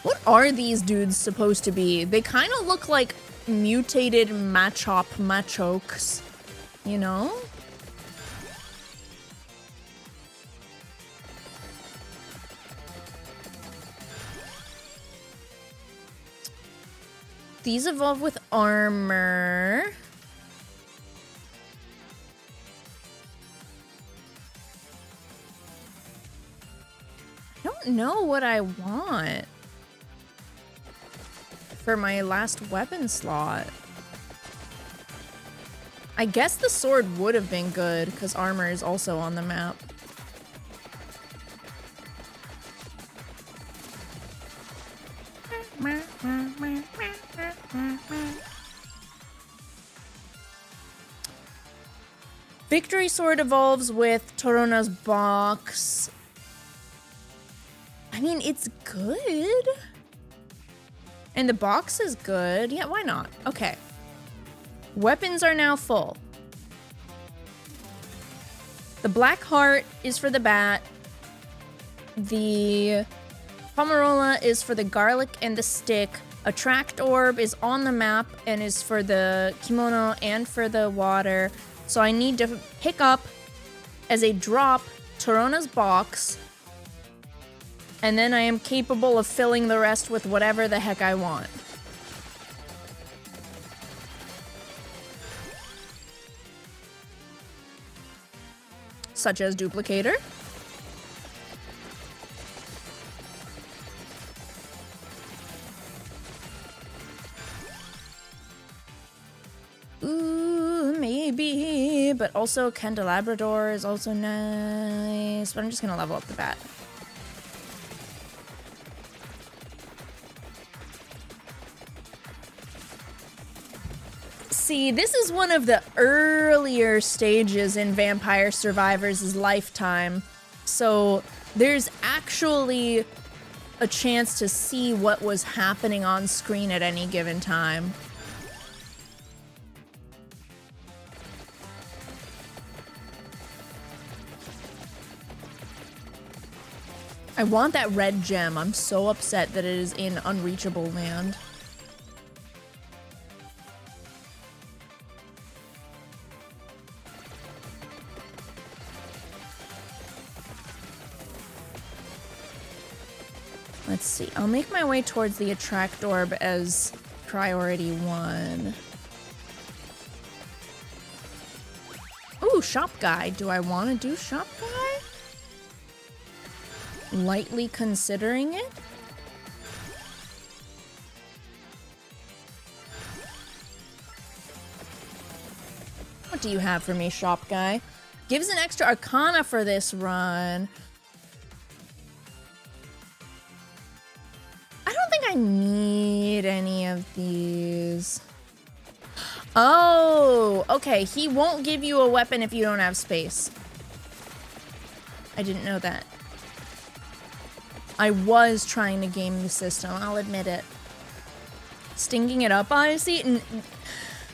A: What are these dudes supposed to be? They kind of look like mutated Machop Machokes, you know? These evolve with armor. I don't know what I want for my last weapon slot. I guess the sword would have been good because armor is also on the map. Victory Sword evolves with Torona's box. I mean, it's good. And the box is good. Yeah, why not? Okay. Weapons are now full. The Black Heart is for the bat. The Pomerola is for the garlic and the stick. Attract Orb is on the map and is for the kimono and for the water. So I need to pick up as a drop Torona's box. And then I am capable of filling the rest with whatever the heck I want. Such as Duplicator. Ooh, maybe. But also Candelabrador is also nice. But I'm just gonna level up the bat. See, this is one of the earlier stages in Vampire Survivors' lifetime. So there's actually a chance to see what was happening on screen at any given time. I want that red gem. I'm so upset that it is in unreachable land. Let's see. I'll make my way towards the attract orb as priority 1. Ooh, shop guy. Do I want to do shop guy? Lightly considering it. What do you have for me, shop guy? Gives an extra arcana for this run. I don't think I need any of these. Oh, okay. He won't give you a weapon if you don't have space. I didn't know that. I was trying to game the system, I'll admit it. Stinking it up, honestly?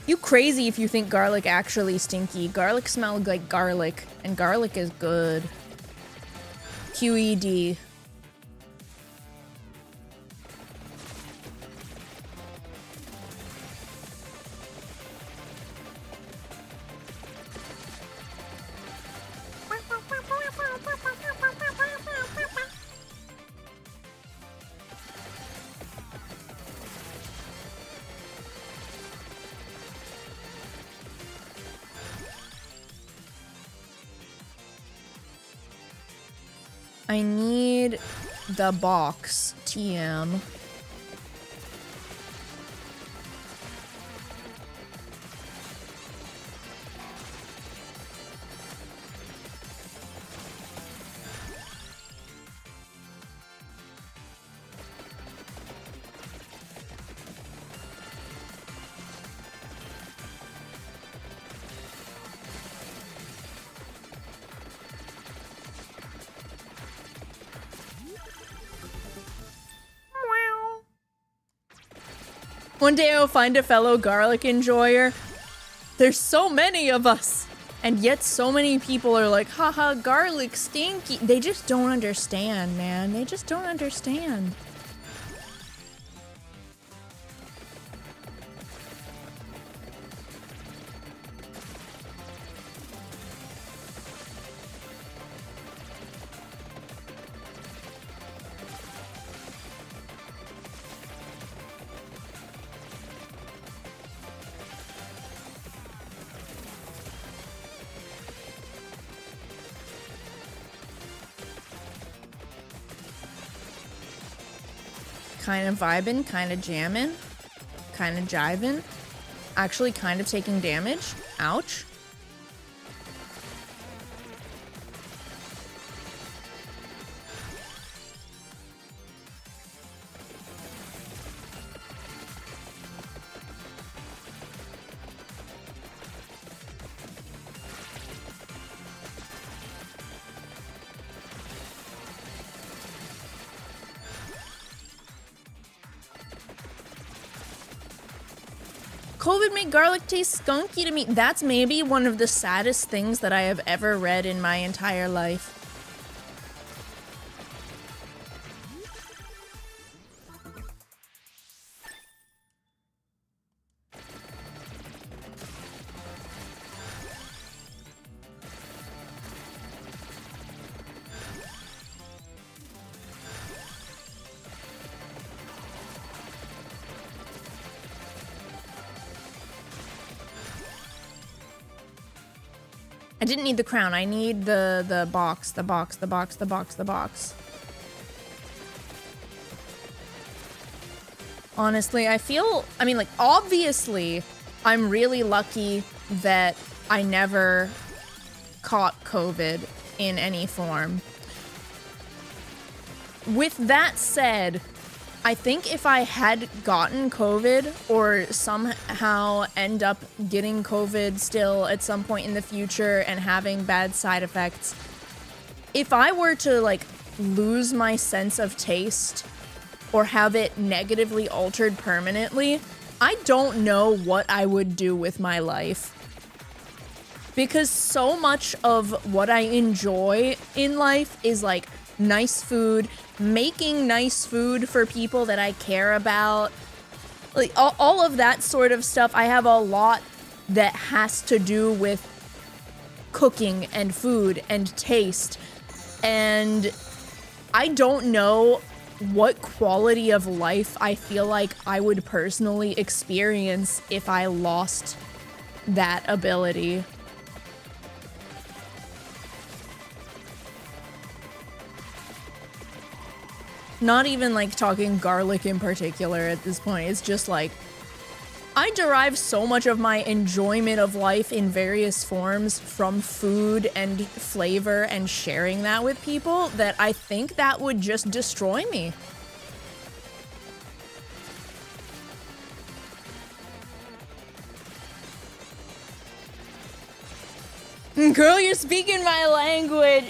A: You crazy if you think garlic actually stinky. Garlic smells like garlic, and garlic is good. QED. I need the box, TM. One day I'll find a fellow garlic enjoyer. There's so many of us, and yet so many people are like, haha, garlic stinky. They just don't understand, man. They just don't understand. Kind of vibing, kind of jamming, kind of jiving. Actually kind of taking damage. Ouch. COVID made garlic taste skunky to me. That's maybe one of the saddest things that I have ever read in my entire life. I didn't need the crown. I need the box, the box, the box, the box, the box. Honestly, I mean, like, obviously, I'm really lucky that I never caught COVID in any form. With that said, I think if I had gotten COVID or somehow end up getting COVID still at some point in the future and having bad side effects, if I were to like lose my sense of taste or have it negatively altered permanently, I don't know what I would do with my life. Because so much of what I enjoy in life is like nice food, making nice food for people that I care about, like all of that sort of stuff. I have a lot that has to do with cooking and food and taste, and I don't know what quality of life I feel like I would personally experience if I lost that ability. Not even like talking garlic in particular at this point. It's just like, I derive so much of my enjoyment of life in various forms from food and flavor and sharing that with people that I think that would just destroy me. Girl, you're speaking my language.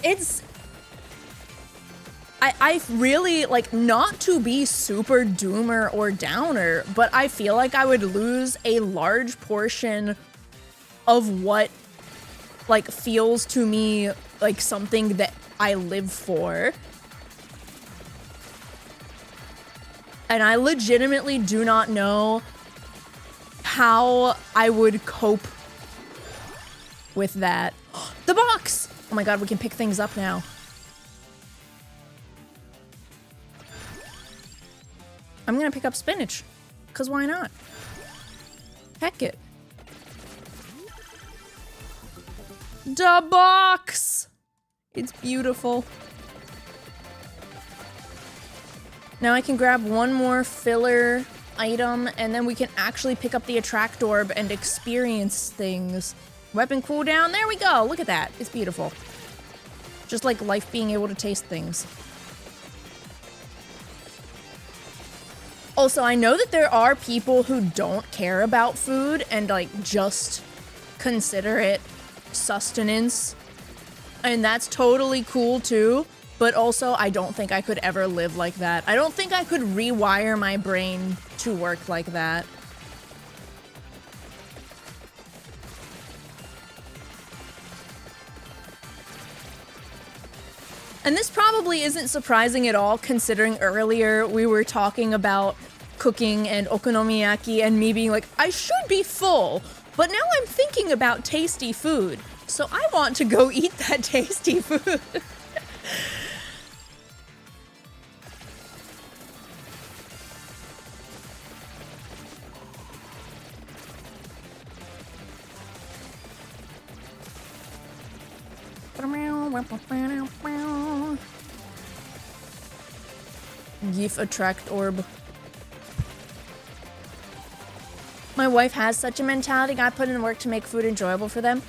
A: It's... I really, like, not to be super doomer or downer, but I feel like I would lose a large portion of what, like, feels to me like something that I live for. And I legitimately do not know how I would cope with that. The box! Oh my god, we can pick things up now. I'm gonna pick up spinach, cause why not? Heck it. Da box! It's beautiful. Now I can grab one more filler item, and then we can actually pick up the attract orb and experience things. Weapon cooldown, there we go, look at that, it's beautiful. Just like life being able to taste things. Also, I know that there are people who don't care about food and like just consider it sustenance. And that's totally cool too. But also, I don't think I could ever live like that. I don't think I could rewire my brain to work like that. And this probably isn't surprising at all, considering earlier we were talking about cooking and okonomiyaki and me being like, I should be full, but now I'm thinking about tasty food, so I want to go eat that tasty food. GIF attract orb. My wife has such a mentality. I put in work to make food enjoyable for them.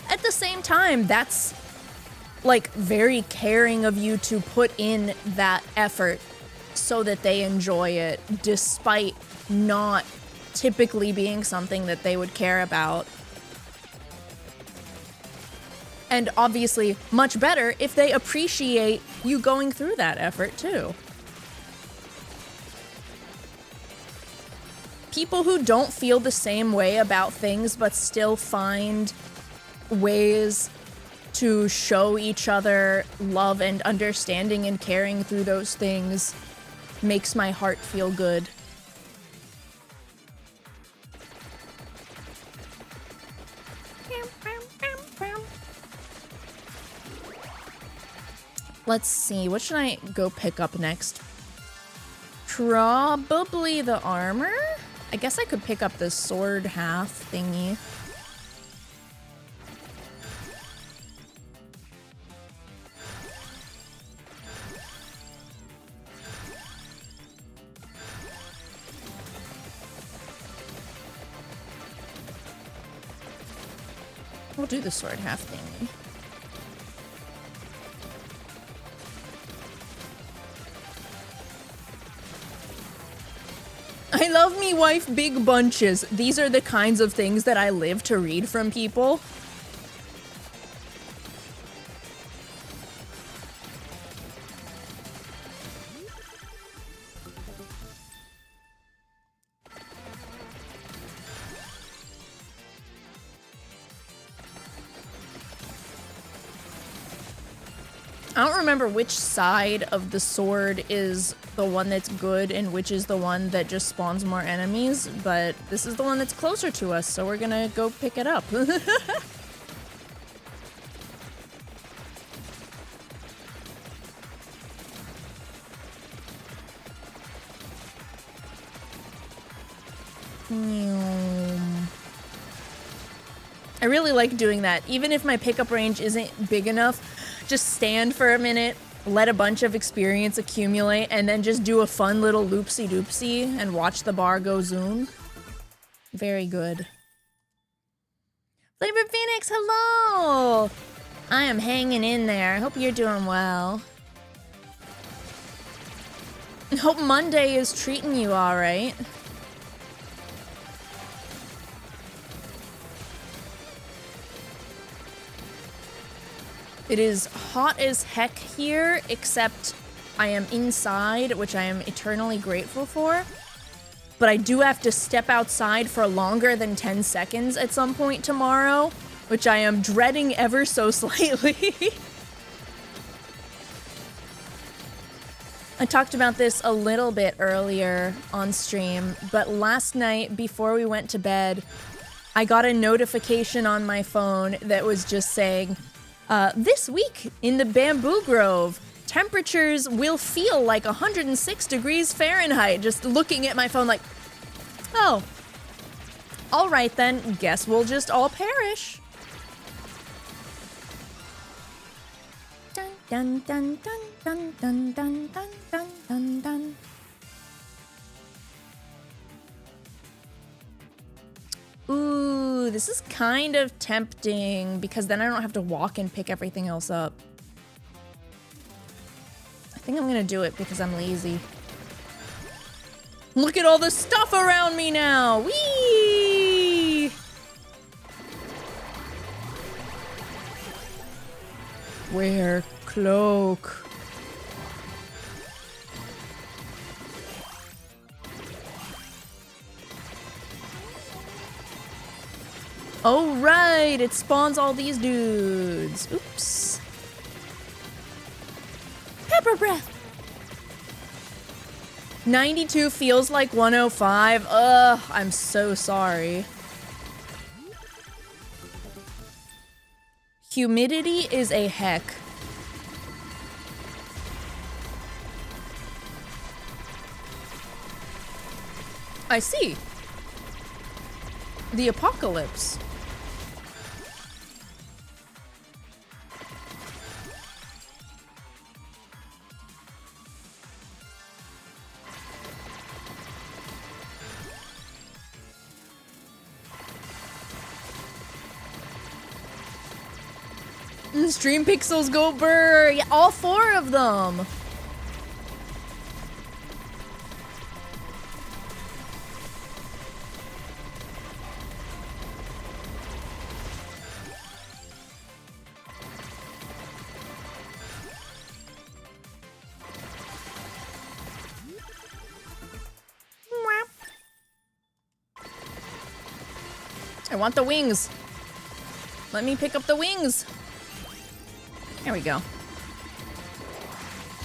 A: At the same time, that's like very caring of you to put in that effort so that they enjoy it, despite not typically being something that they would care about. And obviously, much better if they appreciate you going through that effort too. People who don't feel the same way about things but still find ways to show each other love and understanding and caring through those things makes my heart feel good. Let's see, what should I go pick up next? Probably the armor? I guess I could pick up the sword half thingy. We'll do the sword half thingy. I love me wife big bunches. These are the kinds of things that I live to read from people. I don't remember which side of the sword is the one that's good and which is the one that just spawns more enemies, but this is the one that's closer to us, so we're gonna go pick it up. I really like doing that. Even if my pickup range isn't big enough, just stand for a minute, let a bunch of experience accumulate, and then just do a fun little loopsie-doopsie and watch the bar go zoom. Very good. Flavor Phoenix, hello! I am hanging in there. I hope you're doing well. I hope Monday is treating you all right. It is hot as heck here, except I am inside, which I am eternally grateful for. But I do have to step outside for longer than 10 seconds at some point tomorrow, which I am dreading ever so slightly. I talked about this a little bit earlier on stream, but last night before we went to bed, I got a notification on my phone that was just saying, this week in the Bamboo Grove, temperatures will feel like 106 degrees Fahrenheit. Just looking at my phone like, oh, all right then, guess we'll just all perish. Dun dun dun dun dun dun dun dun dun dun. Ooh, this is kind of tempting because then I don't have to walk and pick everything else up. I think I'm gonna do it because I'm lazy. Look at all the stuff around me now! Whee! Wear cloak. Oh, right, it spawns all these dudes. Oops. Pepper breath. 92 feels like 105. Ugh, I'm so sorry. Humidity is a heck. I see. The apocalypse. Stream pixels go burr. Yeah, all 4 of them. I want the wings. Let me pick up the wings. There we go.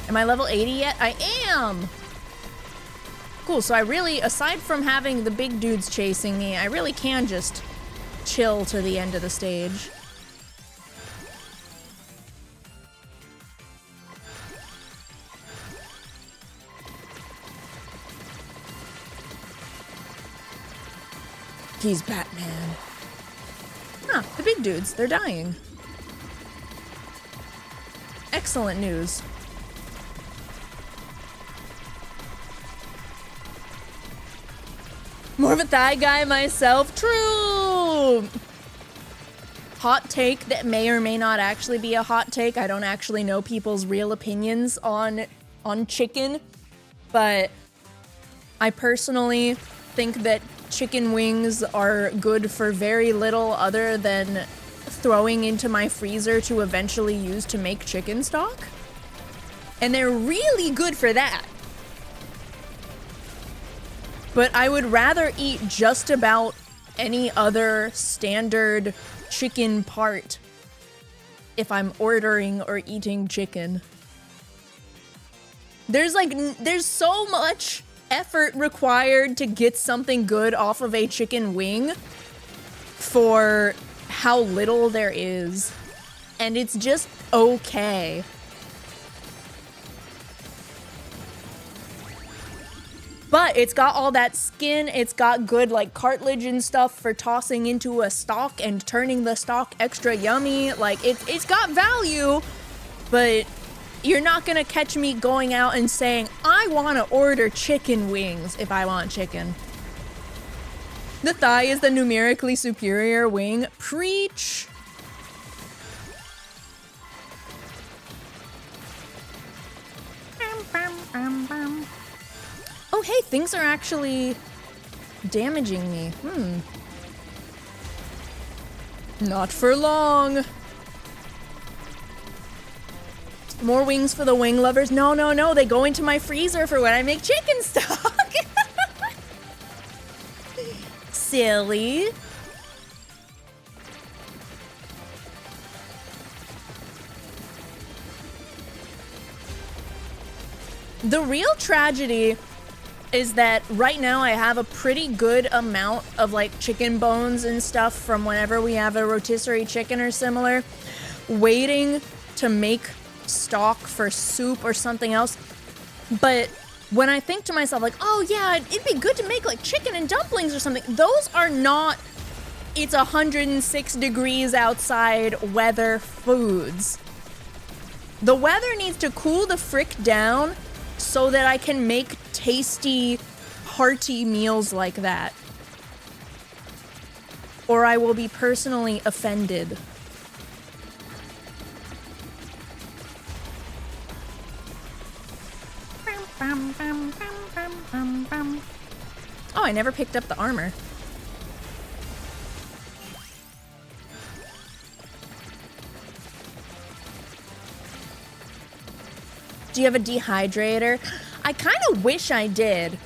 A: Am I level 80 yet? I am! Cool, so I really, aside from having the big dudes chasing me, I really can just chill to the end of the stage. He's Batman. Ah, the big dudes, they're dying. Excellent news. More of a thigh guy myself. True! Hot take that may or may not actually be a hot take. I don't actually know people's real opinions on chicken, but I personally think that chicken wings are good for very little other than throwing into my freezer to eventually use to make chicken stock. And they're really good for that. But I would rather eat just about any other standard chicken part if I'm ordering or eating chicken. There's so much effort required to get something good off of a chicken wing for how little there is, and it's just okay. But it's got all that skin, it's got good like cartilage and stuff for tossing into a stock and turning the stock extra yummy. Like it's got value, but you're not gonna catch me going out and saying, I wanna order chicken wings if I want chicken. The thigh is the numerically superior wing. Preach. Oh, hey, things are actually damaging me. Not for long. More wings for the wing lovers. No, no, no. They go into my freezer for when I make chicken stock. Silly. The real tragedy is that right now I have a pretty good amount of like chicken bones and stuff from whenever we have a rotisserie chicken or similar, waiting to make stock for soup or something else. But when I think to myself like, oh yeah, it'd be good to make like chicken and dumplings or something, those are not, it's 106 degrees outside weather foods. The weather needs to cool the frick down so that I can make tasty, hearty meals like that. Or I will be personally offended. Oh, I never picked up the armor. Do you have a dehydrator? I kind of wish I did.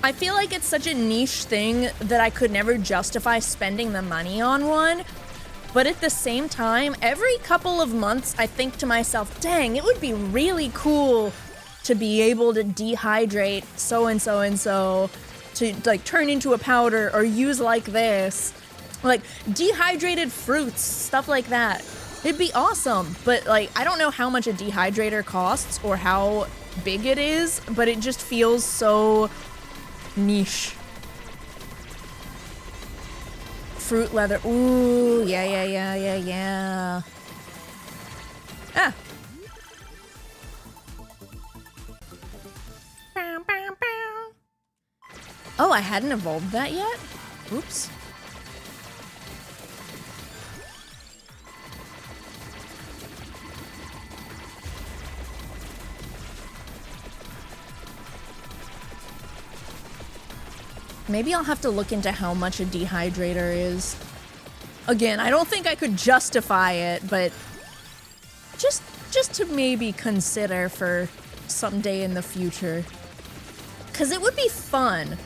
A: I feel like it's such a niche thing that I could never justify spending the money on one. But at the same time, every couple of months, I think to myself, dang, it would be really cool to be able to dehydrate so and so and so to like turn into a powder or use like this. Like dehydrated fruits, stuff like that. It'd be awesome, but like I don't know how much a dehydrator costs or how big it is, but it just feels so niche. Fruit leather. Ooh, yeah. Ah. Oh, I hadn't evolved that yet? Oops. Maybe I'll have to look into how much a dehydrator is. Again, I don't think I could justify it, but just to maybe consider for someday in the future. 'Cause it would be fun.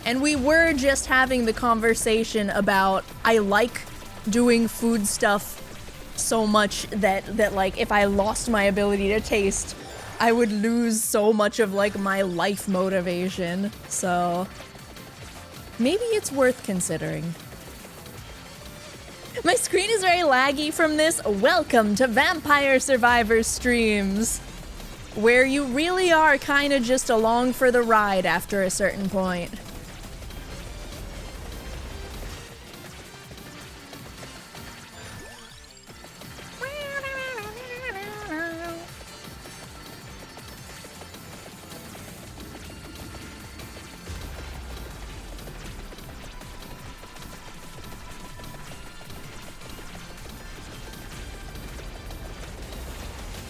A: And we were just having the conversation about I like doing food stuff so much that like if I lost my ability to taste, I would lose so much of like my life motivation. So maybe it's worth considering. My screen is very laggy from this. Welcome to Vampire Survivor streams, where you really are kind of just along for the ride after a certain point.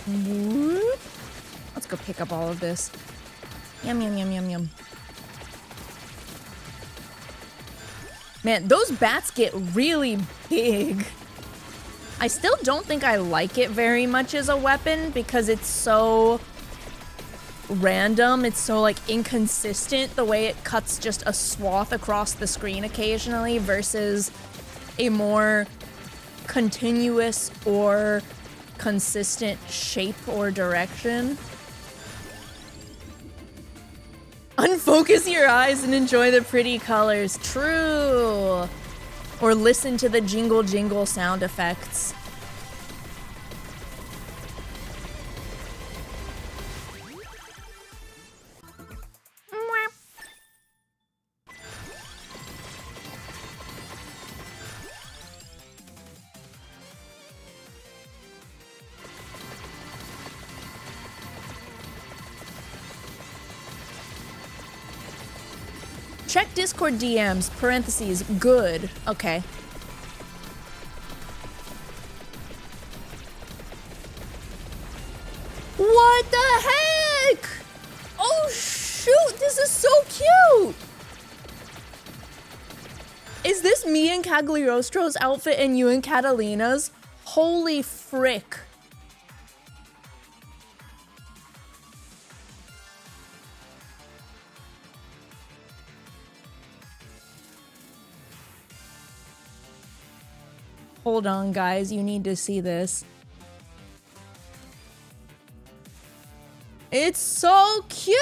A: Whoop. Let's go pick up all of this. Yum, yum, yum, yum, yum. Man, those bats get really big. I still don't think I like it very much as a weapon because it's so random. It's so like inconsistent the way it cuts just a swath across the screen occasionally versus a more continuous or consistent shape or direction. Unfocus your eyes and enjoy the pretty colors. True. Or listen to the jingle jingle sound effects. Check Discord DMs, parentheses, good. Okay. What the heck? Oh shoot, this is so cute! Is this me and Cagliostro's outfit and you and Catalina's? Holy frick. Hold on, guys, you need to see this. It's so cute!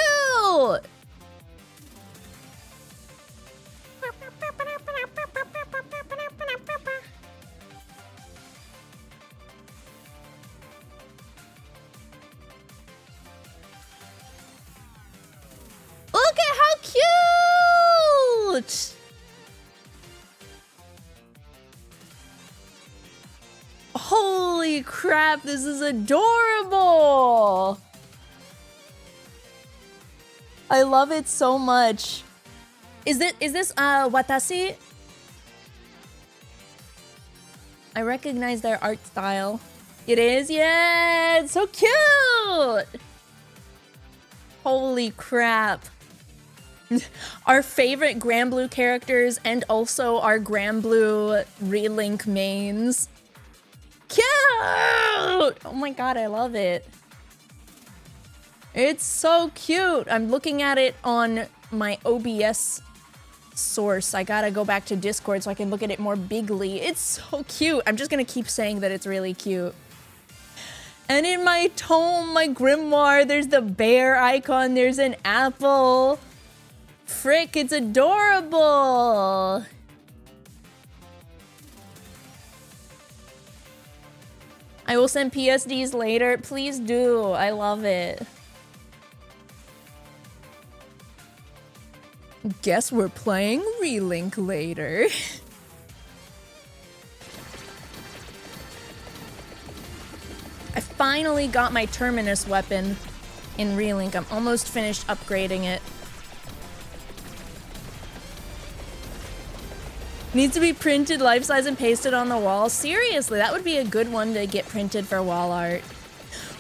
A: Look at how cute! Holy crap, this is adorable! I love it so much. Is this Watashi? I recognize their art style. It is? Yeah, it's so cute! Holy crap. Our favorite Granblue characters and also our Granblue relink mains. Cute! Oh my god, I love it. It's so cute. I'm looking at it on my OBS source. I gotta go back to Discord so I can look at it more bigly. It's so cute. I'm just gonna keep saying that it's really cute. And in my tome, my grimoire, there's the bear icon. There's an apple. Frick, it's adorable. I will send PSDs later. Please do. I love it. Guess we're playing Relink later. I finally got my Terminus weapon in Relink. I'm almost finished upgrading it. Needs to be printed life-size and pasted on the wall. Seriously, that would be a good one to get printed for wall art.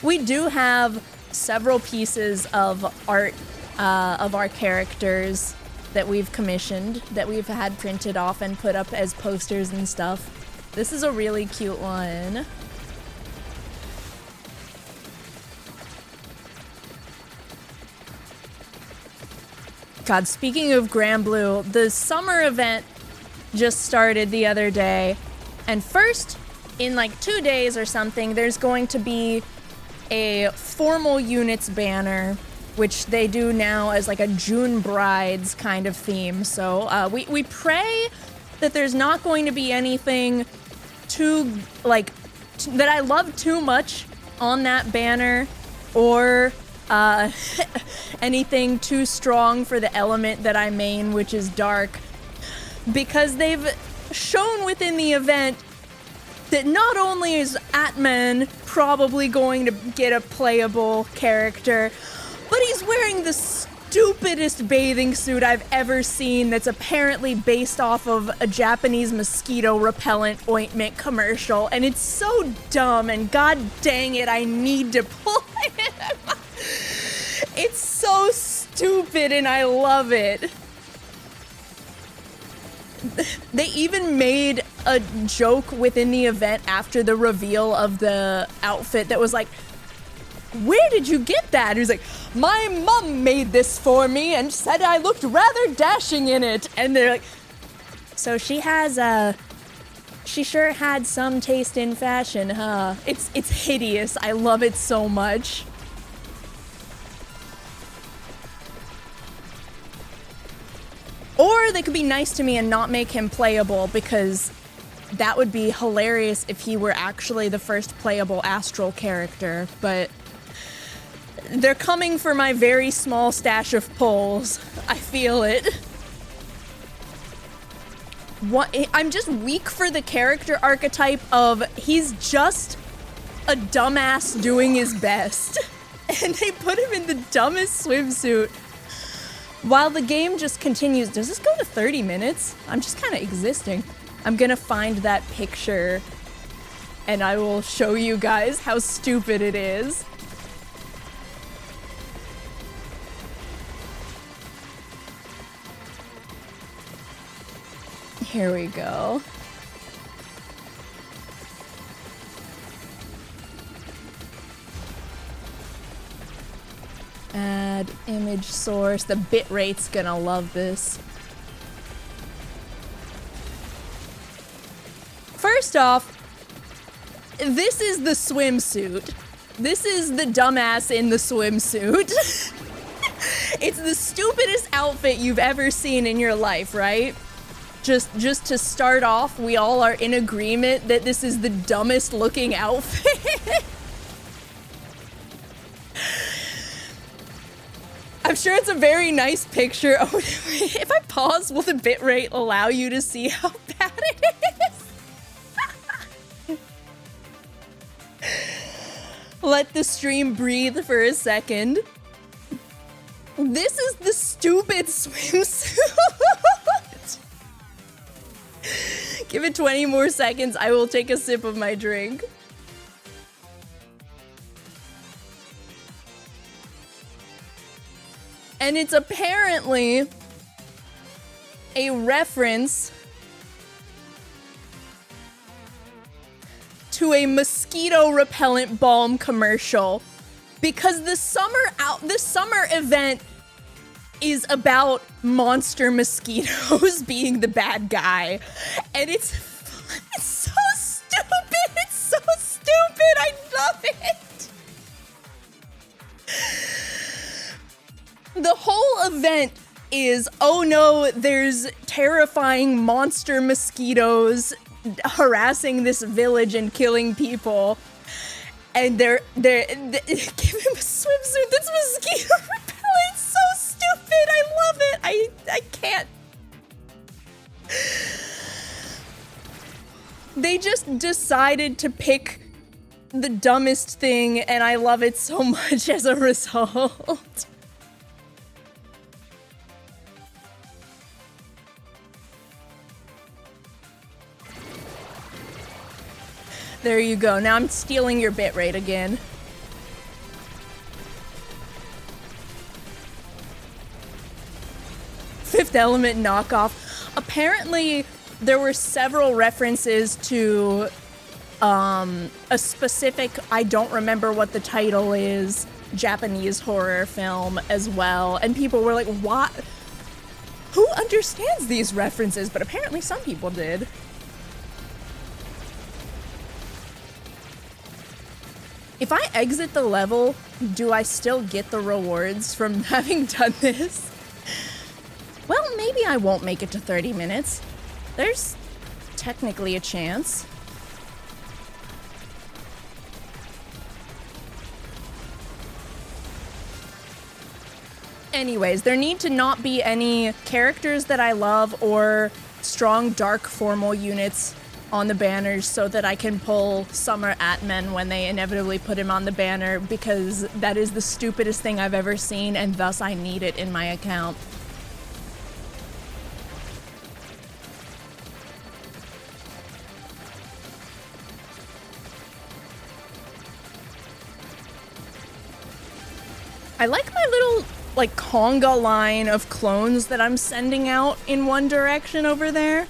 A: We do have several pieces of art of our characters that we've commissioned, that we've had printed off and put up as posters and stuff. This is a really cute one. God, speaking of Granblue, the summer event just started the other day, and first, in like 2 days or something, there's going to be a formal units banner, which they do now as like a June Brides kind of theme. So we pray that there's not going to be anything too, like, that I love too much on that banner, or anything too strong for the element that I main, which is dark. Because they've shown within the event that not only is Atman probably going to get a playable character, but he's wearing the stupidest bathing suit I've ever seen that's apparently based off of a Japanese mosquito repellent ointment commercial, and it's so dumb, and god dang it, I need to play it. It's so stupid and I love it. They even made a joke within the event after the reveal of the outfit that was like, where did you get that? He was like, my mom made this for me and said I looked rather dashing in it. And they're like, so she has she sure had some taste in fashion, huh? It's hideous. I love it so much. Or they could be nice to me and not make him playable, because that would be hilarious if he were actually the first playable Astral character, but they're coming for my very small stash of pulls. I feel it. What? I'm just weak for the character archetype of he's just a dumbass doing his best. And they put him in the dumbest swimsuit. While the game just continues, does this go to 30 minutes? I'm just kind of existing. I'm gonna find that picture and I will show you guys how stupid it is. Here we go. Add image source. The bitrate's gonna love this. First off, this is the swimsuit. This is the dumbass in the swimsuit. It's the stupidest outfit you've ever seen in your life, right? Just to start off, we all are in agreement that this is the dumbest looking outfit. I'm sure it's a very nice picture. Oh, if I pause, will the bitrate allow you to see how bad it is? Let the stream breathe for a second. This is the stupid swimsuit. Give it 20 more seconds. I will take a sip of my drink. And it's apparently a reference to a mosquito repellent balm commercial, because the summer event is about monster mosquitoes being the bad guy, and it's so stupid. It's so stupid. I love it. The whole event is, oh no, there's terrifying monster mosquitoes harassing this village and killing people, and they're give him a swimsuit that's mosquito repellent. It's so stupid. I love it. I can't. They just decided to pick the dumbest thing, and I love it so much as a result. There you go. Now I'm stealing your bitrate again. Fifth Element knockoff. Apparently, there were several references to a specific, I don't remember what the title is, Japanese horror film as well. And people were like, what? Who understands these references? But apparently some people did. If I exit the level, do I still get the rewards from having done this? Well, maybe I won't make it to 30 minutes. There's technically a chance. Anyways, there need to not be any characters that I love or strong dark formal units on the banners so that I can pull Summer Atman when they inevitably put him on the banner, because that is the stupidest thing I've ever seen, and thus I need it in my account. I like my little, like, conga line of clones that I'm sending out in one direction over there.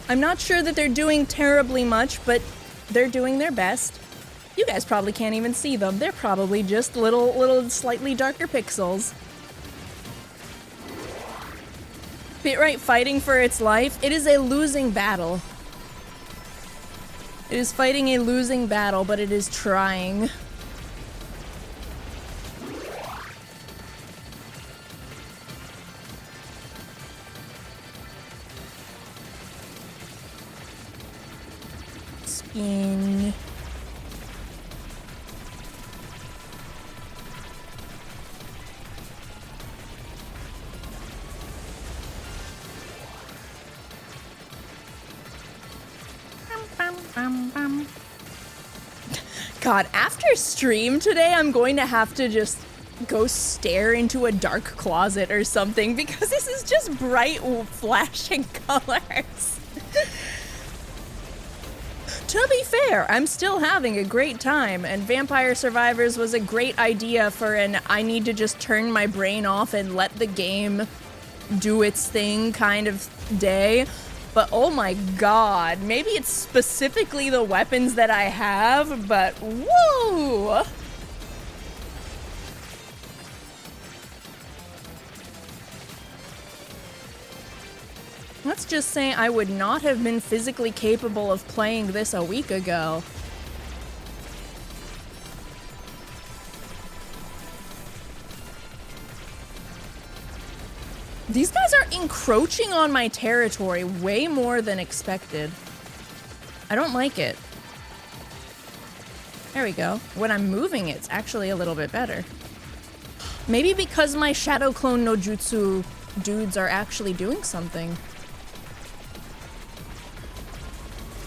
A: I'm not sure that they're doing terribly much, but they're doing their best. You guys probably can't even see them. They're probably just little slightly darker pixels. Bitrate fighting for its life. It is a losing battle. It is fighting a losing battle, but it is trying. Spin. God, after stream today, I'm going to have to just go stare into a dark closet or something because this is just bright flashing colors. To be fair, I'm still having a great time, and Vampire Survivors was a great idea for an I need to just turn my brain off and let the game do its thing kind of day. But oh my god, maybe it's specifically the weapons that I have, but whoa! Let's just say I would not have been physically capable of playing this a week ago. These guys are encroaching on my territory way more than expected. I don't like it. There we go. When I'm moving, it's actually a little bit better. Maybe because my Shadow Clone no Jutsu dudes are actually doing something.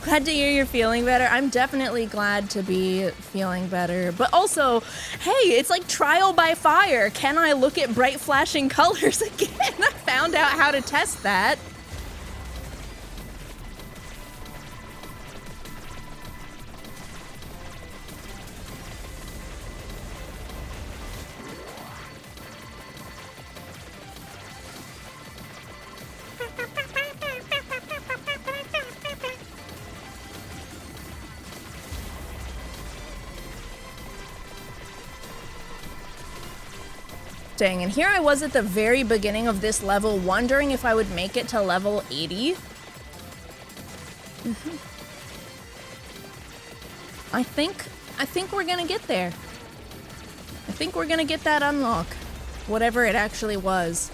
A: Glad to hear you're feeling better. I'm definitely glad to be feeling better. But also, hey, it's like trial by fire. Can I look at bright flashing colors again? I found out how to test that. Dang, and here I was at the very beginning of this level wondering if I would make it to level 80. I think we're gonna get there. I think we're gonna get that unlock. Whatever it actually was.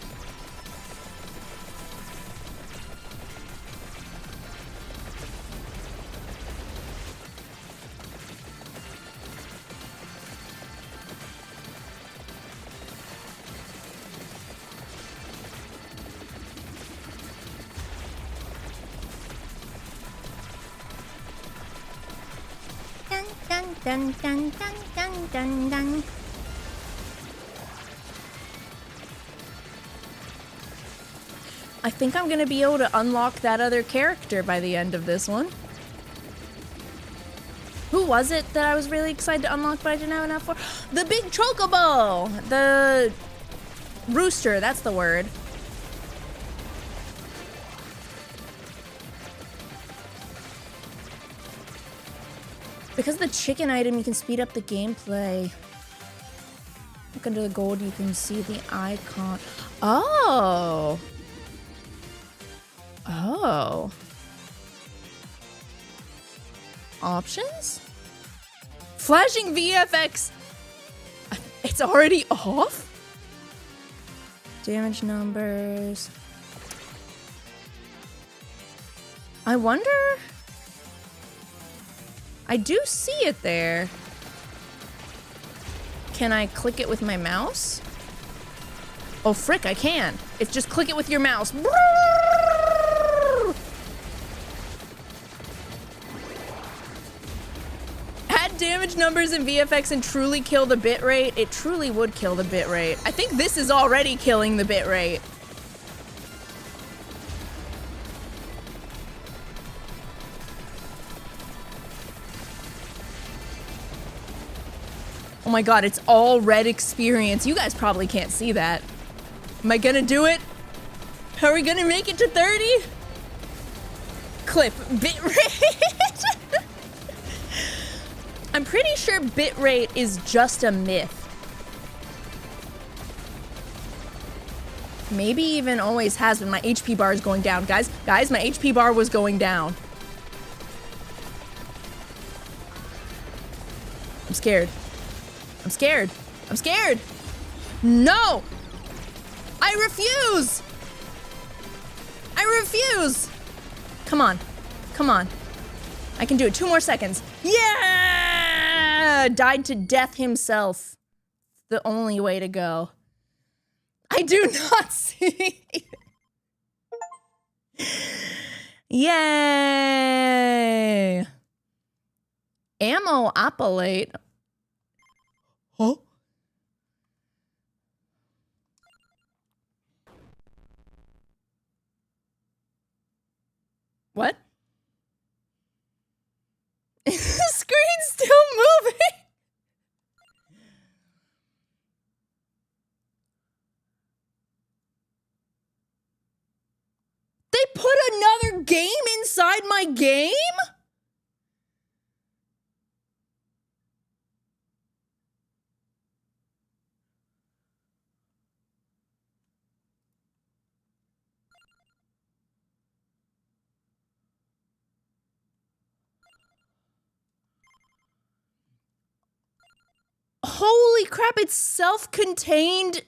A: Dun, dun, dun, dun, dun, dun. I think I'm gonna be able to unlock that other character by the end of this one. Who was it that I was really excited to unlock but I didn't have enough for? The big chocobo! The rooster, that's the word. Because of the chicken item, you can speed up the gameplay. Look under the gold, you can see the icon. Oh! Oh. Options? Flashing VFX! It's already off? Damage numbers. I wonder... I do see it there. Can I click it with my mouse? Oh, frick, I can. It's just click it with your mouse. Add damage numbers and VFX and truly kill the bitrate. It truly would kill the bitrate. I think this is already killing the bitrate. Oh my god, it's all red experience. You guys probably can't see that. Am I gonna do it? Are we gonna make it to 30? Clip bitrate. I'm pretty sure bitrate is just a myth. Maybe even always has been. My HP bar is going down. Guys, my HP bar was going down. I'm scared. I'm scared. I'm scared. No! I refuse! I refuse! Come on. Come on. I can do it. 2 more seconds. Yeah! Died to death himself. The only way to go. I do not see. Yay! Ammo appellate. Huh? What? The screen's still moving. They put another game inside my game? Holy crap, it's self-contained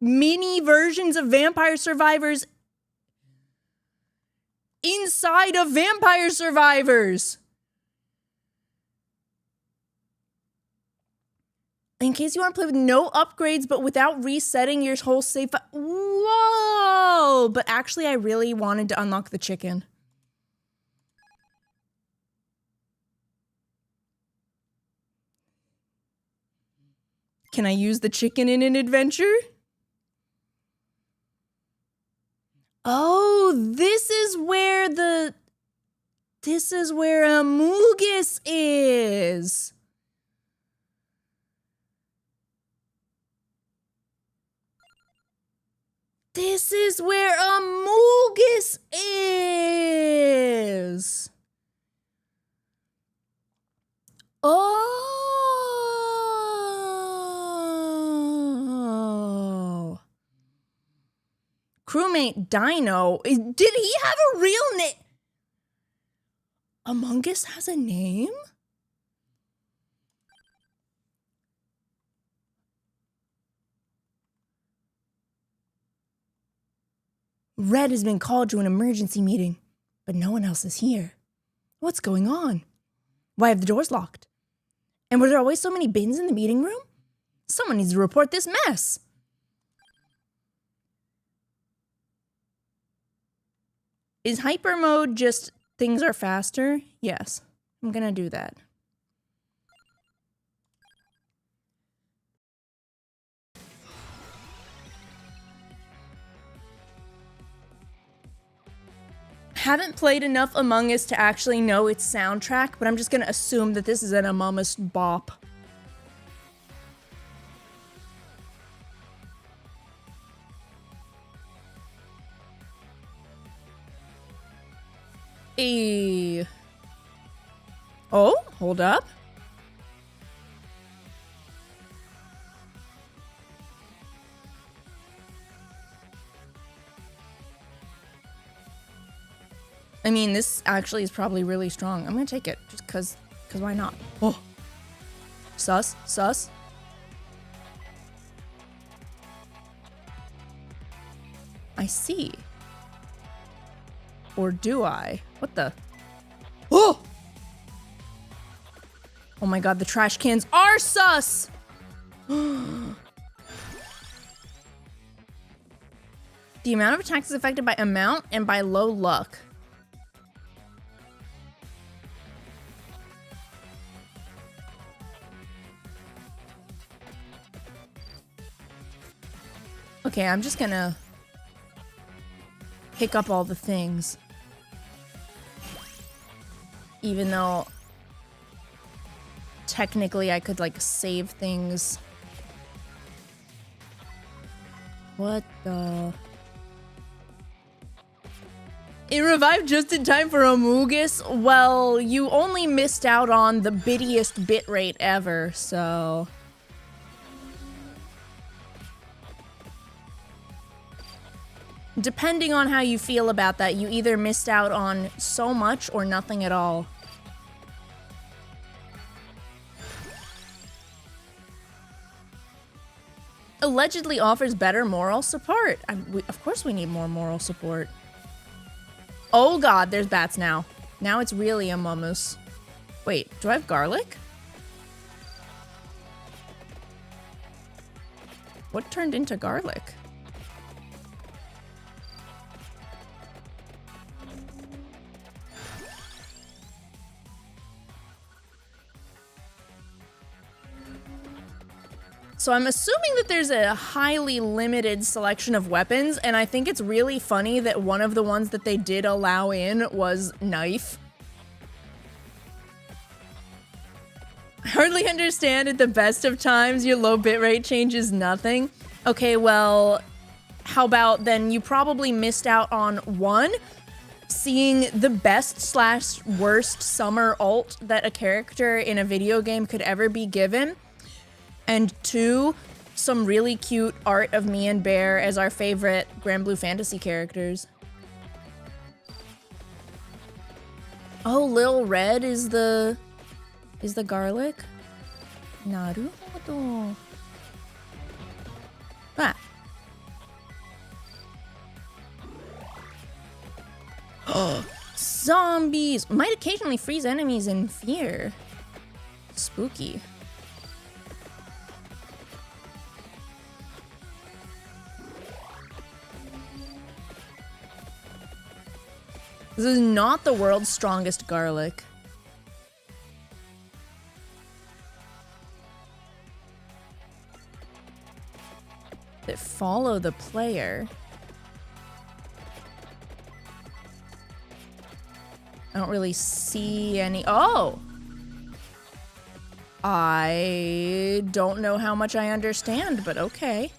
A: mini versions of Vampire Survivors inside of Vampire Survivors. In case you want to play with no upgrades, but without resetting your whole save. Whoa! But actually, I really wanted to unlock the chicken. Can I use the chicken in an adventure? Oh, this is where Amogus is. This is where Amogus is. Oh. Crewmate Dino. Did he have a real name? Among Us has a name? Red has been called to an emergency meeting, but no one else is here. What's going on? Why have the doors locked? And were there always so many bins in the meeting room? Someone needs to report this mess. Is hyper mode just things are faster? Yes, I'm gonna do that. Haven't played enough Among Us to actually know its soundtrack, but I'm just gonna assume that this is an Among Us bop. Oh, hold up. I mean, this actually is probably really strong. I'm gonna take it, just cause why not? Oh. Sus, sus. I see. Or do I? What the? Oh! Oh my god, the trash cans are sus! The amount of attacks is affected by amount and by low luck. Okay, I'm just gonna pick up all the things. Even though technically I could like save things. What the? It revived just in time for Amogus? Well, you only missed out on the bittiest bitrate ever, so... Depending on how you feel about that, you either missed out on so much or nothing at all. Allegedly offers better moral support. Of course we need more moral support. Oh god, there's bats now. Now it's really a mummus. Wait, do I have garlic? What turned into garlic? So I'm assuming that there's a highly limited selection of weapons, and I think it's really funny that one of the ones that they did allow in was knife. I hardly understand at the best of times your low bitrate changes nothing. Okay, well, how about then you probably missed out on one, seeing the best / worst summer ult that a character in a video game could ever be given. And 2, some really cute art of me and Bear as our favorite Grand Blue Fantasy characters. Oh, Lil Red is the garlic? Naruhodo. Ah. Zombies! Might occasionally freeze enemies in fear. Spooky. This is not the world's strongest garlic. That follow the player. I don't really see any. Oh! I don't know how much I understand, but okay.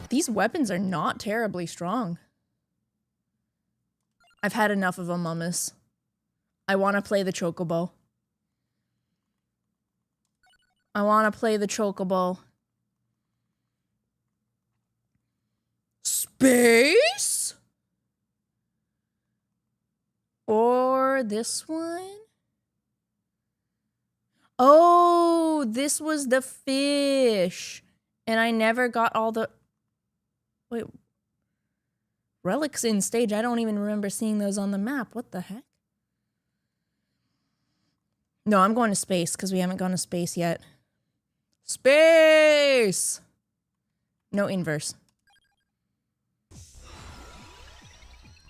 A: These weapons are not terribly strong. I've had enough of Among Us. I want to play the Chocobo. I want to play the Chocobo. Space? Or this one? Oh, this was the fish. And I never got all the... Wait. Relics in stage. I don't even remember seeing those on the map. What the heck? No, I'm going to space because we haven't gone to space yet. Space! No inverse.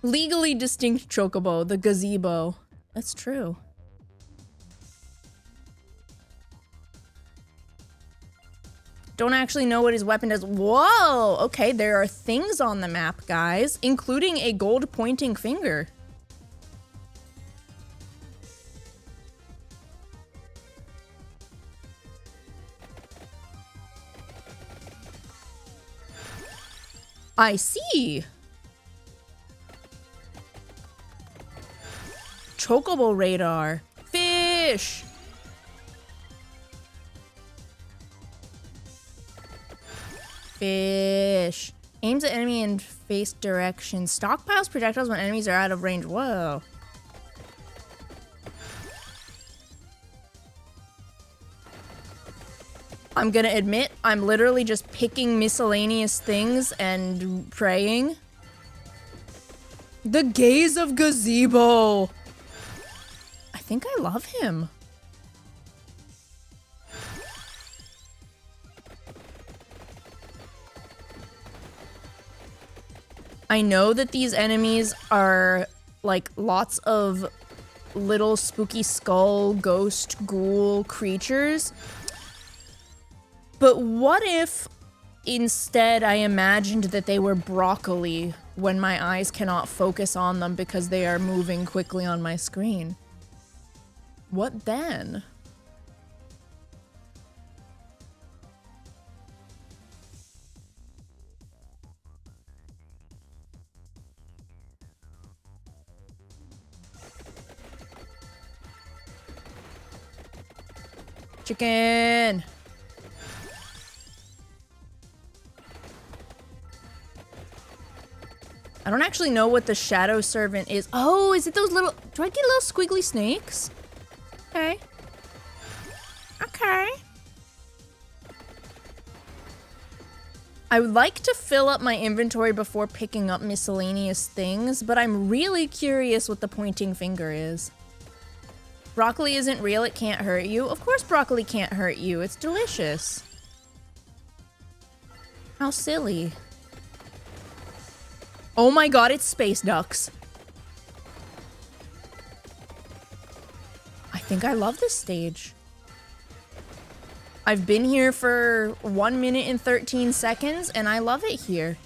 A: Legally distinct Chocobo, the gazebo. That's true. Don't actually know what his weapon does. Whoa! Okay, there are things on the map, guys, including a gold pointing finger. I see. Chocobo radar. Fish. Fish. Aims at enemy in face direction. Stockpiles projectiles when enemies are out of range. Whoa. I'm gonna admit, I'm literally just picking miscellaneous things and praying. The gaze of Gazebo. I think I love him. I know that these enemies are like lots of little spooky skull, ghost, ghoul creatures. But what if instead I imagined that they were broccoli when my eyes cannot focus on them because they are moving quickly on my screen? What then? Chicken! I don't actually know what the shadow servant is. Oh, is it those little... Do I get little squiggly snakes? Okay. Okay. I would like to fill up my inventory before picking up miscellaneous things, but I'm really curious what the pointing finger is. Broccoli isn't real, it can't hurt you. Of course broccoli can't hurt you, it's delicious. How silly. Oh my god, it's space ducks. think I love this stage. I've been here for 1 minute and 13 seconds, and I love it here.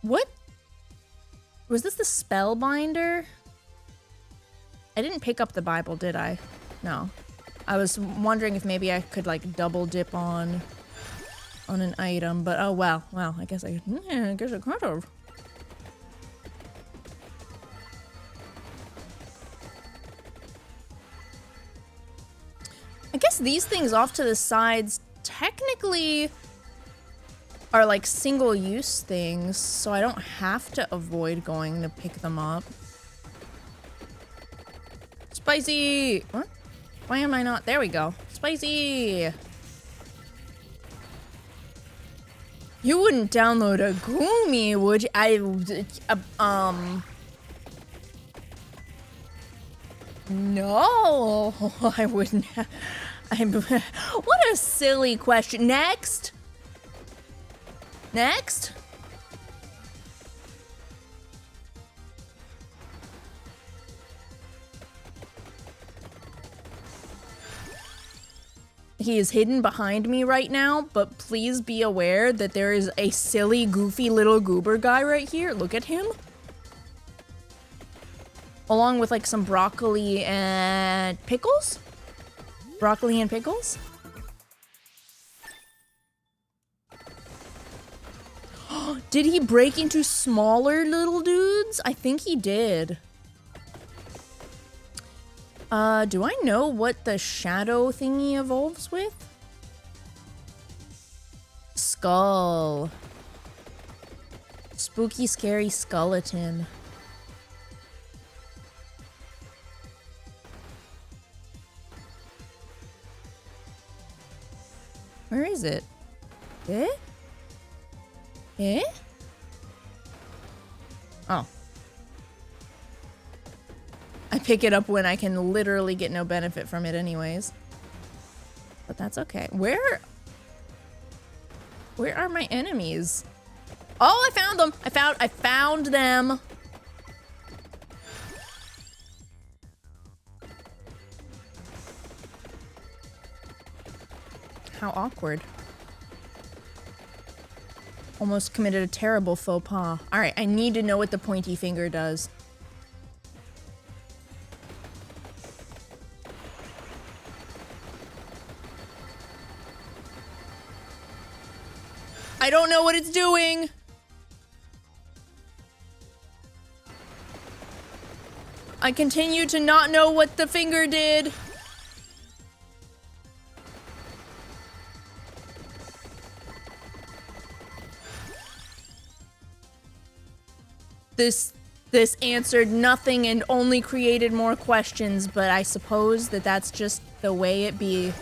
A: What? Was this the Spellbinder? I didn't pick up the Bible, did I? No. I was wondering if maybe I could, like, double dip on an item, but oh well. Well, I guess I could have. I guess these things off to the sides technically are like single-use things, so I don't have to avoid going to pick them up. Spicy! What? Why am I not? There we go. Spicy! You wouldn't download a Goomy, would you? No, I wouldn't. What a silly question. Next. Next. He is hidden behind me right now, but please be aware that there is a silly, goofy little goober guy right here. Look at him. Along with like some broccoli and pickles? Broccoli and pickles? Did he break into smaller little dudes? I think he did. Do I know what the shadow thingy evolves with? Skull. Spooky, scary skeleton. Where is it? Eh? Eh? Oh. I pick it up when I can literally get no benefit from it anyways. But that's okay. Where are my enemies? Oh, I found them! I found them! How awkward. Almost committed a terrible faux pas. Alright, I need to know what the pointy finger does. I don't know what it's doing! I continue to not know what the finger did. This answered nothing and only created more questions, but I suppose that that's just the way it be.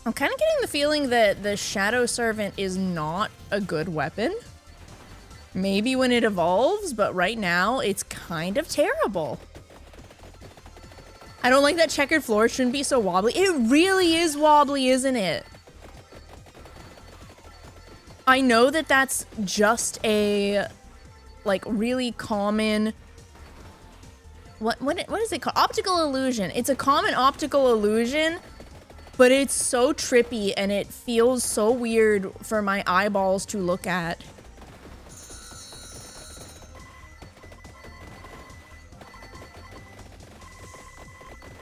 A: I'm kind of getting the feeling that the Shadow Servant is not a good weapon. Maybe when it evolves, but right now it's kind of terrible. I don't like that checkered floor. It shouldn't be so wobbly. It really is wobbly, isn't it? I know that that's just a, like, really common... What is it called? Optical illusion. It's a common optical illusion, but it's so trippy and it feels so weird for my eyeballs to look at.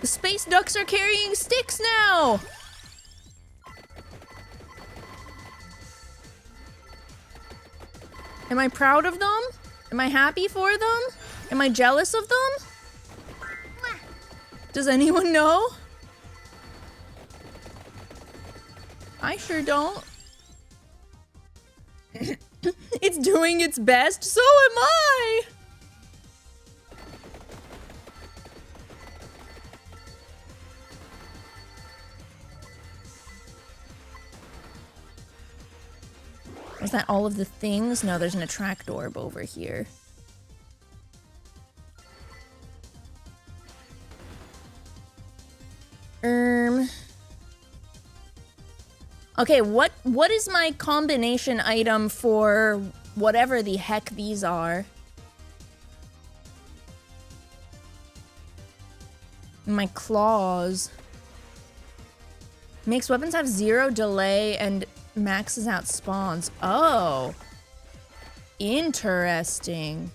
A: The space ducks are carrying sticks now! Am I proud of them? Am I happy for them? Am I jealous of them? Does anyone know? I sure don't. It's doing its best, so am I! Is that all of the things? No, there's an attract orb over here. Okay, what is my combination item for whatever the heck these are? My claws. Makes weapons have 0 delay and maxes out spawns. Oh. Interesting.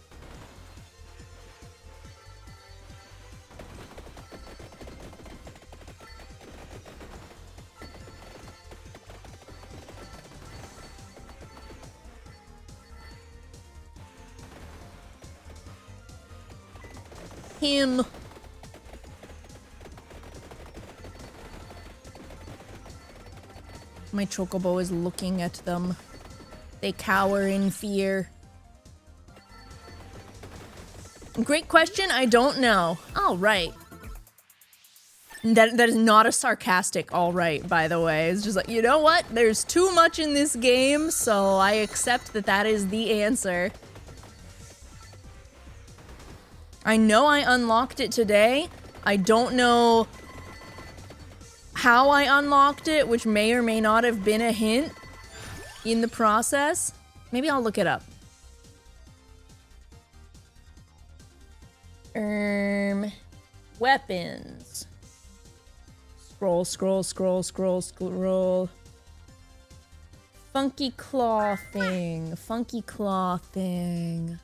A: Him. My chocobo is looking at them. They cower in fear. Great question, I don't know. All right. That is not a sarcastic all right, by the way. It's just like, you know what? There's too much in this game, so I accept that that is the answer. I know I unlocked it today. I don't know how I unlocked it, which may or may not have been a hint in the process. Maybe I'll look it up. Weapons. Scroll, scroll, scroll, scroll, scroll. Funky clothing. Funky clothing.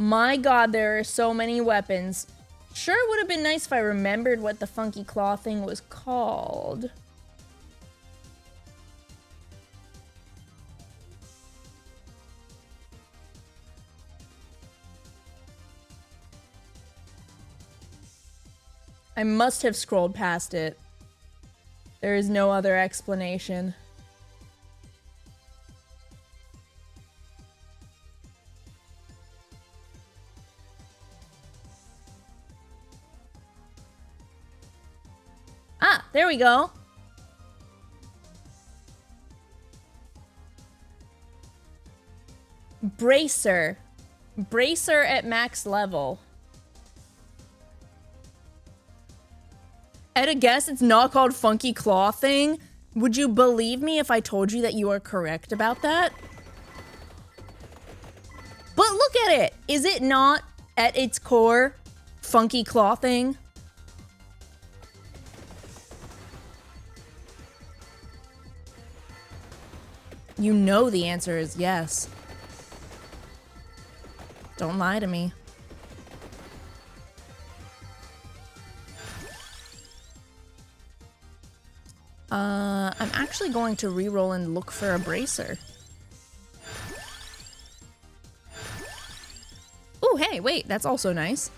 A: My god, there are so many weapons. Sure would have been nice if I remembered what the funky claw thing was called. I must have scrolled past it. There is no other explanation. Ah, there we go. Bracer. Bracer at max level. At a guess, it's not called funky claw thing. Would you believe me if I told you that you are correct about that? But look at it. Is it not at its core funky claw thing? You know the answer is yes. Don't lie to me. I'm actually going to reroll and look for a bracer. Ooh, hey, wait, that's also nice.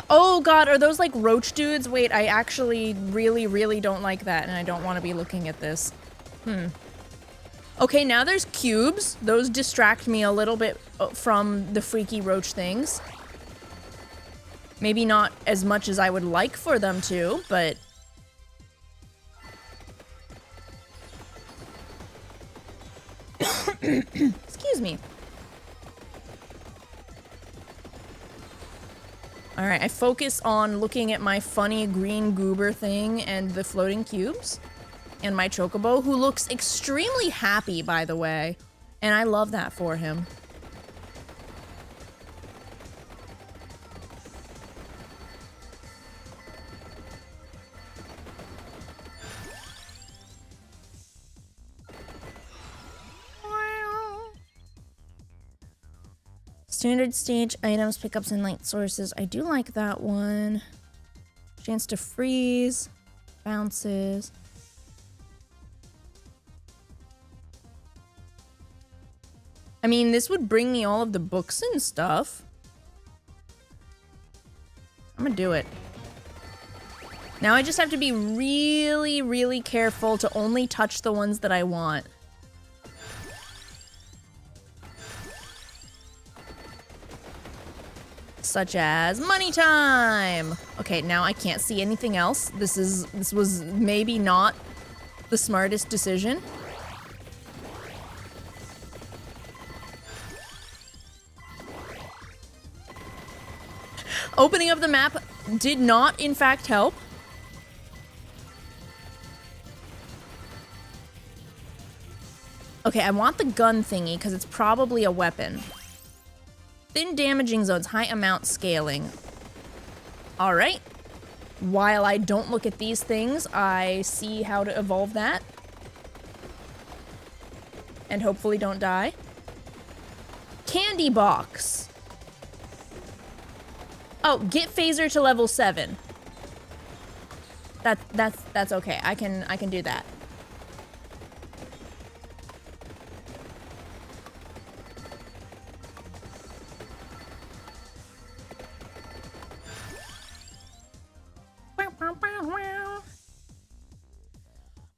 A: Oh god, are those like roach dudes? Wait, I actually really don't like that, and I don't want to be looking at this. Okay, now there's cubes. Those distract me a little bit from the freaky roach things. Maybe not as much as I would like for them to, but... Excuse me. Alright, I focus on looking at my funny green goober thing and the floating cubes. And my chocobo, who looks extremely happy, by the way. And I love that for him. Standard stage items, pickups, and light sources. I do like that one. Chance to freeze. Bounces. I mean, this would bring me all of the books and stuff. I'm gonna do it. Now I just have to be really careful to only touch the ones that I want. Such as money time! Okay, now I can't see anything else. This was maybe not the smartest decision. Opening up the map did not, in fact, help. Okay, I want the gun thingy because it's probably a weapon. Thin damaging zones, high amount scaling. All right. While I don't look at these things, I see how to evolve that. And hopefully don't die. Candy box. Oh, get phaser to level 7. That's okay. I can do that.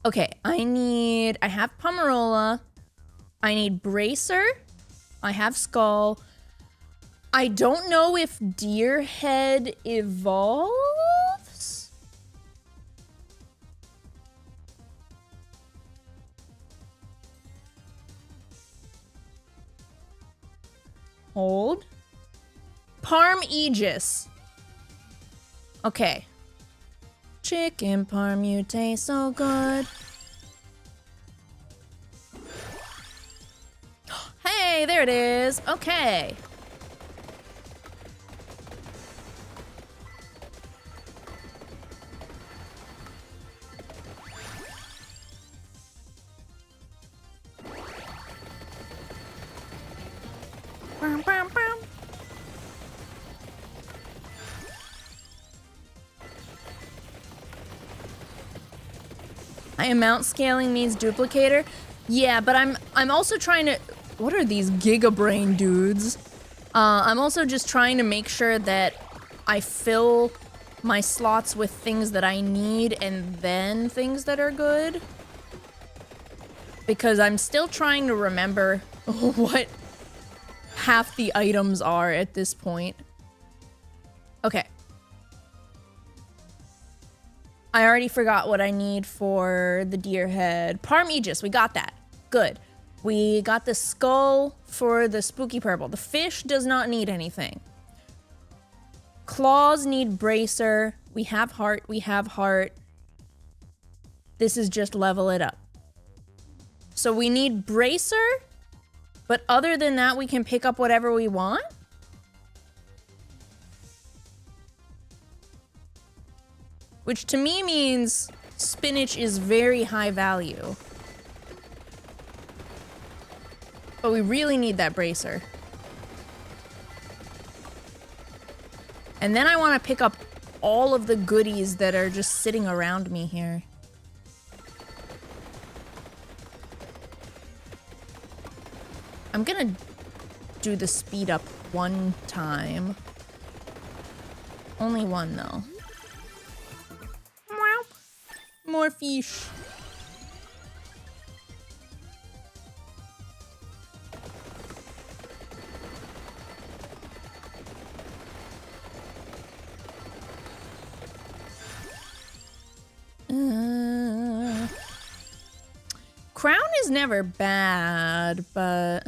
A: Okay, I have Pomerola. I need Bracer. I have Skull. I don't know if Deer Head evolves. Hold. Parm Aegis. Okay. Chicken parm, you taste so good. Hey, there it is. Okay. Bam, bam, bam. I amount scaling means duplicator. Yeah, but I'm also trying to. What are these Giga Brain dudes? I'm also just trying to make sure that I fill my slots with things that I need and then things that are good. Because I'm still trying to remember what half the items are at this point. Okay. I already forgot what I need for the deer head. Parm Aegis, we got that. Good. We got the skull for the spooky purple. The fish does not need anything. Claws need bracer. We have heart, we have heart. This is just level it up. So we need bracer, but other than that, we can pick up whatever we want. Which to me means spinach is very high value. But we really need that bracer. And then I want to pick up all of the goodies that are just sitting around me here. I'm gonna do the speed up one time. Only one though. More fish. Crown is never bad, but...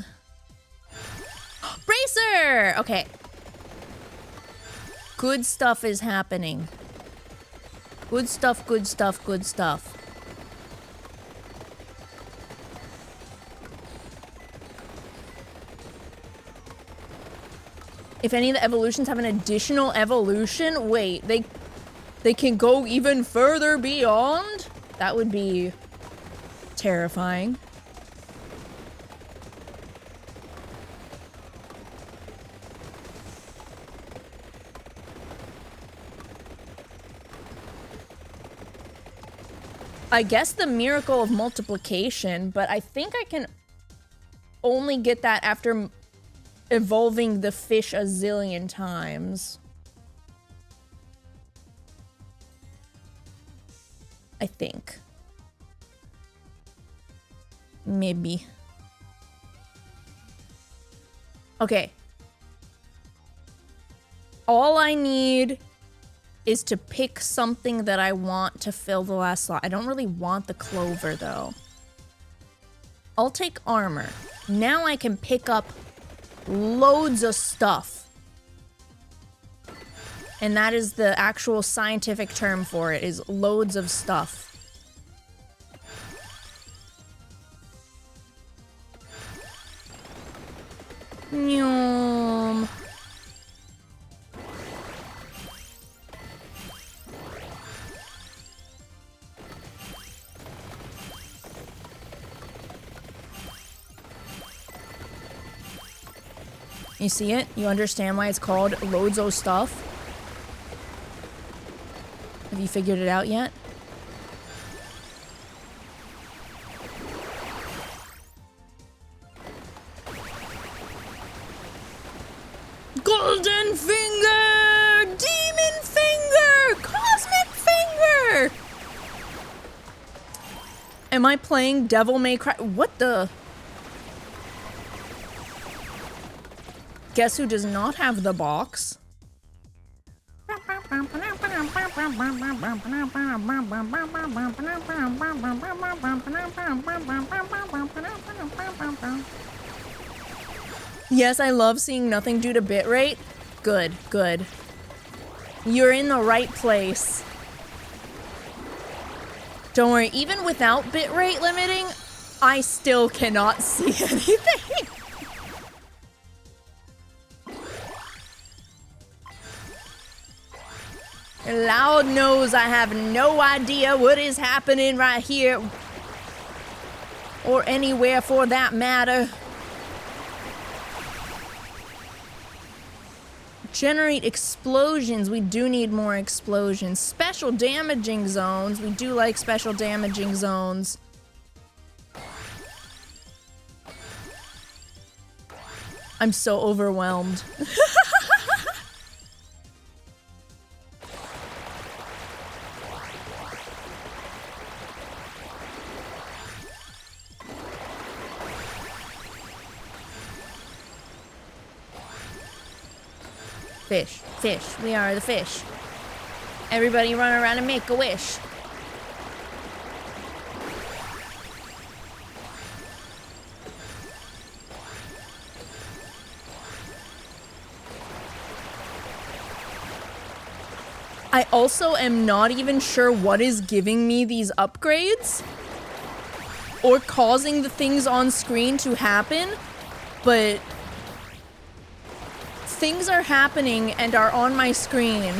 A: Bracer! Okay. Good stuff is happening. Good stuff, good stuff, good stuff. If any of the evolutions have an additional evolution, wait, they can go even further beyond? That would be terrifying. I guess the miracle of multiplication, but I think I can only get that after evolving the fish a zillion times. I think. Maybe. Okay. All I need is to pick something that I want to fill the last slot. I don't really want the clover, though. I'll take armor. Now I can pick up loads of stuff. And that is the actual scientific term for it, is loads of stuff. Nyum. You see it? You understand why it's called loads of stuff? Have you figured it out yet? Golden finger! Demon finger! Cosmic finger! Am I playing Devil May Cry? What the? Guess who does not have the box? Yes, I love seeing nothing due to bitrate. Good, good. You're in the right place. Don't worry, even without bitrate limiting, I still cannot see anything. Loud knows I have no idea what is happening right here. Or anywhere for that matter. Generate explosions. We do need more explosions. Special damaging zones. We do like special damaging zones. I'm so overwhelmed. Fish, fish, we are the fish. Everybody run around and make a wish. I also am not even sure what is giving me these upgrades or causing the things on screen to happen, but things are happening and are on my screen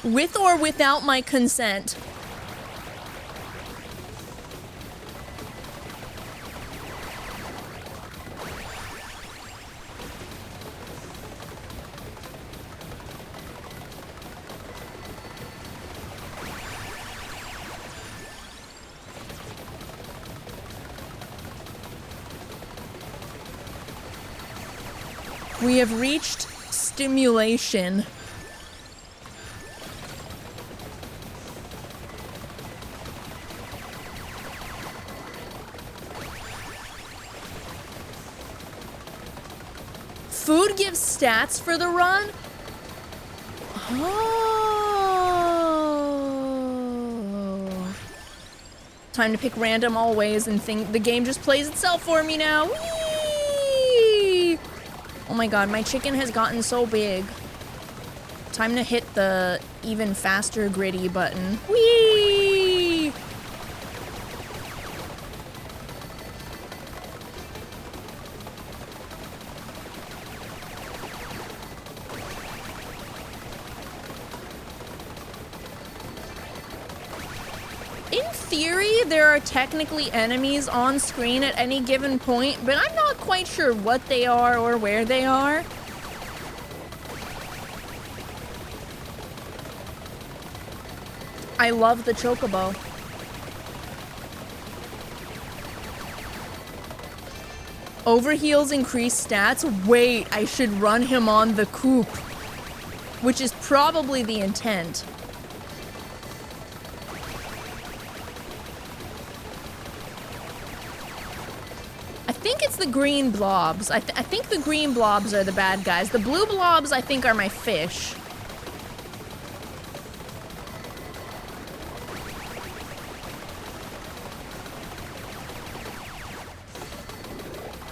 A: with or without my consent. We have reached stimulation. Food gives stats for the run? Oh. Time to pick random always and think the game just plays itself for me now. Whee! Oh my god, my chicken has gotten so big. Time to hit the even faster gritty button. Whee! In theory, there are technically enemies on screen at any given point, but I'm not quite sure what they are or where they are. I love the chocobo. Overheals increase stats? Wait, I should run him on the coop, which is probably the intent. I think it's the green blobs. I think the green blobs are the bad guys. The blue blobs, I think, are my fish.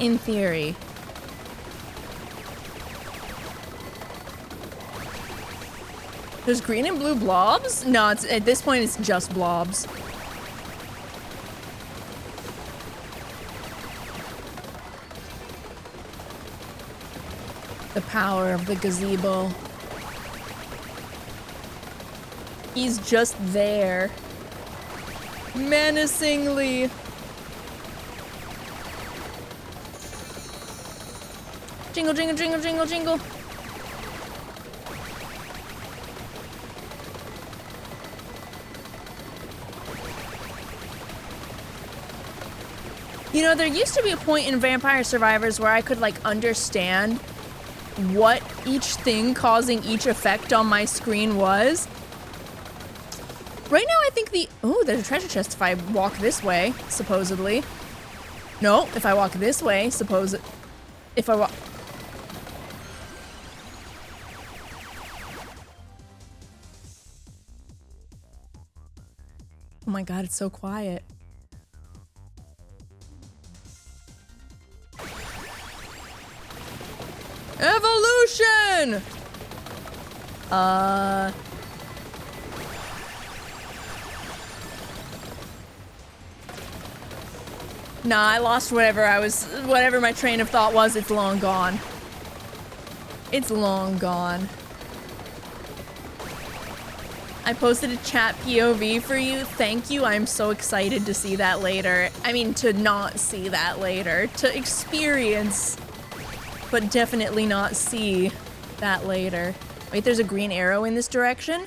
A: In theory. There's green and blue blobs? No, it's, at this point it's just blobs. The power of the gazebo. He's just there. Menacingly. Jingle, jingle, jingle, jingle, jingle. You know, there used to be a point in Vampire Survivors where I could, like, understand what each thing causing each effect on my screen was. Right now, I think the... Oh, there's a treasure chest if I walk this way, supposedly. No, if I walk this way, if I walk... Oh my god, it's so quiet. Evolution! Nah, I lost whatever my train of thought was. It's long gone. It's long gone. I posted a chat POV for you. Thank you. I'm so excited to see that later. I mean, to not see that later. To experience, but definitely not see that later. Wait, there's a green arrow in this direction?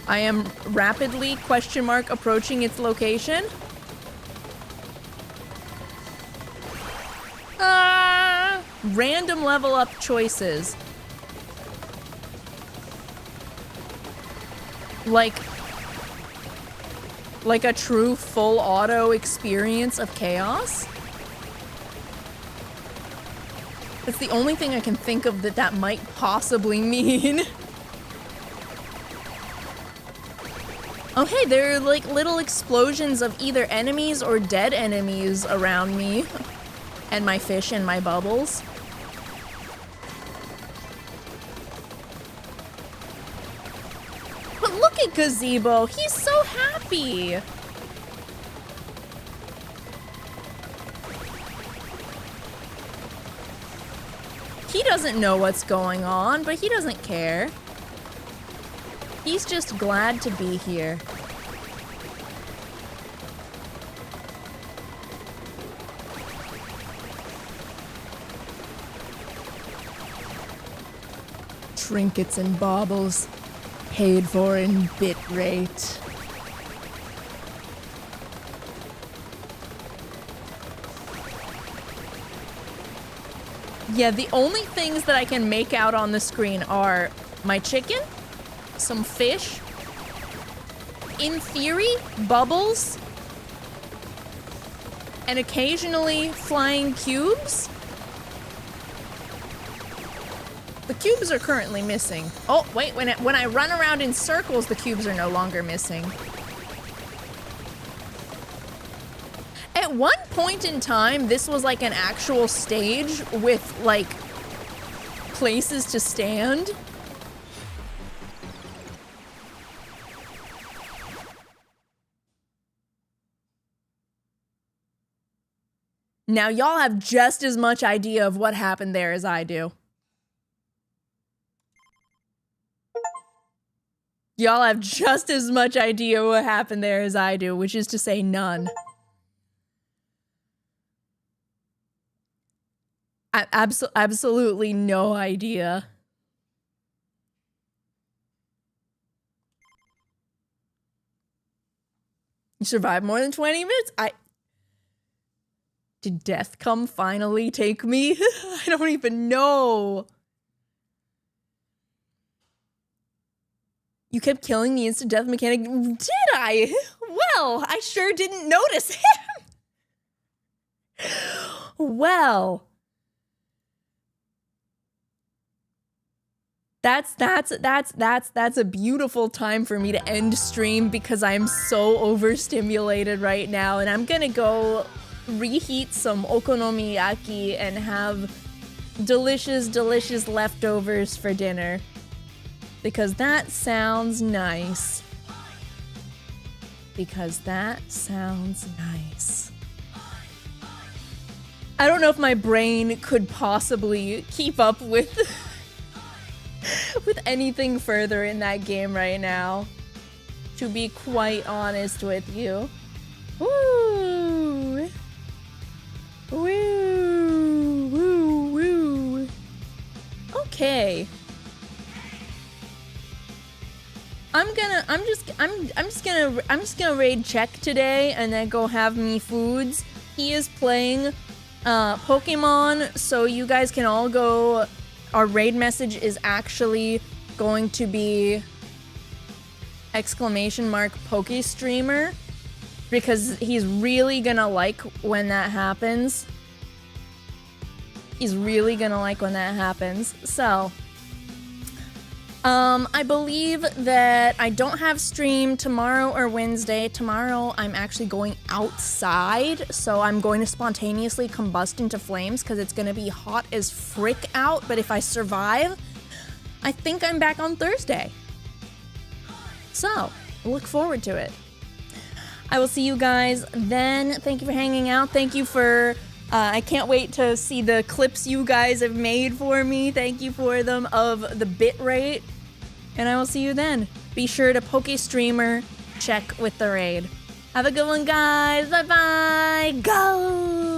A: I am rapidly, question mark, approaching its location. Random level up choices. Like a true full auto experience of chaos? That's the only thing I can think of that might possibly mean. Oh hey, there are like little explosions of either enemies or dead enemies around me. And my fish and my bubbles. But look at Gazebo, he's so happy. He doesn't know what's going on, but he doesn't care. He's just glad to be here. Trinkets and baubles, paid for in bit rate. Yeah, the only things that I can make out on the screen are my chicken, some fish, in theory, bubbles, and occasionally flying cubes. The cubes are currently missing. Oh, wait, when I run around in circles, the cubes are no longer missing. At one point in time, this was like an actual stage with, like, places to stand. Now, y'all have just as much idea of what happened there as I do. Y'all have just as much idea what happened there as I do, which is to say none. Absolutely no idea. You survived more than 20 minutes? Did death come finally take me? I don't even know. You kept killing the instant death mechanic. Did I? Well, I sure didn't notice him. Well. That's a beautiful time for me to end stream because I'm so overstimulated right now, and I'm gonna go reheat some okonomiyaki and have delicious, delicious leftovers for dinner. Because that sounds nice. Because that sounds nice. I don't know if my brain could possibly keep up with with anything further in that game right now, to be quite honest with you. Woo! Woo! Woo! Woo! Okay. I'm just gonna raid check today and then go have me foods. He is playing Pokemon, so you guys can all go. Our raid message is actually going to be !PokeStreamer, because he's really gonna like when that happens. He's really gonna like when that happens. So I believe that I don't have stream tomorrow or Wednesday. Tomorrow I'm actually going outside, so I'm going to spontaneously combust into flames because it's going to be hot as frick out, but if I survive, I think I'm back on Thursday. So, look forward to it. I will see you guys then. Thank you for hanging out. Thank you for... I can't wait to see the clips you guys have made for me. Thank you for them of the bitrate. And I will see you then. Be sure to !PokeStreamer check with the raid. Have a good one, guys. Bye-bye. Go!